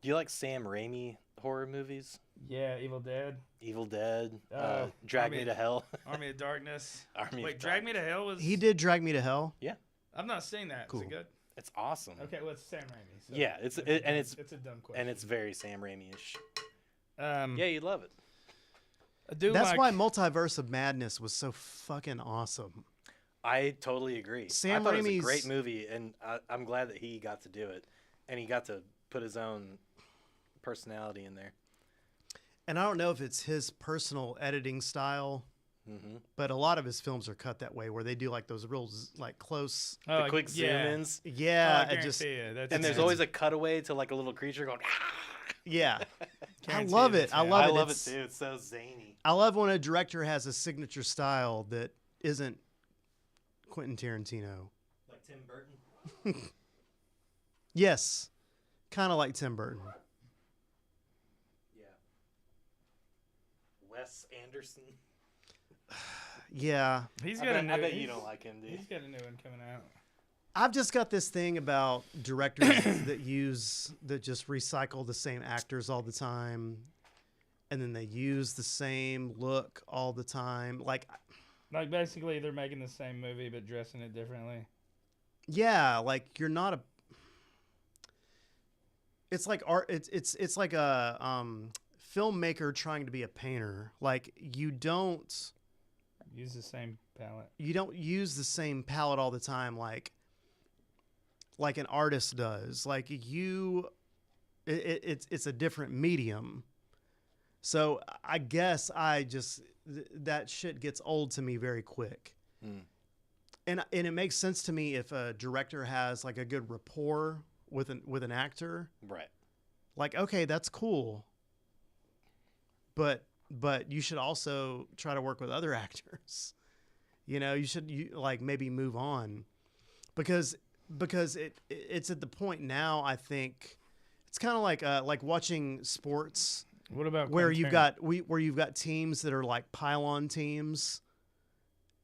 Speaker 2: Do you like Sam Raimi horror movies?
Speaker 1: Yeah, Evil Dead,
Speaker 2: Evil Dead,
Speaker 1: Oh,
Speaker 2: Drag
Speaker 1: Army-
Speaker 2: Me to Hell.
Speaker 1: Army of Darkness.
Speaker 2: Army
Speaker 1: Wait,
Speaker 2: of
Speaker 1: Drag Me to
Speaker 2: Darkness.
Speaker 1: Hell was.
Speaker 3: He did Drag Me to Hell.
Speaker 1: I've not seen that.
Speaker 3: Cool.
Speaker 1: Is it good?
Speaker 2: It's awesome.
Speaker 1: Okay, well, it's Sam Raimi. So
Speaker 2: Yeah, it's
Speaker 1: a dumb question.
Speaker 2: and it's very Sam Raimi-ish.
Speaker 1: Yeah,
Speaker 2: You'd love it.
Speaker 1: I do
Speaker 3: That's
Speaker 1: like,
Speaker 3: why Multiverse of Madness was so fucking awesome.
Speaker 2: I totally agree.
Speaker 3: Sam
Speaker 2: I thought it was a
Speaker 3: Raimi's-
Speaker 2: great movie, and I'm glad that he got to do it, and he got to put his own personality in there.
Speaker 3: And I don't know if it's his personal editing style,
Speaker 2: Mm-hmm.
Speaker 3: but a lot of his films are cut that way, where they do like those real like close.
Speaker 1: Oh,
Speaker 2: The
Speaker 1: like,
Speaker 2: quick
Speaker 1: yeah.
Speaker 2: zoom-ins,
Speaker 3: Yeah,
Speaker 1: Oh, I
Speaker 3: it just
Speaker 1: guarantee you. That's
Speaker 2: and there's
Speaker 1: it's-
Speaker 2: always a cutaway to like a little creature going.
Speaker 3: yeah. I
Speaker 1: guarantee
Speaker 3: love
Speaker 1: you
Speaker 3: it.
Speaker 1: that's
Speaker 3: I
Speaker 1: happening.
Speaker 3: love
Speaker 2: I
Speaker 3: it.
Speaker 2: love it
Speaker 3: It's-
Speaker 2: too. It's so zany.
Speaker 3: I love when a director has a signature style that isn't Quentin Tarantino.
Speaker 2: Like Tim Burton.
Speaker 3: Yes, kind of like Tim Burton.
Speaker 2: Yeah. Wes Anderson.
Speaker 3: Yeah,
Speaker 1: He's
Speaker 2: I
Speaker 1: got a
Speaker 2: bet,
Speaker 1: new.
Speaker 2: I bet you
Speaker 1: he's-
Speaker 2: don't like him, do you?
Speaker 1: He's got a new one coming out.
Speaker 3: I've just got this thing about directors that just recycle the same actors all the time, and then they use the same look all the time. Like,
Speaker 1: Like basically, they're making the same movie but dressing it differently.
Speaker 3: Yeah, like you're not a. It's like art. It's like a filmmaker trying to be a painter. Like you don't
Speaker 1: Use the same palette.
Speaker 3: use the same palette all the time. Like an artist does. Like it's a different medium. So I guess that shit gets old to me very quick.
Speaker 2: Mm.
Speaker 3: And it makes sense to me if a director has like a good rapport with an actor.
Speaker 2: Right.
Speaker 3: Like, okay, that's cool. But you should also try to work with other actors. You should like maybe move on. Because it's at the point now, I think it's kind of like watching sports.
Speaker 1: What about
Speaker 3: where
Speaker 1: Quentin
Speaker 3: you've got teams that are like pylon teams,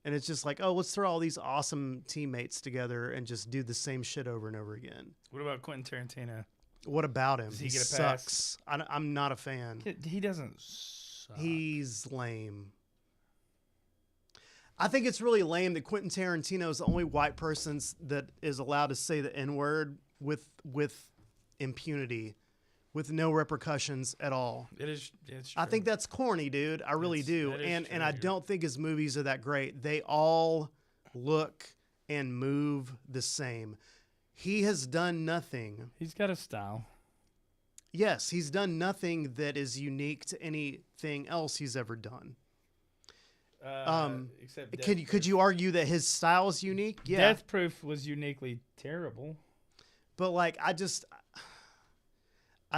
Speaker 3: and it's just like, oh, let's throw all these awesome teammates together and just do the same shit over and over again.
Speaker 1: What about Quentin Tarantino?
Speaker 3: What about him?
Speaker 1: Does he get a pass?
Speaker 3: Sucks. I'm not a fan.
Speaker 1: He doesn't suck.
Speaker 3: He's lame. I think it's really lame that Quentin Tarantino is the only white person that is allowed to say the N-word with impunity, with no repercussions at all.
Speaker 1: It's true.
Speaker 3: I think that's corny, dude. I really do.
Speaker 1: That is
Speaker 3: And
Speaker 1: true.
Speaker 3: I don't think his movies are that great. They all look and move the same. He has done nothing.
Speaker 1: He's got a style.
Speaker 3: Yes, he's done nothing that is unique to anything else he's ever done.
Speaker 1: Except
Speaker 3: Could you argue that his style is unique? Yeah.
Speaker 1: Death Proof was uniquely terrible.
Speaker 3: But like I don't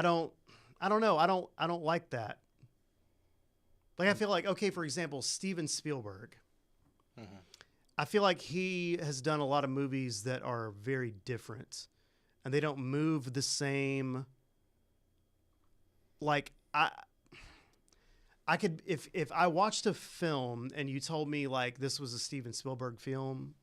Speaker 3: know. I don't like that. Like I feel like, okay, for example, Steven Spielberg.
Speaker 2: Mm-hmm.
Speaker 3: I feel like he has done a lot of movies that are very different and they don't move the same. Like I could if I watched a film and you told me like this was a Steven Spielberg film,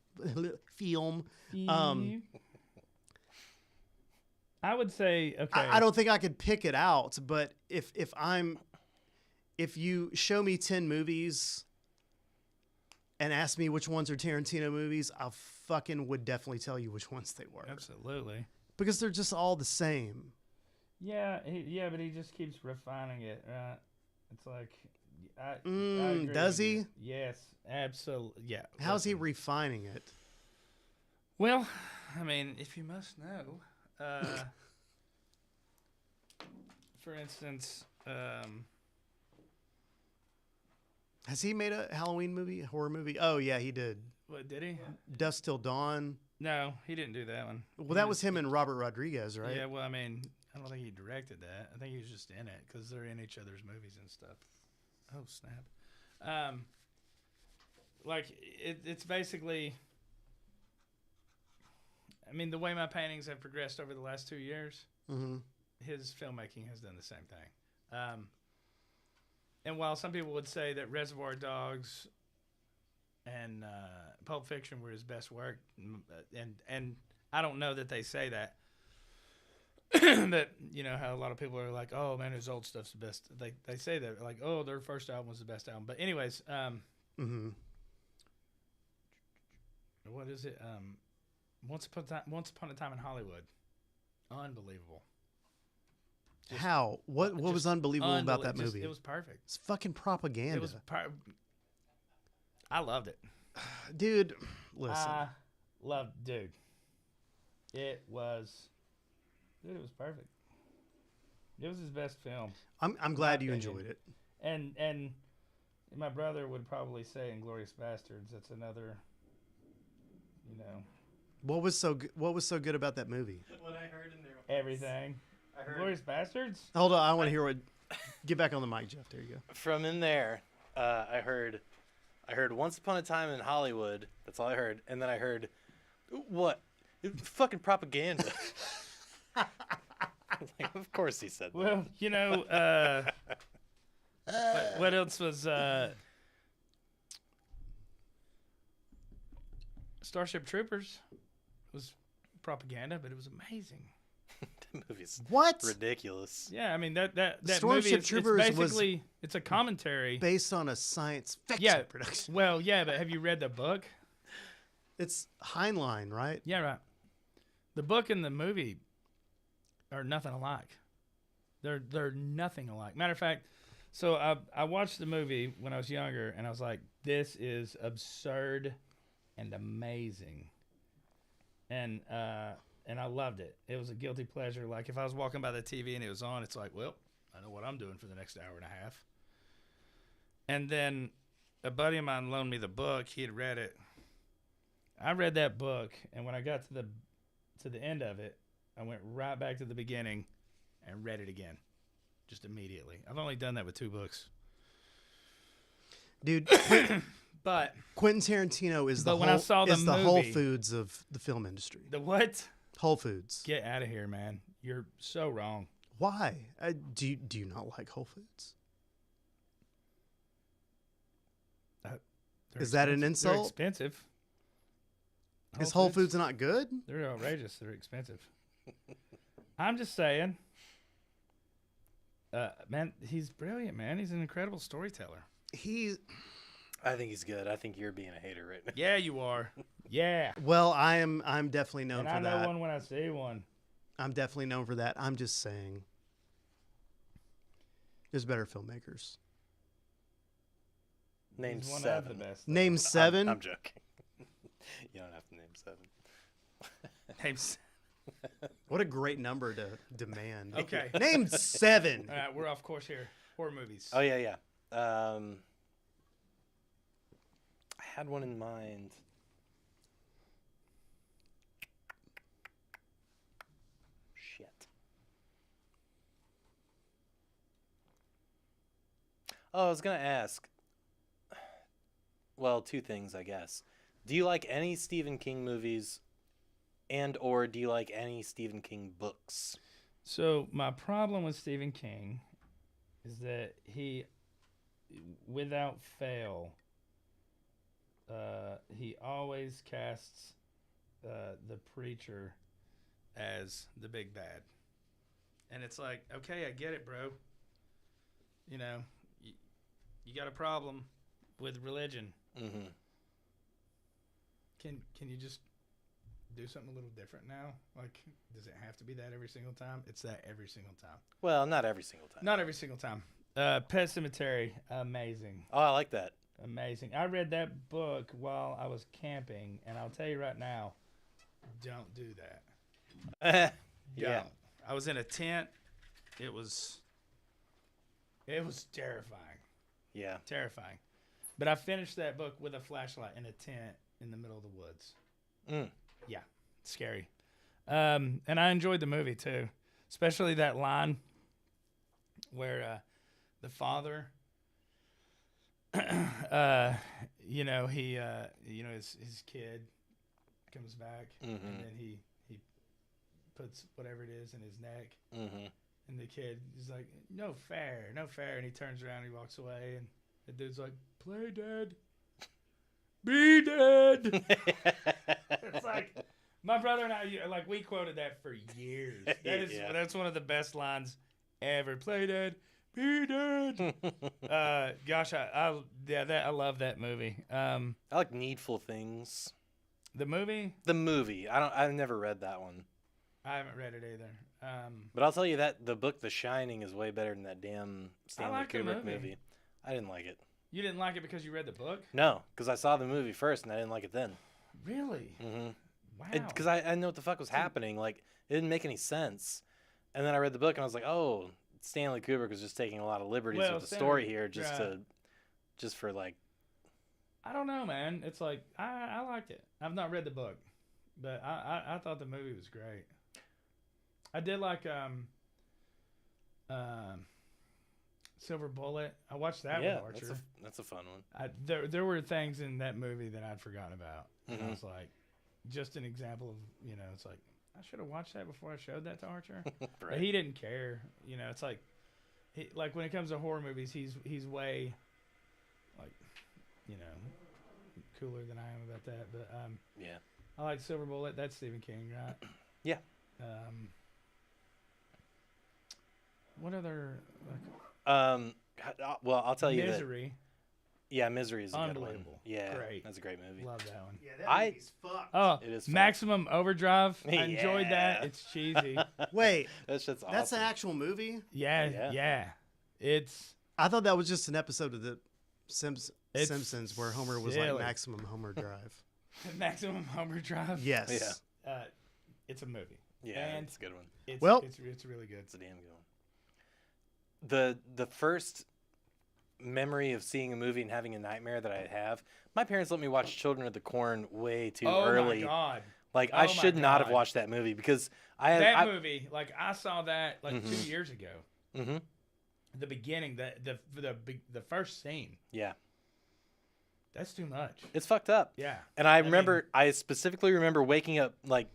Speaker 1: I would say okay.
Speaker 3: I don't think I could pick it out, but if you show me 10 movies and ask me which ones are Tarantino movies, I fucking would definitely tell you which ones they were.
Speaker 1: Absolutely.
Speaker 3: Because they're just all the same.
Speaker 1: Yeah, but he just keeps refining it, right? It's like, I agree
Speaker 3: does
Speaker 1: with
Speaker 3: he?
Speaker 1: you. Yes, absolutely. Yeah.
Speaker 3: How's he
Speaker 1: listen.
Speaker 3: refining it?
Speaker 1: Well, I mean, if you must know, for instance,
Speaker 3: Has he made a Halloween movie, a horror movie? Oh yeah, he did.
Speaker 1: what did he?
Speaker 3: Dusk Till Dawn.
Speaker 1: No, he didn't do that one.
Speaker 3: Well, that was him and Robert Rodriguez, right?
Speaker 1: Yeah, well, I mean, I don't think he directed that. I think he was just in it because they're in each other's movies and stuff. Oh snap! Like it's basically. I mean, the way my paintings have progressed over the last 2 years,
Speaker 3: Mm-hmm.
Speaker 1: his filmmaking has done the same thing. And while some people would say that Reservoir Dogs and Pulp Fiction were his best work, and I don't know that they say that. But you know how a lot of people are like, "Oh man, his old stuff's the best." They say that like, "Oh, their first album was the best album." But anyways,
Speaker 3: Mm-hmm.
Speaker 1: what is it? Once Upon a Time in Hollywood, unbelievable.
Speaker 3: How? What was unbelievable about that movie?
Speaker 1: It was perfect.
Speaker 3: It's fucking propaganda.
Speaker 1: It was. I loved it.
Speaker 3: Dude, listen.
Speaker 1: Dude. It was perfect. It was his best film.
Speaker 3: I'm glad you
Speaker 1: opinion.
Speaker 3: enjoyed it.
Speaker 1: And my brother would probably say Inglourious Bastards. That's another, you know.
Speaker 3: What was so good about that movie?
Speaker 2: What I heard in there.
Speaker 1: Everything.
Speaker 2: I heard
Speaker 1: Inglourious Bastards?
Speaker 3: Hold on, I want to hear what. Get back on the mic, Jeff. There you go.
Speaker 2: from in there. I heard Once Upon a Time in Hollywood. That's all I heard, and then I heard what? Fucking propaganda. Like, of course he said that.
Speaker 1: Well, you know, what else was Starship Troopers was propaganda, but it was amazing.
Speaker 2: movie's
Speaker 3: What?
Speaker 2: ridiculous.
Speaker 1: Yeah, I mean that
Speaker 3: Starship
Speaker 1: movie is
Speaker 3: Troopers
Speaker 1: it's
Speaker 3: was
Speaker 1: basically it's a commentary.
Speaker 3: Based on a science fiction
Speaker 1: Yeah,
Speaker 3: production.
Speaker 1: well, yeah, but have you read the book?
Speaker 3: It's Heinlein, right?
Speaker 1: Yeah, right. The book and the movie are nothing alike. They're nothing alike. Matter of fact, so I watched the movie when I was younger, and I was like, this is absurd and amazing, and I loved it. It was a guilty pleasure. Like if I was walking by the TV and it was on, it's like, well, I know what I'm doing for the next hour and a half. And then a buddy of mine loaned me the book. He had read it. I read that book, and when I got to the end of it, I went right back to the beginning and read it again, just immediately. I've only done that with 2 books.
Speaker 3: Dude,
Speaker 1: But
Speaker 3: Quentin Tarantino is the
Speaker 1: when I saw the
Speaker 3: Whole
Speaker 1: movie-
Speaker 3: Foods of the film industry.
Speaker 1: the what?
Speaker 3: Whole Foods.
Speaker 1: Get out of here, man. You're so wrong.
Speaker 3: Why? Do you not like Whole Foods?
Speaker 1: They're
Speaker 3: Is that an
Speaker 1: expensive. They're
Speaker 3: insult?
Speaker 1: expensive.
Speaker 3: Is Whole Foods not good?
Speaker 1: They're outrageous. They're expensive. I'm just saying. Man, he's brilliant, man. He's an incredible storyteller.
Speaker 2: I think he's good. I think you're being a hater right now.
Speaker 1: Yeah, you are. Yeah.
Speaker 3: Well, I'm definitely known
Speaker 1: And
Speaker 3: for
Speaker 1: I know
Speaker 3: that.
Speaker 1: one when I see one.
Speaker 3: I'm definitely known for that. I'm just saying. There's better filmmakers.
Speaker 2: Name
Speaker 1: He's one of
Speaker 2: 7.
Speaker 1: the best.
Speaker 3: Name 7.
Speaker 2: I'm joking. You don't have to name 7.
Speaker 1: Names.
Speaker 3: What a great number to demand.
Speaker 1: Okay.
Speaker 3: Name 7.
Speaker 1: All right, we're off course here. Horror movies.
Speaker 2: Oh yeah. I had one in mind. Shit. Oh, I was gonna ask. Well, 2 things, I guess. Do you like any Stephen King movies, and or do you like any Stephen King books?
Speaker 1: So my problem with Stephen King is that he, without fail, he always casts the preacher as the big bad, and it's like, okay, I get it, bro. You know, you got a problem with religion.
Speaker 2: Mm-hmm.
Speaker 1: Can you just do something a little different now? Like, does it have to be that every single time? It's that every single time.
Speaker 2: Well, not every single time.
Speaker 1: Not every single time. Pet Cemetery, amazing.
Speaker 2: Oh, I like that.
Speaker 1: Amazing. I read that book while I was camping, and I'll tell you right now, don't do that.
Speaker 2: Yeah.
Speaker 1: Don't. I was in a tent. It was terrifying.
Speaker 2: Yeah.
Speaker 1: Terrifying. But I finished that book with a flashlight in a tent in the middle of the woods.
Speaker 2: Mm.
Speaker 1: Yeah, scary. And I enjoyed the movie too, especially that line where the father, you know, his kid comes back, and then he puts whatever it is in his neck, and the kid is like, no fair, and he turns around, and he walks away, and the dude's like, play dead, be dead. It's like, my brother and I, like, we quoted that for years. That's one of the best lines ever. Play dead, be dead. Gosh, I love that movie.
Speaker 2: I like Needful Things.
Speaker 1: The movie?
Speaker 2: The movie. I've never read that one.
Speaker 1: I haven't read it either.
Speaker 2: But I'll tell you that the book The Shining is way better than that damn Stanley
Speaker 1: like the
Speaker 2: Kubrick
Speaker 1: movie.
Speaker 2: movie. I didn't like it.
Speaker 1: You didn't like it because you read the book?
Speaker 2: No, because I saw the movie first and I didn't like it then.
Speaker 1: Really?
Speaker 2: Mm-hmm.
Speaker 1: Wow.
Speaker 2: Because I didn't know what the fuck was happening. Like, it didn't make any sense. And then I read the book and I was like, oh, Stanley Kubrick was just taking a lot of liberties with the story here just for like.
Speaker 1: I don't know, man. It's like, I liked it. I've not read the book, but I thought the movie was great. I did like Silver Bullet. I watched that with Archer.
Speaker 2: That's a fun one.
Speaker 1: There were things in that movie that I'd forgotten about. And I was like, just an example of, it's like, I should have watched that before I showed that to Archer.
Speaker 2: Right.
Speaker 1: But he didn't care. It's like, like when it comes to horror movies, he's way, like, cooler than I am about that. But
Speaker 2: yeah.
Speaker 1: I like Silver Bullet. That's Stephen King, right?
Speaker 2: Yeah.
Speaker 1: What other
Speaker 2: Well, I'll tell you that.
Speaker 1: Misery?
Speaker 2: Yeah, Misery is a good one.
Speaker 1: Unbelievable.
Speaker 2: Yeah,
Speaker 1: Great.
Speaker 2: that's a great movie.
Speaker 1: Love that one.
Speaker 3: Yeah, that
Speaker 2: I-
Speaker 3: movie's fucked.
Speaker 1: Oh,
Speaker 2: It is fun.
Speaker 1: Maximum Overdrive. I enjoyed that.
Speaker 2: Yeah.
Speaker 1: It's cheesy.
Speaker 3: Wait,
Speaker 2: That shit's awesome.
Speaker 3: that's an actual movie?
Speaker 1: Yeah.
Speaker 2: Yeah.
Speaker 1: It's
Speaker 3: I thought that was just an episode of the
Speaker 1: It's
Speaker 3: Simpsons where Homer was
Speaker 1: silly.
Speaker 3: like maximum Homer drive.
Speaker 1: Maximum Overdrive.
Speaker 3: Yes.
Speaker 2: Yeah.
Speaker 1: It's a movie.
Speaker 2: Yeah,
Speaker 1: And
Speaker 2: it's a good one.
Speaker 1: It's,
Speaker 3: Well-
Speaker 1: it's really good.
Speaker 2: It's a damn good one. The first memory of seeing a movie and having a nightmare that I have, my parents let me watch Children of the Corn way too early.
Speaker 1: My god.
Speaker 2: Like
Speaker 1: Oh
Speaker 2: I
Speaker 1: my
Speaker 2: should not have
Speaker 1: God.
Speaker 2: watched that movie because I had
Speaker 1: That movie, like I saw that like
Speaker 2: Mhm.
Speaker 1: 2 years ago.
Speaker 2: hmm
Speaker 1: The beginning, the first scene.
Speaker 2: Yeah,
Speaker 1: That's too much.
Speaker 2: it's fucked up.
Speaker 1: Yeah.
Speaker 2: And I
Speaker 1: mean-
Speaker 2: remember, I specifically remember waking up like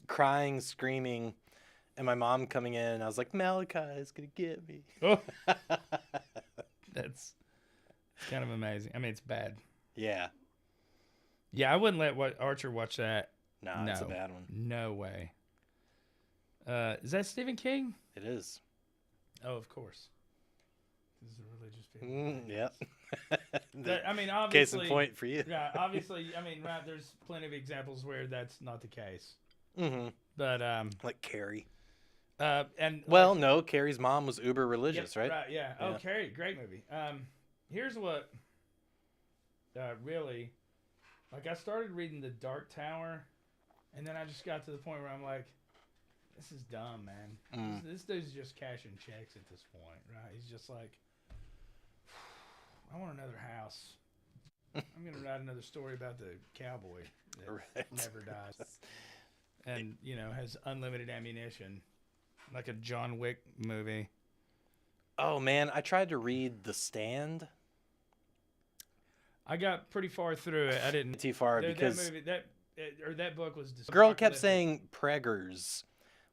Speaker 2: crying, screaming, and my mom coming in. And I was like, Malachi is gonna get me.
Speaker 1: Oh, that's kind of amazing. I mean, it's bad.
Speaker 2: Yeah,
Speaker 1: Yeah, I wouldn't let Archer watch that.
Speaker 2: no, it's a
Speaker 1: No.
Speaker 2: bad one.
Speaker 1: No way. Is that Stephen King?
Speaker 2: It is.
Speaker 1: Oh, of course. This is a religious film.
Speaker 2: Yep.
Speaker 1: I mean,
Speaker 2: Case
Speaker 1: obviously.
Speaker 2: in point for you.
Speaker 1: Yeah, obviously. I mean, right, there's plenty of examples where that's not the case.
Speaker 2: hmm
Speaker 1: But
Speaker 2: Like Carrie.
Speaker 1: and
Speaker 2: Well,
Speaker 1: like,
Speaker 2: no, Carrie's mom was uber religious,
Speaker 1: yep,
Speaker 2: right?
Speaker 1: Right. Yeah. Oh,
Speaker 2: Yeah.
Speaker 1: Carrie, great movie. Here's what. Really, like I started reading The Dark Tower, and then I just got to the point where I'm like, this is dumb, man.
Speaker 2: Mm.
Speaker 1: This dude's just cashing checks at this point, right? He's just like, I want another house. I'm gonna write another story about the cowboy that
Speaker 2: Right.
Speaker 1: never dies, and has unlimited ammunition, like a John Wick movie.
Speaker 2: Oh man, I tried to read The Stand
Speaker 1: I got pretty far through it. I didn't.
Speaker 2: too far
Speaker 1: That
Speaker 2: because
Speaker 1: movie, that book was.
Speaker 2: the girl kept saying preggers.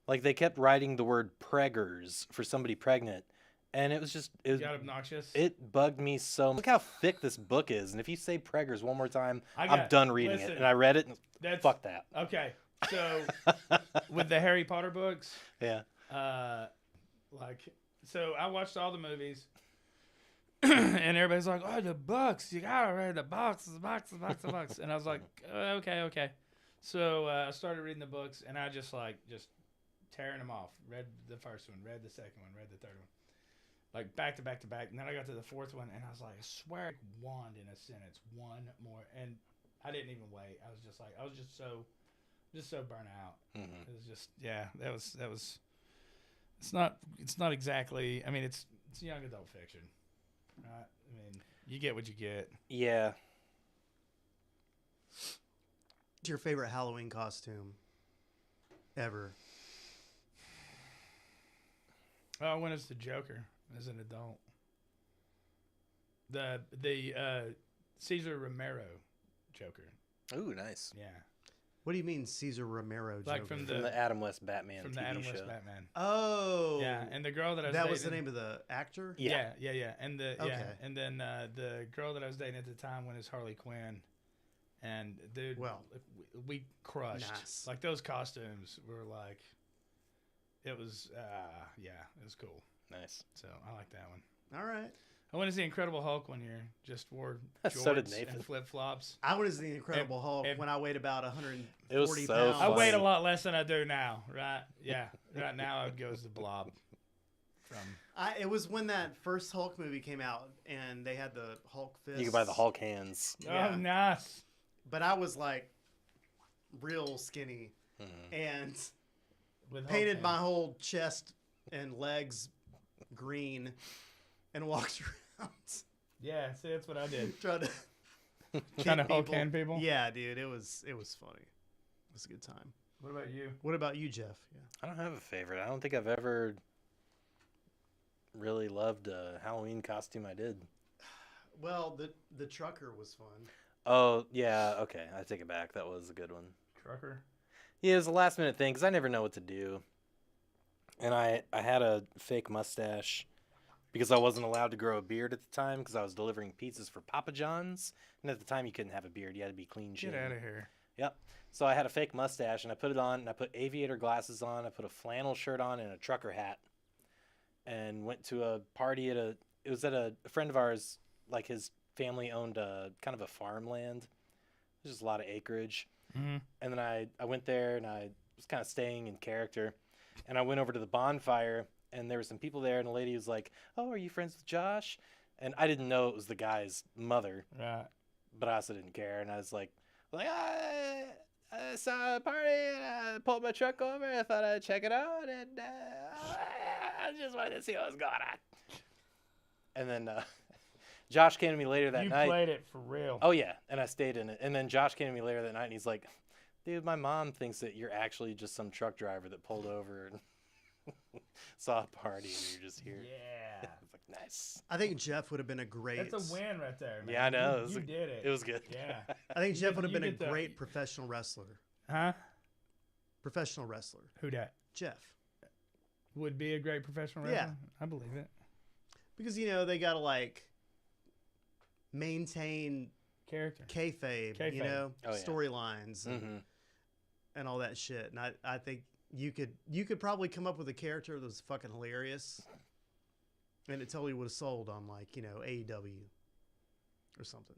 Speaker 2: Like they kept writing the word preggers for somebody pregnant. And it was just
Speaker 1: It got obnoxious.
Speaker 2: it bugged me so much. Look how thick this book is. And if you say preggers one more time,
Speaker 1: I
Speaker 2: I'm
Speaker 1: got-
Speaker 2: done reading
Speaker 1: listen,
Speaker 2: it. And I read it and
Speaker 1: That's
Speaker 2: fuck that.
Speaker 1: okay. So with the Harry Potter books,
Speaker 2: Yeah.
Speaker 1: so I watched all the movies, and everybody's like, "Oh, the books! You gotta read the books, the books." And I was like, "Okay." So I started reading the books, and I just tearing them off. Read the first one, read the second one, read the third one, like back to back to back. And then I got to the fourth one, and I was like, "I swear, I wand in a sentence, one more." And I didn't even wait. I was just so burnt out.
Speaker 2: hmm
Speaker 1: It was just that was it's not exactly, I mean it's young adult fiction, right? I mean, you get what you get.
Speaker 2: Yeah.
Speaker 3: What's your favorite Halloween costume ever?
Speaker 1: Oh, I went as the Joker as an adult. The Cesar Romero Joker.
Speaker 2: Ooh, nice.
Speaker 1: Yeah.
Speaker 3: What do you mean Cesar Romero Joker?
Speaker 1: Like from
Speaker 2: From the Adam West Batman
Speaker 1: from
Speaker 2: TV
Speaker 1: the Adam
Speaker 2: show.
Speaker 1: West Batman.
Speaker 3: Oh.
Speaker 1: Yeah, and the girl that I was
Speaker 3: that
Speaker 1: dating,
Speaker 3: was the name of the actor?
Speaker 2: Yeah.
Speaker 1: Yeah. And
Speaker 3: Okay.
Speaker 1: and then the girl that I was dating at the time went as Harley Quinn, and dude,
Speaker 3: Well,
Speaker 1: we crushed.
Speaker 3: nice.
Speaker 1: Like those costumes were like, it was it was cool.
Speaker 2: Nice.
Speaker 1: So I like that one.
Speaker 3: All right.
Speaker 1: I went as the Incredible Hulk one year. Just wore
Speaker 2: So did
Speaker 1: jorts
Speaker 2: Nathan.
Speaker 1: and flip flops.
Speaker 3: I was the Incredible Hulk
Speaker 1: and-
Speaker 3: when I weighed about 140
Speaker 2: It was so
Speaker 3: pounds.
Speaker 1: I weighed a
Speaker 2: funny.
Speaker 1: lot less than I do now, right? Yeah, right now I would go as the Blob. From
Speaker 3: It was when that first Hulk movie came out, and they had the Hulk fists.
Speaker 2: You can buy the Hulk hands.
Speaker 3: Yeah.
Speaker 1: Oh, nice.
Speaker 3: But I was like real skinny
Speaker 2: Mhm.
Speaker 3: and
Speaker 1: With Hulk
Speaker 3: painted my
Speaker 1: hands.
Speaker 3: whole chest and legs green and walked around
Speaker 1: Yeah, see, that's what I did.
Speaker 3: trying to
Speaker 1: Trying to
Speaker 3: hit
Speaker 1: Hulk
Speaker 3: people.
Speaker 1: hand people.
Speaker 3: Yeah, dude, it was funny. It was a good time.
Speaker 1: What about you?
Speaker 3: What about you, Jeff? Yeah.
Speaker 2: I don't have a favorite. I don't think I've ever really loved a Halloween costume I did.
Speaker 3: Well, the trucker was fun.
Speaker 2: Oh, yeah. Okay. I take it back. That was a good one.
Speaker 1: Trucker.
Speaker 2: Yeah, it was a last minute thing because I never know what to do. And I had a fake mustache because I wasn't allowed to grow a beard at the time because I was delivering pizzas for Papa John's. And at the time, you couldn't have a beard. You had to be clean
Speaker 1: Get
Speaker 2: shaven.
Speaker 1: out of here.
Speaker 2: Yep. So I had a fake mustache and I put it on and I put aviator glasses on. I put a flannel shirt on and a trucker hat. and went to a party at a. It was at a friend of ours. Like his family owned a kind of a farmland. There's just a lot of acreage.
Speaker 1: Mm-hmm.
Speaker 2: And then I went there and I was kind of staying in character. And I went over to the bonfire and there were some people there and a lady was like, "Oh, are you friends with Josh?" And I didn't know it was the guy's mother,
Speaker 1: Right.
Speaker 2: but I also didn't care. And I was like, I saw a party and I pulled my truck over. I thought I'd check it out and I just wanted to see what was going on. And then Josh came to me later that night.
Speaker 1: You played it for real.
Speaker 2: Oh, yeah. And I stayed in it. And then Josh came to me later that night and he's like, "Dude, my mom thinks that you're actually just some truck driver that pulled over and saw a party and you're just here."
Speaker 1: Yeah.
Speaker 2: It's like, nice.
Speaker 3: I think Jeff would have been a great.
Speaker 1: That's a win right there, man.
Speaker 2: Yeah, I know.
Speaker 1: You did it.
Speaker 2: It was good.
Speaker 1: Yeah.
Speaker 3: I think Jeff would have
Speaker 1: You
Speaker 3: been a
Speaker 1: get the-
Speaker 3: great professional wrestler.
Speaker 1: Huh?
Speaker 3: Professional wrestler.
Speaker 1: Who dat?
Speaker 3: Jeff.
Speaker 1: Would be a great professional
Speaker 3: Yeah.
Speaker 1: wrestler? I believe it.
Speaker 3: Because, you know, they got to, like, maintain
Speaker 1: Character.
Speaker 3: kayfabe,
Speaker 1: Kayfabe.
Speaker 3: you know,
Speaker 2: Oh, yeah.
Speaker 3: storylines
Speaker 2: Mm-hmm.
Speaker 3: and all that shit. And I think you could probably come up with a character that was fucking hilarious. And it totally would have sold on, like, you know, AEW or something.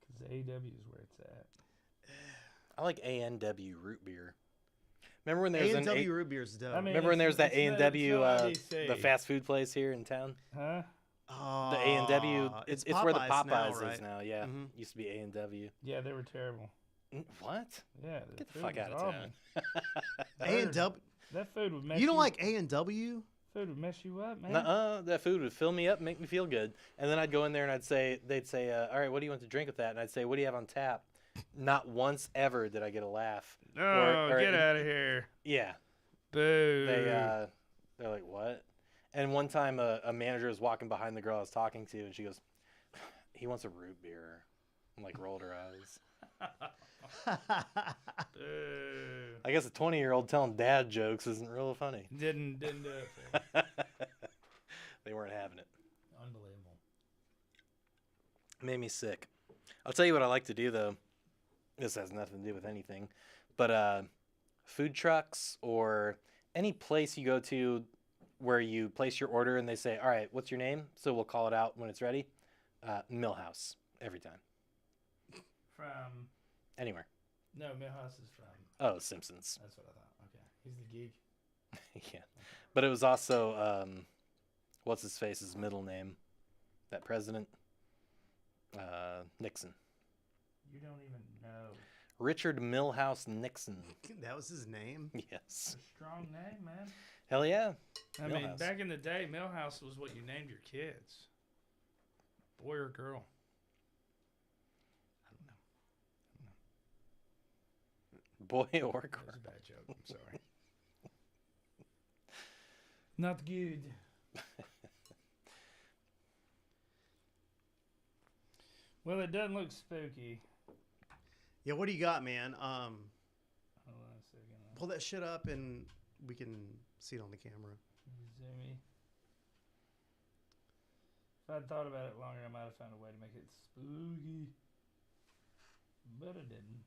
Speaker 1: Because AEW is where it's at.
Speaker 2: I like A&W root beer. Remember when there was
Speaker 3: A&W root beer is dope.
Speaker 1: I mean-
Speaker 2: Remember when there was that
Speaker 1: It's no-
Speaker 2: A&W,
Speaker 1: it's no IDC.
Speaker 2: the fast food place here in town?
Speaker 1: Huh?
Speaker 2: The A&W, it's where the Popeyes
Speaker 3: now,
Speaker 2: is
Speaker 3: right?
Speaker 2: now. Yeah,
Speaker 3: Mhm.
Speaker 2: used to be A&W.
Speaker 1: Yeah, they were terrible.
Speaker 2: What?
Speaker 1: Yeah.
Speaker 2: Get the
Speaker 1: food
Speaker 2: fuck
Speaker 1: was
Speaker 2: out of
Speaker 1: awful.
Speaker 2: town.
Speaker 3: A&W.
Speaker 1: That food would mess
Speaker 3: You don't
Speaker 1: you
Speaker 3: like A&W?
Speaker 1: Food would mess you up, man.
Speaker 2: Nuh-uh, that food would fill me up, make me feel good, and then I'd go in there and they'd say, "All right, what do you want to drink with that?" And I'd say, "What do you have on tap?" Not once ever did I get a laugh.
Speaker 1: Oh,
Speaker 2: or-
Speaker 1: get out of here.
Speaker 2: Yeah,
Speaker 1: Boo.
Speaker 2: they're like, "What?" And one time a manager was walking behind the girl I was talking to, and she goes, "He wants a root beer," and like rolled her eyes.
Speaker 1: Boo.
Speaker 2: I guess a 20-year-old telling dad jokes isn't real funny.
Speaker 1: Didn't do it for you.
Speaker 2: They weren't having it.
Speaker 1: Unbelievable.
Speaker 2: Made me sick. I'll tell you what I like to do though. This has nothing to do with anything, but food trucks or any place you go to where you place your order and they say, "All right, what's your name?" So we'll call it out when it's ready. Millhouse every time.
Speaker 1: From
Speaker 2: Anywhere.
Speaker 1: no, Millhouse is from.
Speaker 2: Oh, Simpsons.
Speaker 1: That's what I thought. Okay, he's the geek.
Speaker 2: Yeah, but it was also what's his face's middle name? That president. Nixon.
Speaker 1: You don't even know.
Speaker 2: Richard Milhouse Nixon.
Speaker 3: That was his name?
Speaker 2: Yes.
Speaker 1: It's a strong name, man.
Speaker 2: Hell yeah.
Speaker 1: I mean,
Speaker 2: Millhouse.
Speaker 1: back in the day, Millhouse was what you named your kids. Boy or girl. I don't know.
Speaker 2: Boy or
Speaker 1: That
Speaker 2: girl.
Speaker 1: was a bad joke. I'm sorry. Not good. Well, it doesn't look spooky.
Speaker 3: Yeah, what do you got, man?
Speaker 1: Hold on a second.
Speaker 3: Pull that shit up and we can see it on the camera.
Speaker 1: Zoomy. If I'd thought about it longer, I might have found a way to make it spooky. But I didn't.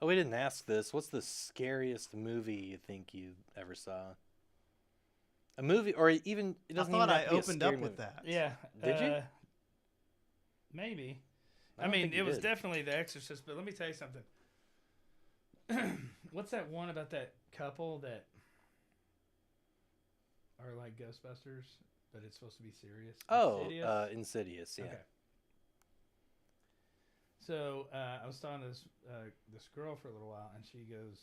Speaker 2: Oh, we didn't ask this. What's the scariest movie you think you ever saw? A movie, or even it
Speaker 3: I
Speaker 2: doesn't
Speaker 3: thought
Speaker 2: even
Speaker 3: I
Speaker 2: have to be a
Speaker 3: opened
Speaker 2: scary
Speaker 3: up with
Speaker 2: movie.
Speaker 3: that.
Speaker 1: Yeah.
Speaker 2: Did you?
Speaker 1: Maybe. I
Speaker 2: don't
Speaker 1: mean,
Speaker 2: think you
Speaker 1: it was
Speaker 2: did.
Speaker 1: definitely The Exorcist, but let me tell you something. What's that one about that couple that are like Ghostbusters, but it's supposed to be serious?
Speaker 2: Oh,
Speaker 1: Insidious?
Speaker 2: Insidious. Yeah.
Speaker 1: Okay. So I was talking to this girl for a little while, and she goes,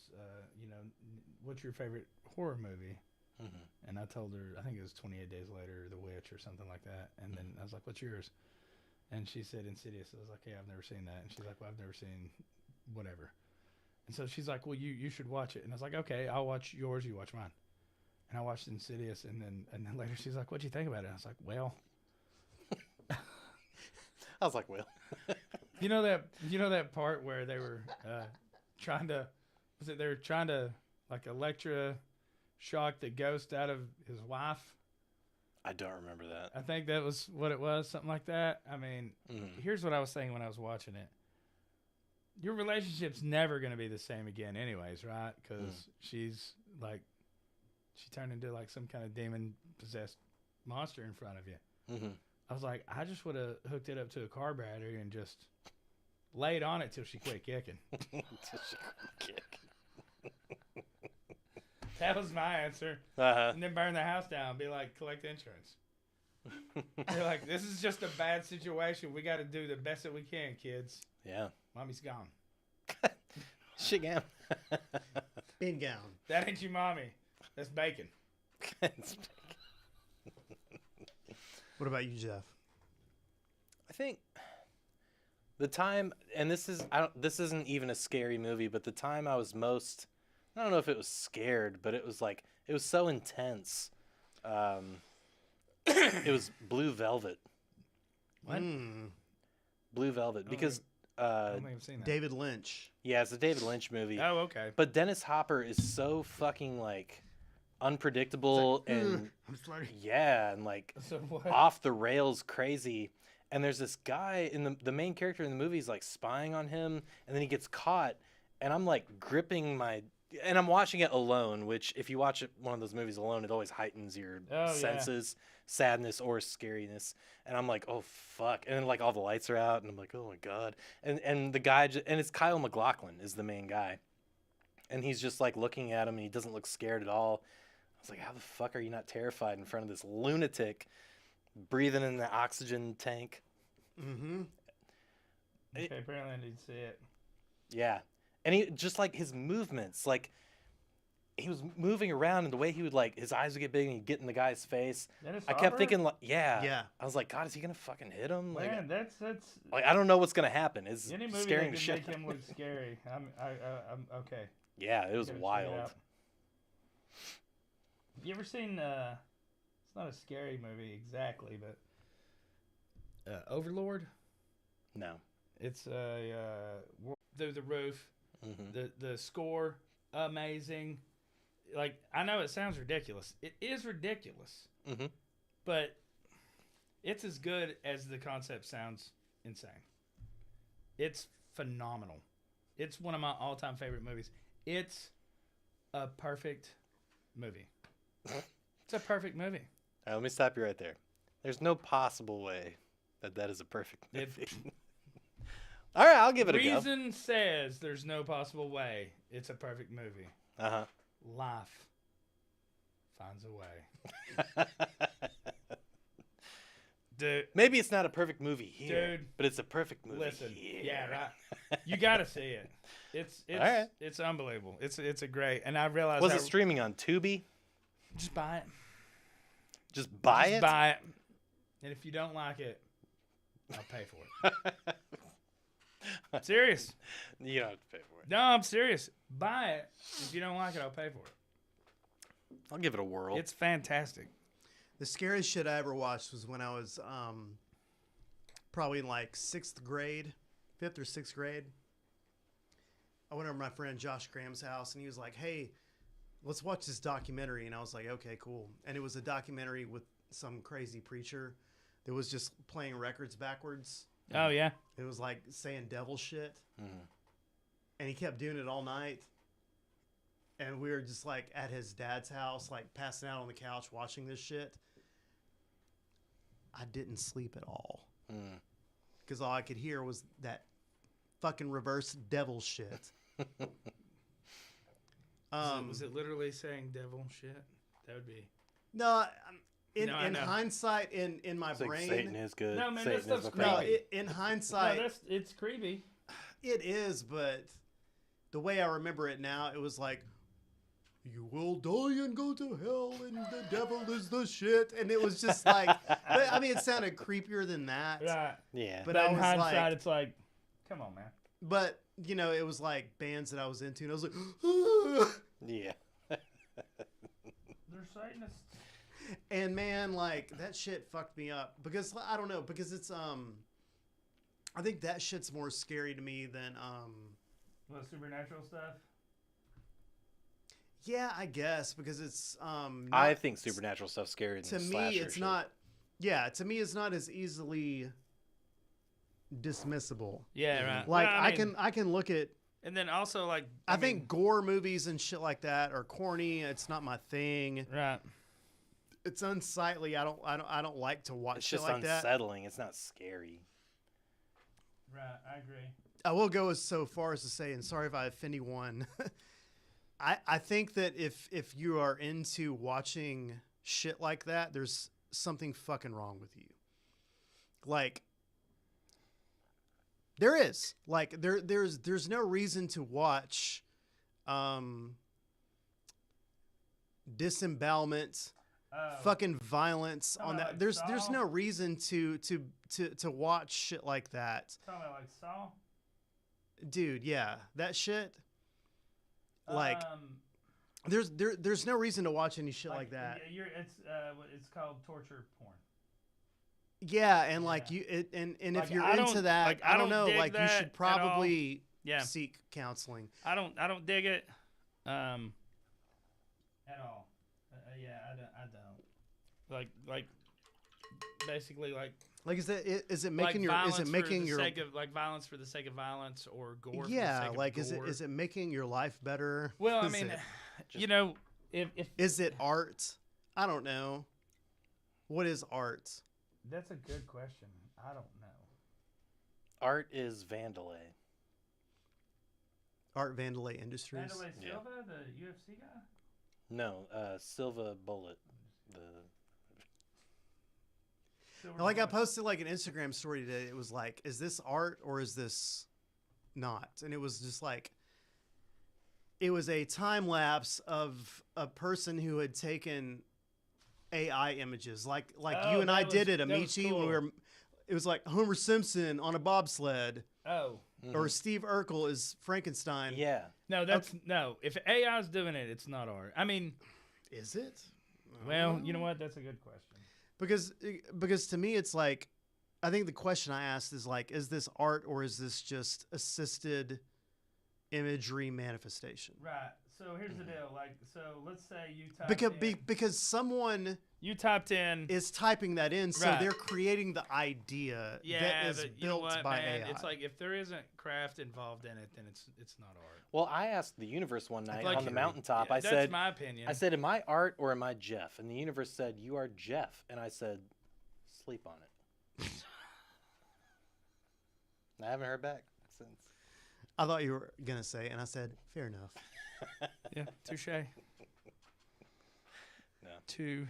Speaker 1: what's your favorite horror movie?
Speaker 2: Mm-hmm.
Speaker 1: And I told her, I think it was 28 Days Later, The Witch, or something like that. And then I was like, what's yours? And she said Insidious. I was like, hey, I've never seen that. And she's like, well, I've never seen whatever. And so she's like, well, you should watch it. And I was like, okay, I'll watch yours, you watch mine. And I watched Insidious, and then later she's like, what'd you think about it? And I was like, well.
Speaker 2: I was like, well.
Speaker 1: You know that part where they were trying to like electroshock the ghost out of his wife?
Speaker 2: I don't remember that.
Speaker 1: I think that was what it was, something like that. I mean,
Speaker 2: Mhm.
Speaker 1: here's what I was thinking when I was watching it. Your relationship's never going to be the same again anyways, right? Because she's like she turned into like some kind of demon possessed monster in front of you.
Speaker 2: Mm-hmm.
Speaker 1: I was like, I just would have hooked it up to a car battery and just laid on it till she quit kicking. That was my answer.
Speaker 2: Uh-huh.
Speaker 1: And then burn the house down. Be like, collect insurance. They're like, this is just a bad situation. We got to do the best that we can, kids.
Speaker 2: Yeah.
Speaker 1: Mommy's gone.
Speaker 2: Shit, yeah.
Speaker 3: Been gown.
Speaker 1: That ain't your mommy. That's bacon.
Speaker 3: What about you, Jeff?
Speaker 2: I think the time, and this isn't even a scary movie, but the time I was most, I don't know if it was scared, but it was so intense. It was Blue Velvet.
Speaker 1: What?
Speaker 2: Blue Velvet, because
Speaker 1: I don't think I've seen that.
Speaker 3: David Lynch.
Speaker 2: yeah, it's a David Lynch movie.
Speaker 1: Oh, okay.
Speaker 2: But Dennis Hopper is so fucking like unpredictable and
Speaker 1: I'm sorry.
Speaker 2: yeah, and like
Speaker 1: So what?
Speaker 2: off the rails crazy. And there's this guy in the main character in the movie is like spying on him, and then he gets caught, and I'm like gripping my, and I'm watching it alone, which if you watch one of those movies alone, it always heightens your senses, sadness or scariness. And I'm like, oh fuck, and then like all the lights are out, and I'm like, oh my god, and the guy and it's Kyle MacLachlan is the main guy, and he's just like looking at him, and he doesn't look scared at all. I was like, how the fuck are you not terrified in front of this lunatic breathing in the oxygen tank?
Speaker 3: Mm-hmm.
Speaker 1: Okay, apparently I need to see it.
Speaker 2: Yeah. And he just like his movements, like he was moving around, and the way he would like his eyes would get big and he'd get in the guy's face.
Speaker 1: Dennis
Speaker 2: I kept
Speaker 1: Hopper?
Speaker 2: thinking like, yeah.
Speaker 3: Yeah.
Speaker 2: I was like, God, is he gonna fucking hit him? Like,
Speaker 1: Man, that's
Speaker 2: like I don't know what's gonna happen. It's
Speaker 1: any movie
Speaker 2: scaring
Speaker 1: that
Speaker 2: the
Speaker 1: can
Speaker 2: shit.
Speaker 1: make him look scary. I'm okay.
Speaker 2: Yeah, it was
Speaker 1: Gotta check it
Speaker 2: wild.
Speaker 1: out. Have you ever seen? It's not a scary movie exactly, but Overlord.
Speaker 2: No.
Speaker 1: It's through the roof.
Speaker 2: Mm-hmm.
Speaker 1: The score amazing. Like, I know it sounds ridiculous. It is ridiculous,
Speaker 2: Mm-hmm.
Speaker 1: but it's as good as the concept sounds insane. It's phenomenal. It's one of my all-time favorite movies. It's a perfect movie. It's a perfect movie.
Speaker 2: All right, let me stop you right there. There's no possible way that is a perfect movie. All right, I'll give it a go.
Speaker 1: Reason says there's no possible way it's a perfect movie.
Speaker 2: Uh-huh.
Speaker 1: Life finds a way. Dude,
Speaker 2: Maybe it's not a perfect movie here,
Speaker 1: Dude,
Speaker 2: but it's a perfect movie
Speaker 1: listen,
Speaker 2: here.
Speaker 1: yeah, right. You gotta see it. It's
Speaker 2: All right.
Speaker 1: It's unbelievable. It's a great, and I realized
Speaker 2: Was it streaming on Tubi?
Speaker 1: just buy it.
Speaker 2: Just buy
Speaker 1: Just
Speaker 2: it?
Speaker 1: buy it. And if you don't like it, I'll pay for it. I'm serious.
Speaker 2: You don't have to pay for it.
Speaker 1: No, I'm serious. Buy it. If you don't like it, I'll pay for it.
Speaker 2: I'll give it a whirl.
Speaker 1: It's fantastic.
Speaker 3: The scariest shit I ever watched was when I was probably in like 5th or 6th grade. I went over to my friend Josh Graham's house, and he was like, hey, let's watch this documentary. And I was like, okay, cool. And it was a documentary with some crazy preacher that was just playing records backwards.
Speaker 1: Oh, yeah.
Speaker 3: It was like saying devil shit.
Speaker 2: Mhm.
Speaker 3: And he kept doing it all night. And we were just like at his dad's house, like passing out on the couch watching this shit. I didn't sleep at all.
Speaker 2: Mm.
Speaker 3: Because all I could hear was that fucking reverse devil shit.
Speaker 1: Was it literally saying devil shit? That would be.
Speaker 3: No,
Speaker 1: No, I
Speaker 3: in
Speaker 1: know.
Speaker 3: hindsight, in my
Speaker 2: It's like
Speaker 3: brain.
Speaker 2: Satan is good.
Speaker 1: No, man, that
Speaker 2: Satan is
Speaker 1: stuff's
Speaker 2: my
Speaker 1: creepy.
Speaker 3: No,
Speaker 2: friend.
Speaker 3: in
Speaker 1: No,
Speaker 3: hindsight,
Speaker 1: it's creepy.
Speaker 3: it is, but the way I remember it now, it was like, you will die and go to hell, and the devil is the shit. And it was just like, but, I mean, it sounded creepier than that.
Speaker 1: Right.
Speaker 2: Yeah.
Speaker 3: But
Speaker 1: But
Speaker 3: I
Speaker 1: in
Speaker 3: was
Speaker 1: hindsight,
Speaker 3: like,
Speaker 1: it's like, come on, man.
Speaker 3: but you know, it was like bands that I was into, and I was like,
Speaker 2: Yeah.
Speaker 1: They're Satanists.
Speaker 3: and man, like that shit fucked me up because I don't know, because it's I think that shit's more scary to me than
Speaker 1: What, supernatural stuff?
Speaker 3: yeah, I guess, because it's
Speaker 2: I think supernatural stuff's scarier
Speaker 3: to
Speaker 2: than
Speaker 3: me
Speaker 2: slasher
Speaker 3: it's
Speaker 2: shit.
Speaker 3: not. Yeah, to me it's not as easily dismissible.
Speaker 1: Yeah, right.
Speaker 3: Like
Speaker 1: Well,
Speaker 3: I can look at
Speaker 1: And then also like
Speaker 3: I think gore movies and shit like that are corny. It's not my thing.
Speaker 1: right.
Speaker 3: It's unsightly. I don't like to watch
Speaker 2: It's
Speaker 3: shit
Speaker 2: just
Speaker 3: like that.
Speaker 2: unsettling. It's not scary.
Speaker 1: Right, I agree.
Speaker 3: I will go as so far as to say, and sorry if I offend anyone, I think that if you are into watching shit like that, there's something fucking wrong with you. Like, there is. Like, there's no reason to watch disembowelment, fucking violence on that.
Speaker 1: like
Speaker 3: There's
Speaker 1: Saw?
Speaker 3: no reason to watch shit like that.
Speaker 1: Talking about like Saw.
Speaker 3: Dude, yeah, that shit. Like,
Speaker 1: Um,
Speaker 3: there's no reason to watch any shit like that.
Speaker 1: It's called torture porn.
Speaker 3: Yeah, and like
Speaker 1: Yeah.
Speaker 3: and
Speaker 1: Like,
Speaker 3: if you're
Speaker 1: I
Speaker 3: into
Speaker 1: don't-
Speaker 3: that,
Speaker 1: like,
Speaker 3: I
Speaker 1: I
Speaker 3: don't
Speaker 1: don't
Speaker 3: know.
Speaker 1: dig
Speaker 3: Like, you
Speaker 1: that
Speaker 3: should
Speaker 1: at
Speaker 3: probably
Speaker 1: Yeah.
Speaker 3: seek counseling.
Speaker 1: I don't dig it, at all. Yeah, I don't. Like, basically like
Speaker 3: Like, is it making your
Speaker 1: violence
Speaker 3: is it making
Speaker 1: for the
Speaker 3: your
Speaker 1: sake of like violence for the sake of violence or gore? For the
Speaker 3: yeah
Speaker 1: sake of
Speaker 3: like
Speaker 1: gore?
Speaker 3: is it making your life better?
Speaker 1: Well, I
Speaker 3: Is
Speaker 1: mean,
Speaker 3: it-
Speaker 1: you know, if
Speaker 3: is it art? I don't know. What is art?
Speaker 1: that's a good question, I don't know.
Speaker 2: Art is Vandalay.
Speaker 3: Art Vandalay Industries.
Speaker 1: Mandalay
Speaker 2: Yeah.
Speaker 1: Silva, the UFC guy.
Speaker 2: No, Silva Bullet. The
Speaker 1: Silver
Speaker 3: Like, I
Speaker 1: Bullet.
Speaker 3: posted like an Instagram story today. It was like, is this art or is this not? And it was just like, it was a time lapse of a person who had taken AI images, like
Speaker 1: Oh,
Speaker 3: you and I
Speaker 1: that
Speaker 3: did
Speaker 1: was-
Speaker 3: it,
Speaker 1: that was
Speaker 3: Amici, when we
Speaker 1: cool.
Speaker 3: were. It was like Homer Simpson on a bobsled,
Speaker 1: Oh
Speaker 3: or Steve Urkel is Frankenstein.
Speaker 2: yeah.
Speaker 1: no, that's no. If AI's doing it, it's not art. I mean,
Speaker 3: Is it?
Speaker 1: well, you know what? That's a good question.
Speaker 3: Because to me, it's like, I think the question I asked is like, is this art or is this just assisted imagery manifestation?
Speaker 1: Right. So here's the deal. Like, so let's say you typed
Speaker 3: Because someone
Speaker 1: you typed in.
Speaker 3: is typing that in, so
Speaker 1: Right.
Speaker 3: they're creating the idea
Speaker 1: Yeah,
Speaker 3: that is
Speaker 1: but you know
Speaker 3: built
Speaker 1: what,
Speaker 3: by
Speaker 1: man?
Speaker 3: AI.
Speaker 1: It's like if there isn't craft involved in it, then it's not art.
Speaker 2: Well, I asked the universe one night
Speaker 1: Like-
Speaker 2: on the mountaintop.
Speaker 1: Yeah,
Speaker 2: I
Speaker 1: that's
Speaker 2: said,
Speaker 1: my opinion.
Speaker 2: am I art or am I Jeff? And the universe said, you are Jeff. And I said, sleep on it. I haven't heard back since.
Speaker 3: I thought you were gonna say, and I said, fair enough.
Speaker 1: Yeah, touche.
Speaker 2: No.
Speaker 1: Touche.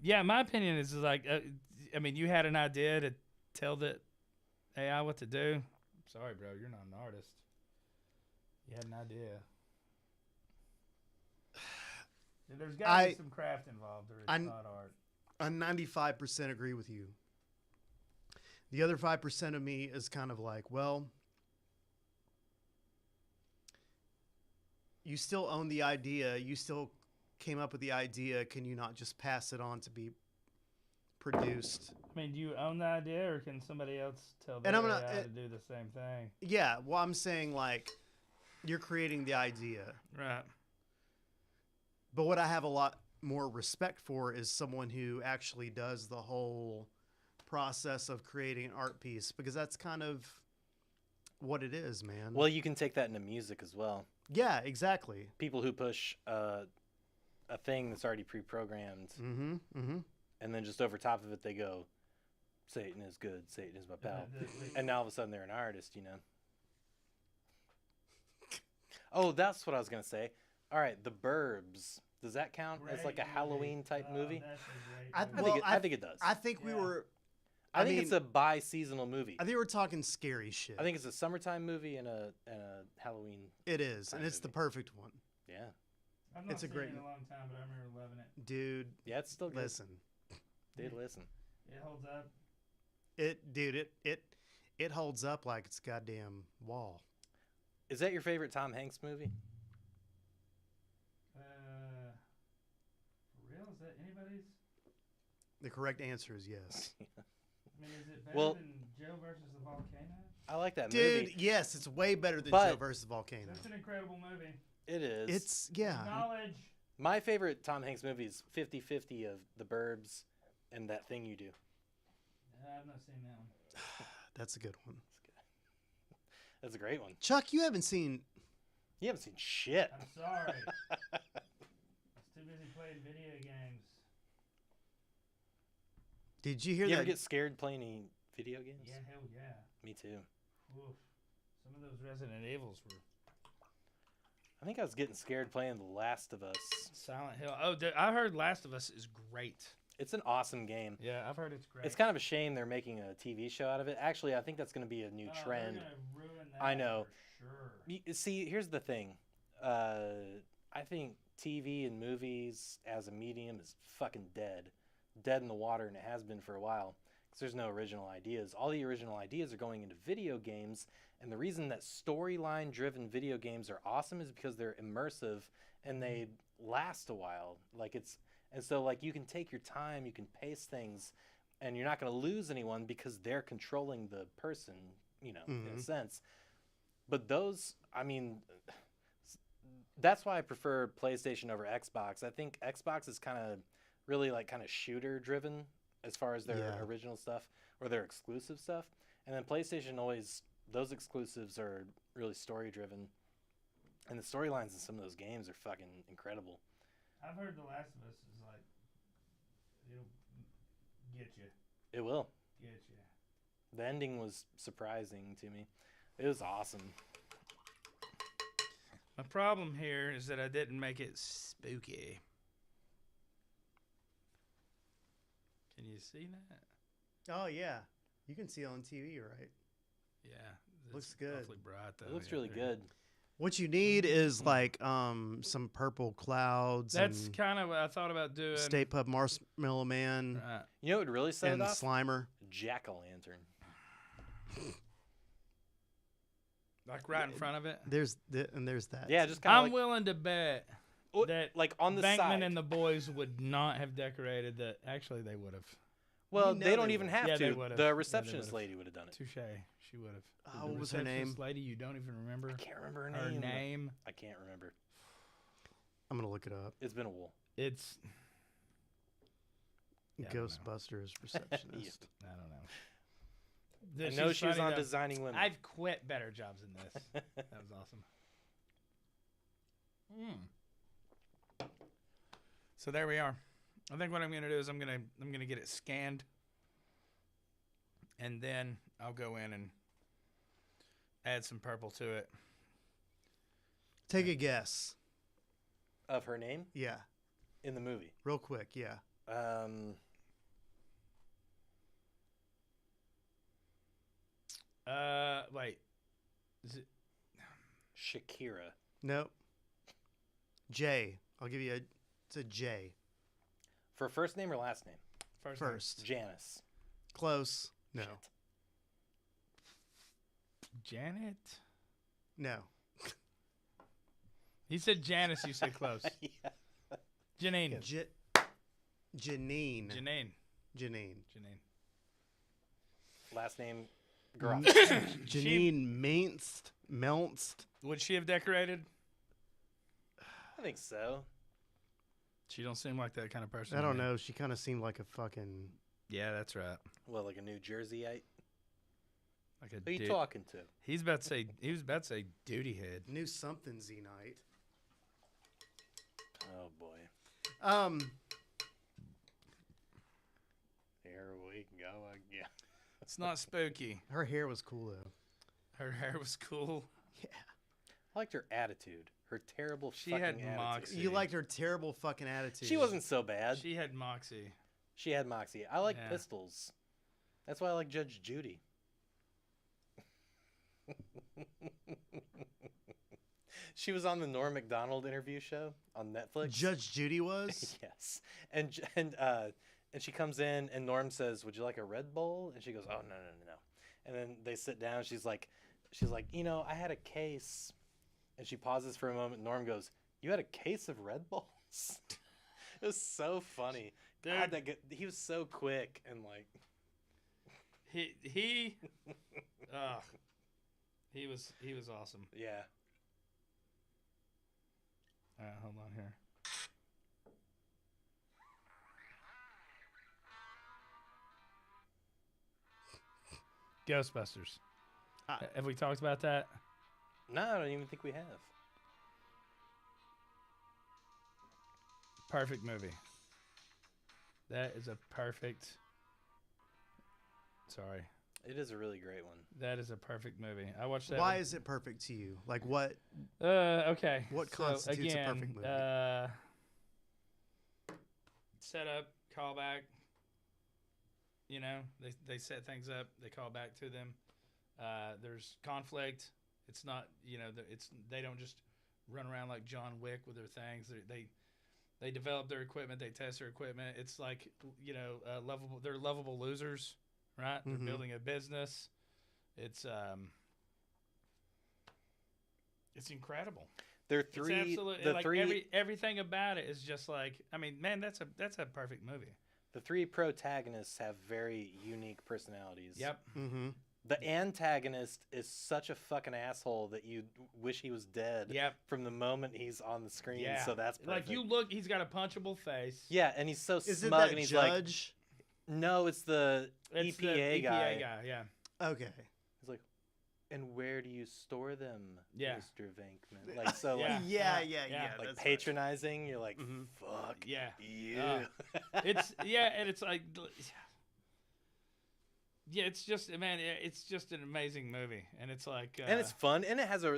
Speaker 1: Yeah, my opinion is like, I mean, you had an idea to tell the AI what to do. Sorry, bro, you're not an artist. You had an idea. There's got to be some craft involved, or it's not art.
Speaker 3: I 95% agree with you. The other 5% of me is kind of like, well, you still own the idea. You still came up with the idea. Can you not just pass it on to be produced?
Speaker 1: I mean, do you own the idea, or can somebody else tell the
Speaker 3: And I'm
Speaker 1: AI
Speaker 3: not-
Speaker 1: to do the same thing?
Speaker 3: Yeah, well, I'm saying like you're creating the idea.
Speaker 1: Right.
Speaker 3: But what I have a lot more respect for is someone who actually does the whole process of creating an art piece, because that's kind of what it is, man.
Speaker 2: Well, you can take that into music as well.
Speaker 3: Yeah, exactly.
Speaker 2: People who push a thing that's already pre-programmed,
Speaker 3: Mm-hmm. Mm-hmm.
Speaker 2: and then just over top of it they go, Satan is good, Satan is my pal. And now all of a sudden they're an artist, you know. Oh, that's what I was going to say. All right, The Burbs. Does that count as like a Halloween type movie?
Speaker 3: I
Speaker 2: think it does.
Speaker 3: I think we
Speaker 1: Yeah.
Speaker 3: were.
Speaker 2: I think
Speaker 3: mean,
Speaker 2: it's a bi-seasonal movie.
Speaker 3: I think we're talking scary shit.
Speaker 2: I think it's a summertime movie and a Halloween.
Speaker 3: it is, and
Speaker 2: kind
Speaker 3: it's the
Speaker 2: movie.
Speaker 3: perfect one,
Speaker 2: Yeah.
Speaker 1: I've not
Speaker 3: It's a
Speaker 1: seen
Speaker 3: great-
Speaker 1: it in a long time, but I remember loving it.
Speaker 3: dude.
Speaker 2: Yeah, it's still good.
Speaker 3: Listen,
Speaker 2: Dude, listen.
Speaker 1: It holds up.
Speaker 3: it holds up like it's a goddamn wall.
Speaker 2: Is that your favorite Tom Hanks movie?
Speaker 1: For real? Is that anybody's?
Speaker 3: The correct answer is yes.
Speaker 1: I mean, is it better
Speaker 2: Well-
Speaker 1: than Joe versus the volcano?
Speaker 2: I like that
Speaker 3: Dude,
Speaker 2: movie.
Speaker 3: yes, it's way better than
Speaker 2: But-
Speaker 3: Joe versus Volcano.
Speaker 1: That's an incredible movie.
Speaker 2: It is.
Speaker 3: It's yeah.
Speaker 1: Knowledge.
Speaker 2: My favorite Tom Hanks movie is 50-50 of The Burbs and That Thing You Do.
Speaker 1: I've not seen that one.
Speaker 3: That's a good one.
Speaker 2: That's a great one.
Speaker 3: Chuck, you haven't seen.
Speaker 2: You haven't seen shit.
Speaker 1: I'm sorry. I was too busy playing video games.
Speaker 3: Did you hear
Speaker 2: You
Speaker 3: that?
Speaker 2: ever get scared playing any video games?
Speaker 1: Yeah, hell yeah.
Speaker 2: Me too.
Speaker 1: Oof. Some of those Resident Evils were
Speaker 2: I think I was getting scared playing The Last of Us.
Speaker 1: Silent Hill. Oh, dude, I heard Last of Us is great.
Speaker 2: It's an awesome game.
Speaker 1: Yeah, I've heard it's great.
Speaker 2: It's kind of a shame they're making a TV show out of it. Actually, I think that's going to be a new trend.
Speaker 1: They're gonna ruin that
Speaker 2: I know.
Speaker 1: for sure.
Speaker 2: See, here's the thing. I think TV and movies as a medium is fucking dead. Dead in the water, and it has been for a while. Because there's no original ideas. All the original ideas are going into video games, and the reason that storyline-driven video games are awesome is because they're immersive, and they last a while. And so, like, you can take your time, you can pace things, and you're not going to lose anyone because they're controlling the person, in a sense. But those, I mean, that's why I prefer PlayStation over Xbox. I think Xbox is kind of really, kind of shooter-driven as far as their original stuff or their exclusive stuff. And then PlayStation always, those exclusives are really story-driven. And the storylines in some of those games are fucking incredible.
Speaker 1: I've heard The Last of Us is like, it'll get you.
Speaker 2: It will.
Speaker 1: Get you.
Speaker 2: The ending was surprising to me. It was awesome.
Speaker 1: My problem here is that I didn't make it spooky. Can you see that?
Speaker 3: Oh yeah, you can see it on TV, right?
Speaker 1: Yeah.
Speaker 3: Looks
Speaker 1: it's
Speaker 3: good.
Speaker 1: awfully bright, though.
Speaker 2: It looks
Speaker 1: Yeah,
Speaker 2: really
Speaker 1: there.
Speaker 2: good.
Speaker 3: What you need is like some purple clouds.
Speaker 1: That's
Speaker 3: and
Speaker 1: kind of what I thought about doing.
Speaker 3: State Pub Marshmallow Man
Speaker 1: Right.
Speaker 2: You know what would really set
Speaker 3: and
Speaker 2: it off?
Speaker 3: Slimer.
Speaker 2: Jack-o'-lantern.
Speaker 1: Like right in front of it.
Speaker 3: There's that.
Speaker 2: Yeah, just kind of
Speaker 1: I'm willing to bet that
Speaker 2: like on the
Speaker 1: Bankman
Speaker 2: side.
Speaker 1: and the boys would not have decorated that. Actually, they would have.
Speaker 2: Well,
Speaker 3: You know
Speaker 2: they don't
Speaker 3: they
Speaker 2: even
Speaker 3: would.
Speaker 2: have
Speaker 1: Yeah, they
Speaker 2: to.
Speaker 1: would've.
Speaker 2: The
Speaker 1: Yeah, they
Speaker 2: receptionist
Speaker 1: would've.
Speaker 2: lady would have done it.
Speaker 1: Touche. She would have.
Speaker 3: Oh, what was her name?
Speaker 1: Lady, you don't even remember
Speaker 2: I can't remember her
Speaker 1: her
Speaker 2: name.
Speaker 1: name.
Speaker 2: I can't remember.
Speaker 3: I'm gonna look it up.
Speaker 2: It's been a while.
Speaker 1: It's Yeah, I don't know.
Speaker 3: Ghostbusters receptionist.
Speaker 1: I don't know.
Speaker 2: I know she was
Speaker 1: funny,
Speaker 2: on
Speaker 1: though.
Speaker 2: Designing Women.
Speaker 1: I've quit better jobs than this. That was awesome. So there we are. I think what I'm gonna do is I'm gonna get it scanned, and then I'll go in and add some purple to it.
Speaker 3: Take a guess.
Speaker 2: Of her name
Speaker 3: Yeah,
Speaker 2: in the movie.
Speaker 3: real quick. Yeah.
Speaker 1: Wait. Is it?
Speaker 2: Shakira.
Speaker 3: Nope. J. I'll give you a. It's a J.
Speaker 2: For first name or last name?
Speaker 3: First.
Speaker 2: Janice.
Speaker 3: Close. No.
Speaker 2: Shit.
Speaker 1: Janet.
Speaker 3: No.
Speaker 1: He said Janice. You said close.
Speaker 2: Yeah.
Speaker 1: Janine.
Speaker 3: Janine.
Speaker 1: Janine.
Speaker 3: Janine.
Speaker 1: Janine.
Speaker 2: Last name, girl.
Speaker 3: Janine Melnst.
Speaker 1: Would she have decorated?
Speaker 2: I think so.
Speaker 1: She don't seem like that kind of person.
Speaker 3: I
Speaker 1: to
Speaker 3: don't
Speaker 1: me.
Speaker 3: know. She kind of seemed like a fucking.
Speaker 1: Yeah, that's right.
Speaker 2: Well, like a New Jerseyite.
Speaker 1: Like a
Speaker 2: Who are you
Speaker 1: dude.
Speaker 2: talking to?
Speaker 1: He was about to say duty head.
Speaker 3: Knew something Z night.
Speaker 2: Oh boy. Here we go again.
Speaker 1: It's not spooky.
Speaker 3: Her hair was cool though.
Speaker 1: Her hair was cool.
Speaker 3: Yeah.
Speaker 2: I liked her attitude. Her terrible
Speaker 1: She
Speaker 2: fucking
Speaker 1: had
Speaker 2: attitude.
Speaker 1: moxie.
Speaker 3: You liked her terrible fucking attitude.
Speaker 2: She wasn't so bad.
Speaker 1: She had moxie.
Speaker 2: She had moxie. I like
Speaker 1: Yeah.
Speaker 2: pistols. That's why I like Judge Judy. She was on the Norm Macdonald interview show on Netflix.
Speaker 3: Judge Judy was.
Speaker 2: Yes, and she comes in and Norm says, "Would you like a Red Bull?" And she goes, "Oh no." And then they sit down. She's like, I had a case. And she pauses for a moment. Norm goes, "You had a case of Red Bulls?" It was so funny.
Speaker 1: Dude.
Speaker 2: God, he was so quick and like.
Speaker 1: He was awesome.
Speaker 2: Yeah.
Speaker 1: All right, hold on here. Ghostbusters. Have we talked about that?
Speaker 2: No, I don't even think we have.
Speaker 1: Perfect movie. That is a perfect. Sorry.
Speaker 2: It is a really great one.
Speaker 1: That is a perfect movie. I watched that.
Speaker 3: Why is it perfect to you? Like what?
Speaker 1: Okay.
Speaker 3: What
Speaker 1: So,
Speaker 3: constitutes
Speaker 1: again,
Speaker 3: a perfect movie?
Speaker 1: Set up, call back. You know, they set things up. They call back to them. There's conflict. It's not, you know, they don't just run around like John Wick with their things. They develop their equipment. They test their equipment. It's like, you know, lovable. They're lovable losers, right?
Speaker 3: Mhm.
Speaker 1: They're building a business. It's incredible.
Speaker 2: There are
Speaker 1: It's
Speaker 2: three.
Speaker 1: absolutely
Speaker 2: The
Speaker 1: like
Speaker 2: three.
Speaker 1: everything about it is just like, I mean, man, that's a perfect movie.
Speaker 2: The three protagonists have very unique personalities.
Speaker 1: Yep.
Speaker 3: Mm-hmm.
Speaker 2: The antagonist is such a fucking asshole that you wish he was dead.
Speaker 1: Yep.
Speaker 2: From the moment he's on the screen.
Speaker 1: Yeah.
Speaker 2: So that's perfect.
Speaker 1: Like you look, he's got a punchable face.
Speaker 2: Yeah, and he's so
Speaker 3: Is it
Speaker 2: smug,
Speaker 3: that
Speaker 2: and he's like,
Speaker 3: judge?
Speaker 2: no, it's the
Speaker 1: It's
Speaker 2: EPA,
Speaker 1: the
Speaker 2: guy.
Speaker 1: EPA guy. Yeah.
Speaker 3: Okay.
Speaker 2: He's like, and where do you store them,
Speaker 1: Yeah.
Speaker 2: Mr. Venkman? Like so,
Speaker 1: Yeah.
Speaker 2: like,
Speaker 1: Yeah.
Speaker 2: like
Speaker 3: that's
Speaker 2: patronizing. You're like,
Speaker 3: Mhm.
Speaker 2: fuck.
Speaker 1: Yeah.
Speaker 2: Yeah.
Speaker 1: It's and it's like, yeah, it's just, man, it's just an amazing movie, and it's like,
Speaker 2: and it's fun, and it has a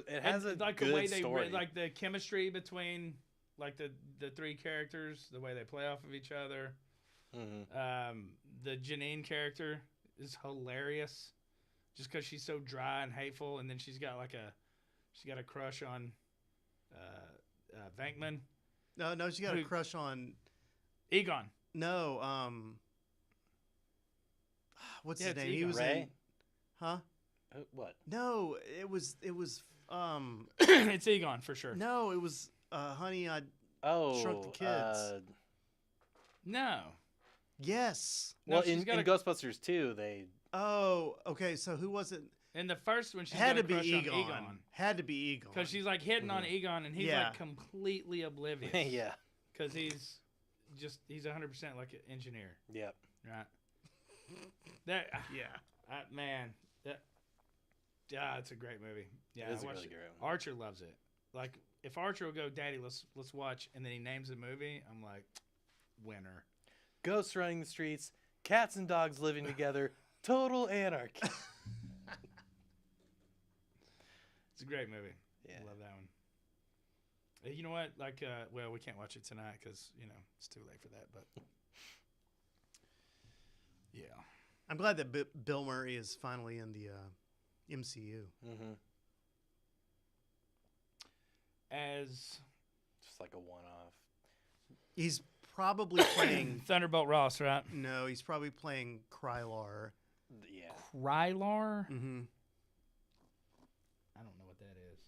Speaker 1: like
Speaker 2: good
Speaker 1: the way
Speaker 2: story.
Speaker 1: like the chemistry between like the three characters, the way they play off of each other.
Speaker 2: Mhm.
Speaker 1: The Janine character is hilarious, just because she's so dry and hateful, and then she's got a crush on Venkman.
Speaker 3: No, she got a
Speaker 1: Who-
Speaker 3: crush on.
Speaker 1: Egon.
Speaker 3: No, what's
Speaker 1: Yeah,
Speaker 3: his
Speaker 1: it's
Speaker 3: name? He
Speaker 1: Egon.
Speaker 3: was
Speaker 2: Ray?
Speaker 3: in. Huh?
Speaker 2: What?
Speaker 3: No, it was.
Speaker 1: It's Egon for sure.
Speaker 3: No, it was. Honey, I.
Speaker 2: Oh,
Speaker 3: Shrunk the Kids.
Speaker 1: No.
Speaker 3: Yes.
Speaker 1: No,
Speaker 2: Well,
Speaker 1: she's
Speaker 2: in
Speaker 1: got a-
Speaker 2: Ghostbusters 2, they
Speaker 3: Oh, okay. So who was it?
Speaker 1: In the first one, she's
Speaker 3: Had
Speaker 1: got
Speaker 3: to
Speaker 1: a
Speaker 3: be
Speaker 1: crush
Speaker 3: Egon.
Speaker 1: on Egon.
Speaker 3: Had to be Egon.
Speaker 1: Because she's like hitting on Egon, and he's
Speaker 3: Yeah.
Speaker 1: like completely oblivious.
Speaker 2: yeah,
Speaker 1: Because he's 100% like an engineer,
Speaker 2: yep.
Speaker 1: right? That
Speaker 3: Yeah.
Speaker 1: man, it's a great movie. Yeah,
Speaker 2: It is
Speaker 1: I
Speaker 2: a
Speaker 1: watched
Speaker 2: really
Speaker 1: it.
Speaker 2: great one.
Speaker 1: Archer loves it. Like if Archer will go, Daddy, let's watch, and then he names a movie, I'm like, winner.
Speaker 2: Ghosts running the streets, cats and dogs living together, total anarchy.
Speaker 1: It's a great movie.
Speaker 2: Yeah.
Speaker 1: I love that one. You know what? Like, well, we can't watch it tonight because it's too late for that. But yeah,
Speaker 3: I'm glad that Bill Murray is finally in the MCU.
Speaker 2: Mm-hmm.
Speaker 1: as
Speaker 2: Just like a one-off.
Speaker 3: He's probably playing.
Speaker 1: Thunderbolt Ross, right?
Speaker 3: No, he's probably playing Krylar.
Speaker 2: Yeah.
Speaker 1: Krylar?
Speaker 3: Mm-hmm.
Speaker 1: I don't know what that is.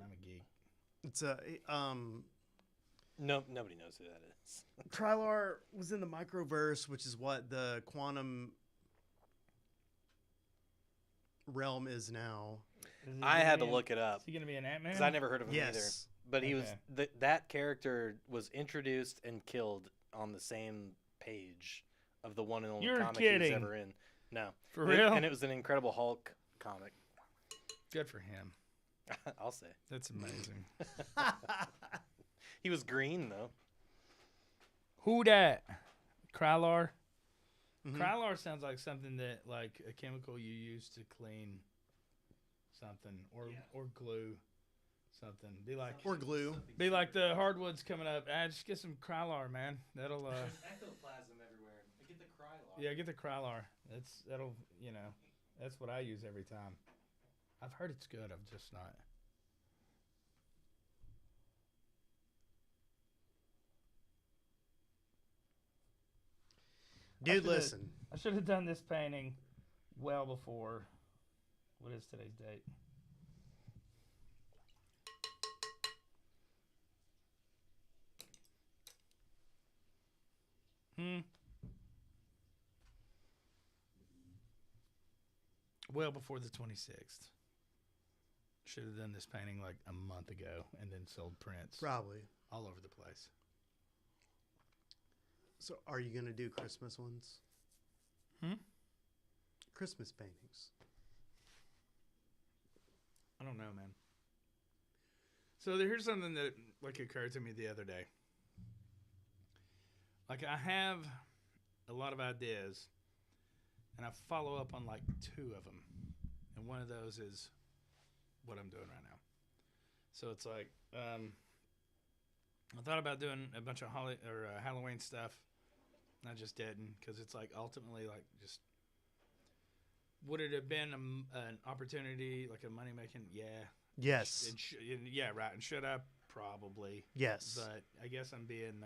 Speaker 1: I'm a geek.
Speaker 3: It's a
Speaker 2: No, nobody knows who that is.
Speaker 3: Krylar was in the microverse, which is what the quantum realm is now.
Speaker 2: I had to look it up
Speaker 1: Is he gonna be an Ant-Man?
Speaker 2: because I never heard of him either.
Speaker 3: Yes.
Speaker 2: But he was
Speaker 1: Okay.
Speaker 2: that character was introduced and killed on the same page of the one and only
Speaker 1: You're
Speaker 2: comic he
Speaker 1: kidding.
Speaker 2: was ever in. No,
Speaker 1: For
Speaker 2: And-
Speaker 1: real?
Speaker 2: And it was an Incredible Hulk comic.
Speaker 1: Good for him.
Speaker 2: I'll say.
Speaker 1: That's amazing.
Speaker 2: He was green though.
Speaker 1: Who dat? Krylar?
Speaker 3: Mhm.
Speaker 1: Krylar sounds like something that, like, a chemical you use to clean something or glue something. Be like the hardwoods coming up. Just get some Krylar, man. That'll
Speaker 2: Ectoplasm everywhere. Get the Krylar.
Speaker 1: yeah, get the Krylar. That'll that's what I use every time. I've heard it's good. I've just not.
Speaker 3: Dude,
Speaker 1: should've-
Speaker 3: listen.
Speaker 1: I should have done this painting well before. What is today's date? Well before the 26th. Should have done this painting like a month ago and then sold prints
Speaker 3: Probably.
Speaker 1: all over the place.
Speaker 3: So, are you gonna do Christmas ones?
Speaker 1: Hmm?
Speaker 3: Christmas paintings.
Speaker 1: know, man. So here's something that like occurred to me the other day. Like I have a lot of ideas, and I follow up on like 2 of them, and one of those is what I'm doing right now. So it's like I thought about doing a bunch of Halloween stuff. I just didn't because it's like ultimately like just would it have been an opportunity like a money making? Yeah.
Speaker 3: Yes.
Speaker 1: Yeah, right. And should I? Probably.
Speaker 3: Yes.
Speaker 1: But I guess I'm being.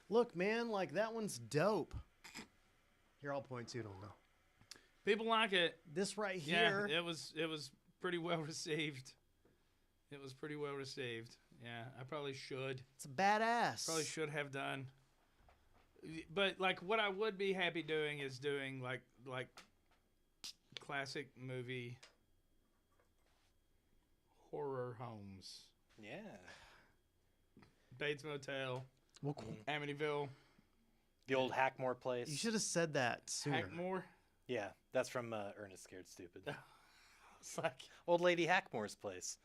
Speaker 3: Look, man, like that one's dope. Here, I'll point to it on the.
Speaker 1: People like it.
Speaker 3: This right here.
Speaker 1: Yeah, it was pretty well received. It was pretty well received. Yeah, I probably should.
Speaker 3: It's badass.
Speaker 1: Probably should have done. But like, what I would be happy doing is doing like classic movie horror homes.
Speaker 2: Yeah.
Speaker 1: Bates Motel.
Speaker 3: Well, cool.
Speaker 1: Amityville.
Speaker 2: The old Hackmore place.
Speaker 3: You should have said that sooner.
Speaker 1: Hackmore.
Speaker 2: Yeah, that's from Ernest Scared Stupid.
Speaker 1: It's like
Speaker 2: Old Lady Hackmore's place.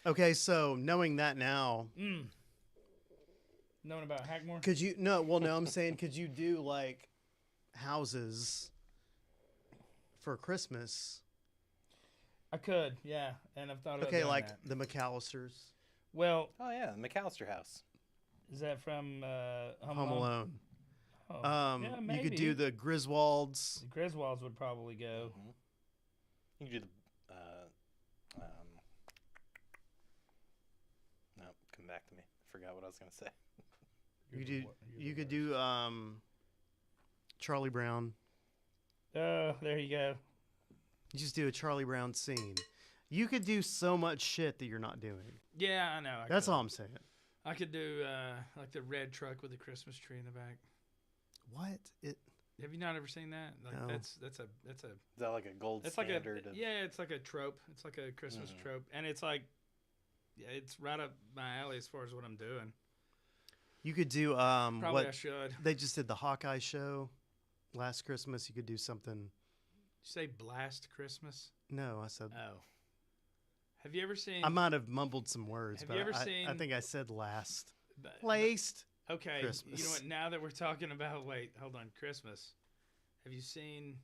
Speaker 3: Okay, so knowing that now,
Speaker 1: knowing about Hackmore.
Speaker 3: could you? No, well, no, I'm saying, could you do like houses for Christmas?
Speaker 1: I could, yeah, and I've thought about
Speaker 3: Okay,
Speaker 1: doing
Speaker 3: like
Speaker 1: that.
Speaker 3: the McAllisters,
Speaker 1: Well,
Speaker 2: Oh yeah, the McAllister house.
Speaker 1: is that from Home
Speaker 3: Home
Speaker 1: Alone?
Speaker 3: Alone.
Speaker 1: Oh, yeah,
Speaker 3: You
Speaker 1: maybe.
Speaker 3: could do the Griswolds.
Speaker 1: The Griswolds would probably go.
Speaker 2: Mm-hmm. You can do the. No, come back to me. Forgot what I was gonna say.
Speaker 3: You could do Charlie Brown.
Speaker 1: Oh, there you go.
Speaker 3: You just do a Charlie Brown scene. You could do so much shit that you're not doing.
Speaker 1: Yeah, I know.
Speaker 3: That's all I'm saying.
Speaker 1: I could do like the red truck with the Christmas tree in the back.
Speaker 3: What?
Speaker 1: Have you not ever seen that? Like
Speaker 3: No.
Speaker 1: that's a
Speaker 2: Is that like a gold
Speaker 1: it's like
Speaker 2: standard?
Speaker 1: yeah, it's like a trope. It's like a Christmas trope, and it's like yeah, it's right up my alley as far as what I'm doing.
Speaker 3: You could do
Speaker 1: Probably
Speaker 3: what
Speaker 1: I should.
Speaker 3: they just did, the Hawkeye show last Christmas. You could do something.
Speaker 1: Did you say Blast Christmas?
Speaker 3: No, I said.
Speaker 1: Oh. Have you ever seen?
Speaker 3: I might have mumbled some words,
Speaker 1: Have
Speaker 3: but
Speaker 1: you ever
Speaker 3: I
Speaker 1: seen-
Speaker 3: think I said last.
Speaker 1: but-
Speaker 3: Placed.
Speaker 1: Okay,
Speaker 3: Christmas.
Speaker 1: you know what? Now that we're talking about, wait, hold on, Christmas. Have you seen?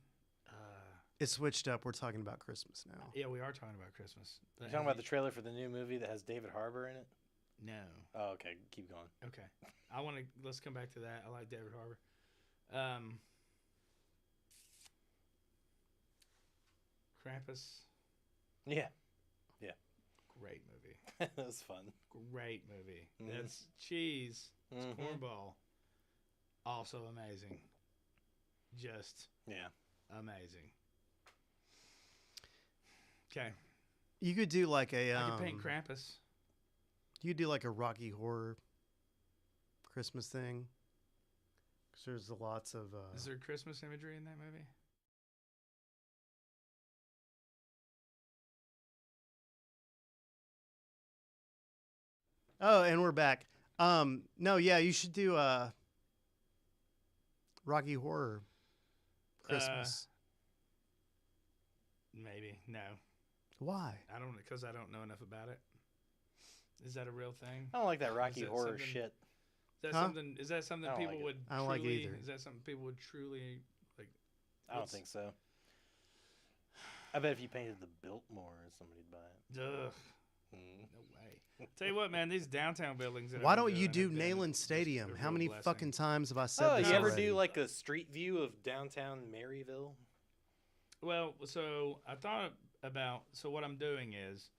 Speaker 3: It switched up. We're talking about Christmas now.
Speaker 1: Yeah, we are talking about Christmas.
Speaker 2: You talking about the trailer for the new movie that has David Harbour in it?
Speaker 1: No.
Speaker 2: Oh, okay. Keep going.
Speaker 1: Okay. I want to. Let's come back to that. I like David Harbour. Krampus.
Speaker 2: Yeah,
Speaker 1: Great movie.
Speaker 2: that was fun.
Speaker 1: Great movie.
Speaker 2: Mhm.
Speaker 1: That's cheese. It's
Speaker 2: Mhm.
Speaker 1: cornball. Also amazing. Just
Speaker 2: Yeah.
Speaker 1: amazing. Okay.
Speaker 3: You could do like a.
Speaker 1: I could paint Krampus.
Speaker 3: You could do like a Rocky Horror Christmas thing. Because there's lots of.
Speaker 1: Is there Christmas imagery in that movie?
Speaker 3: Oh, and we're back. No, yeah, you should do Rocky Horror Christmas.
Speaker 1: Maybe. No.
Speaker 3: Why?
Speaker 1: I don't, because I don't know enough about it. Is that a real thing?
Speaker 2: I don't like that Rocky
Speaker 1: that
Speaker 2: Horror
Speaker 1: something-
Speaker 2: shit.
Speaker 1: Is that
Speaker 3: Huh?
Speaker 1: something? Is that something
Speaker 2: I don't
Speaker 1: people
Speaker 2: like it.
Speaker 1: would?
Speaker 3: I don't like it
Speaker 1: truly,
Speaker 3: either.
Speaker 1: Is that something people would truly like?
Speaker 2: I don't
Speaker 1: What's-
Speaker 2: think so. I bet if you painted the Biltmore, somebody'd buy it.
Speaker 1: Ugh,
Speaker 2: Mm.
Speaker 1: no way. Tell you what, man, these downtown buildings. That
Speaker 3: Why
Speaker 1: I've been
Speaker 3: don't you
Speaker 1: doing
Speaker 3: do
Speaker 1: have been
Speaker 3: Neyland
Speaker 1: just
Speaker 3: Stadium?
Speaker 1: a
Speaker 3: How
Speaker 1: real
Speaker 3: many
Speaker 1: blessing.
Speaker 3: fucking times have I said
Speaker 2: Oh,
Speaker 3: this
Speaker 2: you ever
Speaker 3: already?
Speaker 2: do like a street view of downtown Maryville?
Speaker 1: Well, so I thought about. So what I'm doing is,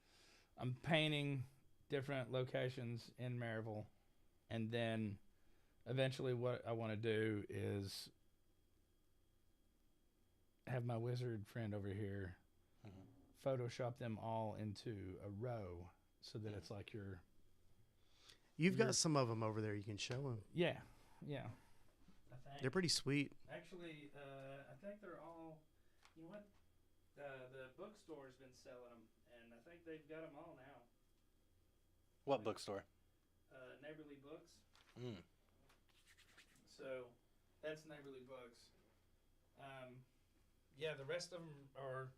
Speaker 1: I'm painting different locations in Maryville, and then eventually, what I want to do is have my wizard friend over here
Speaker 2: Mhm.
Speaker 1: Photoshop them all into a row, so that it's like you're.
Speaker 3: You've
Speaker 1: You're-
Speaker 3: got some of them over there. You can show them.
Speaker 1: Yeah. I think.
Speaker 3: They're pretty sweet.
Speaker 1: Actually, I think they're all. You know what? The bookstore's been selling them, and I think they've got them all now.
Speaker 2: What bookstore?
Speaker 1: Neighborly Books.
Speaker 2: Mm.
Speaker 1: So that's Neighborly Books. yeah, the rest of them are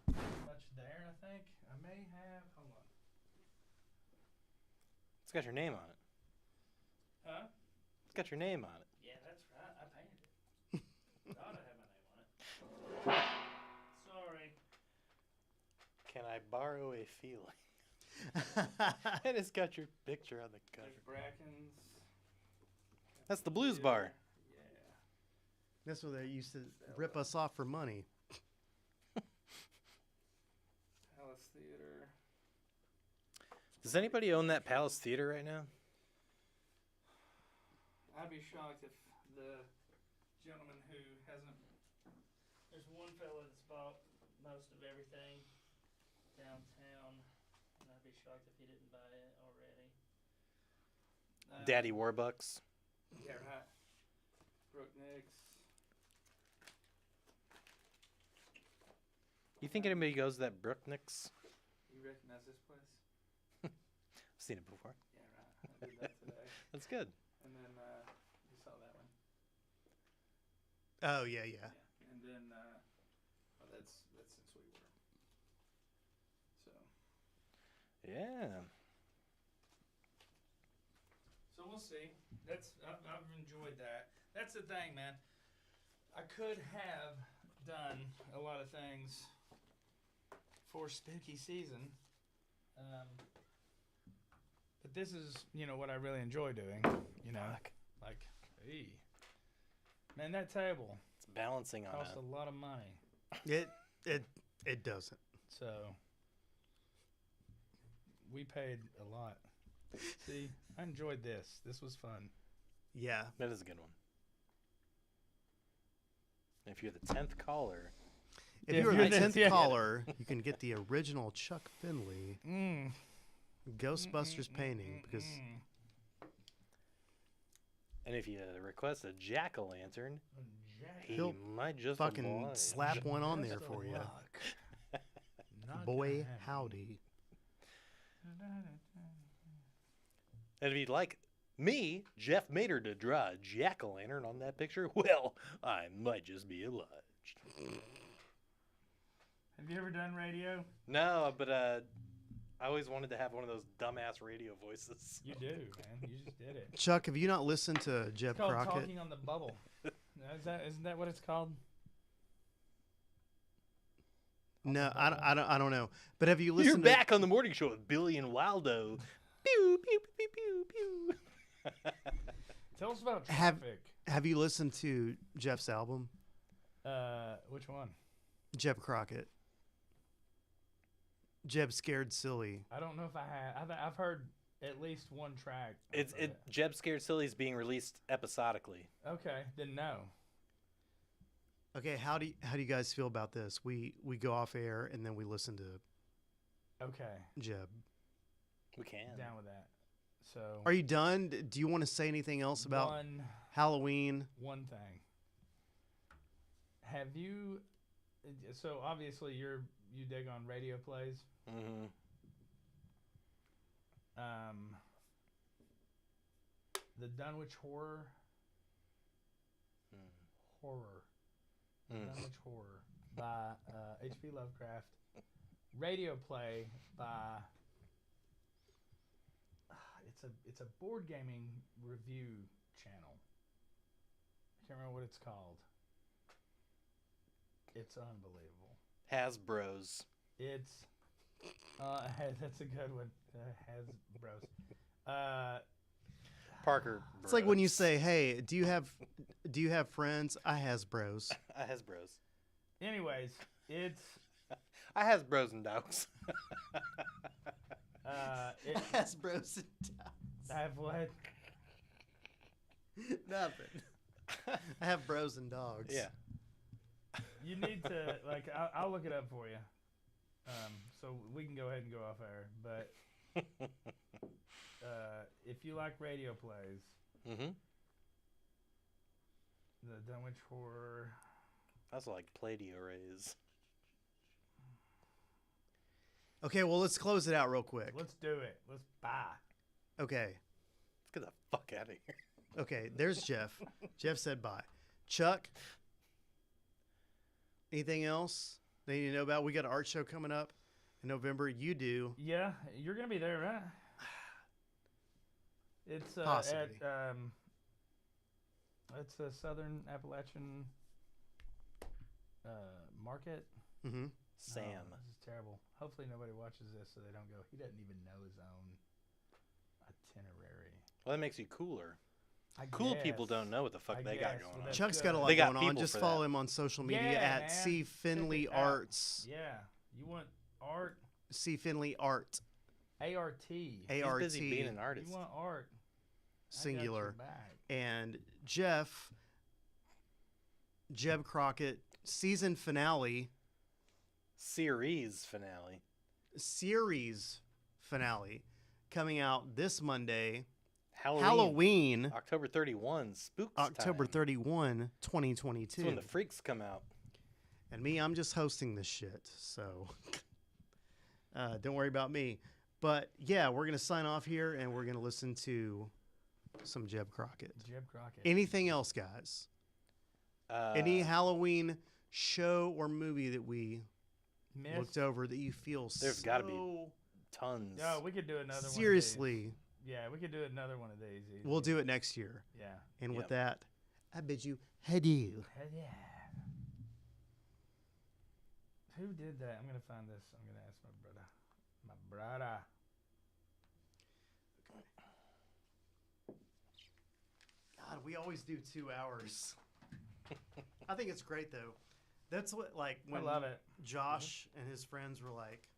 Speaker 1: pretty much there, I think. I may have, hold on.
Speaker 2: It's got your name on it.
Speaker 1: Huh?
Speaker 2: It's got your name on it.
Speaker 1: Yeah, that's right. I painted it. Thought I had my name on it. Sorry.
Speaker 2: Can I borrow a feeling? And it's got your picture on the cover.
Speaker 1: There's Brackens.
Speaker 2: That's the Blues Bar.
Speaker 1: Yeah.
Speaker 3: That's where they used to rip us off for money.
Speaker 1: Palace Theater.
Speaker 2: Does anybody own that Palace Theater right now?
Speaker 1: I'd be shocked if the gentleman who hasn't. There's one fella that's bought most of everything downtown, and I'd be shocked if he didn't buy it already.
Speaker 2: Daddy Warbucks.
Speaker 1: Yeah, right. Brooke Nix.
Speaker 2: You think anybody goes to that Brookniks?
Speaker 1: You recognize this place?
Speaker 2: I've seen it before.
Speaker 1: Yeah, right. I did that today.
Speaker 2: That's good.
Speaker 1: And then you saw that one.
Speaker 3: Oh, yeah.
Speaker 1: And then that's since we were. So.
Speaker 2: Yeah.
Speaker 1: So we'll see. I've enjoyed that. That's the thing, man. I could have done a lot of things for spooky season, but this is what I really enjoy doing. Like, hey, man, that table
Speaker 2: It's balancing on
Speaker 1: cost a
Speaker 2: a...
Speaker 1: lot of money.
Speaker 3: It doesn't.
Speaker 1: So we paid a lot. See, I enjoyed this. This was fun.
Speaker 3: Yeah.
Speaker 2: That is a good one. If you're the 10th caller...
Speaker 3: If
Speaker 1: If
Speaker 3: you're
Speaker 1: you're
Speaker 3: the
Speaker 1: the-
Speaker 3: 10th
Speaker 1: yeah.
Speaker 3: caller, you can get the original Chuck Finley
Speaker 1: Mm.
Speaker 3: Ghostbusters painting because
Speaker 2: And if you request a jack-o'-lantern, he
Speaker 3: He'll
Speaker 2: might just
Speaker 3: fucking
Speaker 2: oblige.
Speaker 3: slap one on there
Speaker 1: Best
Speaker 3: for
Speaker 1: of
Speaker 3: you.
Speaker 1: luck. Not
Speaker 3: Boy,
Speaker 1: gonna happen.
Speaker 3: howdy.
Speaker 2: And if you'd like me, Jeff Maynard, to draw a jack-o'-lantern on that picture, well, I might just be obliged.
Speaker 1: Have you ever done radio?
Speaker 2: No, but I always wanted to have one of those dumbass radio voices.
Speaker 1: You do, man. You just did it.
Speaker 3: Chuck, have you not listened to Jeff
Speaker 1: It's called
Speaker 3: Crockett?
Speaker 1: talking on the bubble. Isn't that what it's called?
Speaker 3: No, I don't know. But have you
Speaker 2: You're
Speaker 3: listened to
Speaker 2: back on the morning show with Billy and Waldo. Pew, pew, pew, pew, pew.
Speaker 1: Tell us about
Speaker 3: Have-
Speaker 1: traffic.
Speaker 3: Have you listened to Jeff's album?
Speaker 1: Which one?
Speaker 3: Jeb Crockett. Jeb Scared Silly.
Speaker 1: I don't know if I have. I've heard at least one track.
Speaker 2: It's
Speaker 1: of
Speaker 2: Jeb Scared Silly is being released episodically.
Speaker 1: Okay, didn't know.
Speaker 3: Okay, how do you guys feel about this? We go off air and then we listen to
Speaker 1: Okay,
Speaker 3: Jeb.
Speaker 2: We can.
Speaker 1: down with that. So
Speaker 3: Are you done? Do you want to say anything else about Halloween?
Speaker 1: one thing? Have you? So obviously you dig on radio plays.
Speaker 2: Mm-hmm.
Speaker 1: The Dunwich Horror. Dunwich Horror by H.P. Lovecraft. Radio play by. It's a board gaming review channel. I can't remember what it's called. It's unbelievable.
Speaker 2: Hasbro's.
Speaker 1: It's that's a good one. Hasbro's.
Speaker 2: Parker.
Speaker 3: It's like when you say, "Hey, do you have friends?" I has bros.
Speaker 2: Hasbro's.
Speaker 1: Anyways, it's
Speaker 2: I has bros and dogs.
Speaker 3: Has bros and
Speaker 1: I have what?
Speaker 3: Nothing. I have bros and dogs.
Speaker 2: Yeah.
Speaker 1: You need to I'll look it up for you. So we can go ahead and go off air. But if you like radio plays,
Speaker 2: Mm-hmm.
Speaker 1: the Dunwich Horror.
Speaker 2: That's like Play-Doh rays.
Speaker 3: Okay, well, let's close it out real quick.
Speaker 1: Let's do it. Let's buy.
Speaker 3: Okay.
Speaker 2: Let's get the fuck out of here.
Speaker 3: Okay, there's Jeff. Jeff said bye. Chuck, Anything else they need to know about? We got an art show coming up in November. You do.
Speaker 1: Yeah, you're gonna be there, right? It's
Speaker 3: Possibly.
Speaker 1: it's a Southern Appalachian market.
Speaker 3: Mm-hmm.
Speaker 2: Sam.
Speaker 1: Oh, this is terrible. Hopefully nobody watches this so they don't go. He doesn't even know his own itinerary.
Speaker 2: Well, that makes you cooler.
Speaker 1: I
Speaker 2: Cool people
Speaker 1: guess.
Speaker 2: don't know what the fuck
Speaker 1: I
Speaker 2: they got
Speaker 1: guess.
Speaker 2: going
Speaker 1: Well,
Speaker 2: on.
Speaker 1: that's
Speaker 3: Chuck's
Speaker 1: good.
Speaker 3: got a lot
Speaker 2: They got
Speaker 3: going on.
Speaker 2: people
Speaker 3: Just
Speaker 2: for
Speaker 3: follow
Speaker 2: that.
Speaker 3: him on social media
Speaker 1: Yeah,
Speaker 3: at
Speaker 1: man.
Speaker 3: C.Finley
Speaker 1: Check it out.
Speaker 3: Arts.
Speaker 1: Yeah, you want art?
Speaker 3: C.Finley Art.
Speaker 1: A-R-T.
Speaker 2: He's
Speaker 3: A-R-T.
Speaker 2: busy being an artist.
Speaker 1: You want art? I got
Speaker 3: Singular.
Speaker 1: your back.
Speaker 3: And Jeb Crockett, season finale,
Speaker 2: Series finale.
Speaker 3: series finale, coming out this Monday,
Speaker 2: Halloween.
Speaker 3: Halloween,
Speaker 2: October 31. Spooks
Speaker 3: October
Speaker 2: time.
Speaker 3: 31,
Speaker 2: That's
Speaker 3: 2022.
Speaker 2: when the freaks come out.
Speaker 3: And me, I'm just hosting this shit, so don't worry about me. But yeah, we're going to sign off here, and we're going to listen to some Jeb Crockett.
Speaker 1: Jeb Crockett.
Speaker 3: Anything else, guys? Any Halloween show or movie that we
Speaker 1: Missed.
Speaker 3: looked over that you feel
Speaker 2: There's
Speaker 3: so
Speaker 2: gotta be tons.
Speaker 1: No, we could do another one.
Speaker 3: seriously?
Speaker 1: Yeah, we could do another one of these. easy.
Speaker 3: We'll do it next year.
Speaker 1: Yeah.
Speaker 3: And with
Speaker 2: Yep.
Speaker 3: that, I bid you adieu.
Speaker 1: Hell yeah. Who did that? I'm gonna find this. I'm gonna ask my brother. My brother.
Speaker 3: God, we always do 2 hours. I think it's great though. That's what, like,
Speaker 1: I
Speaker 3: when
Speaker 1: love it.
Speaker 3: Josh and his friends were like,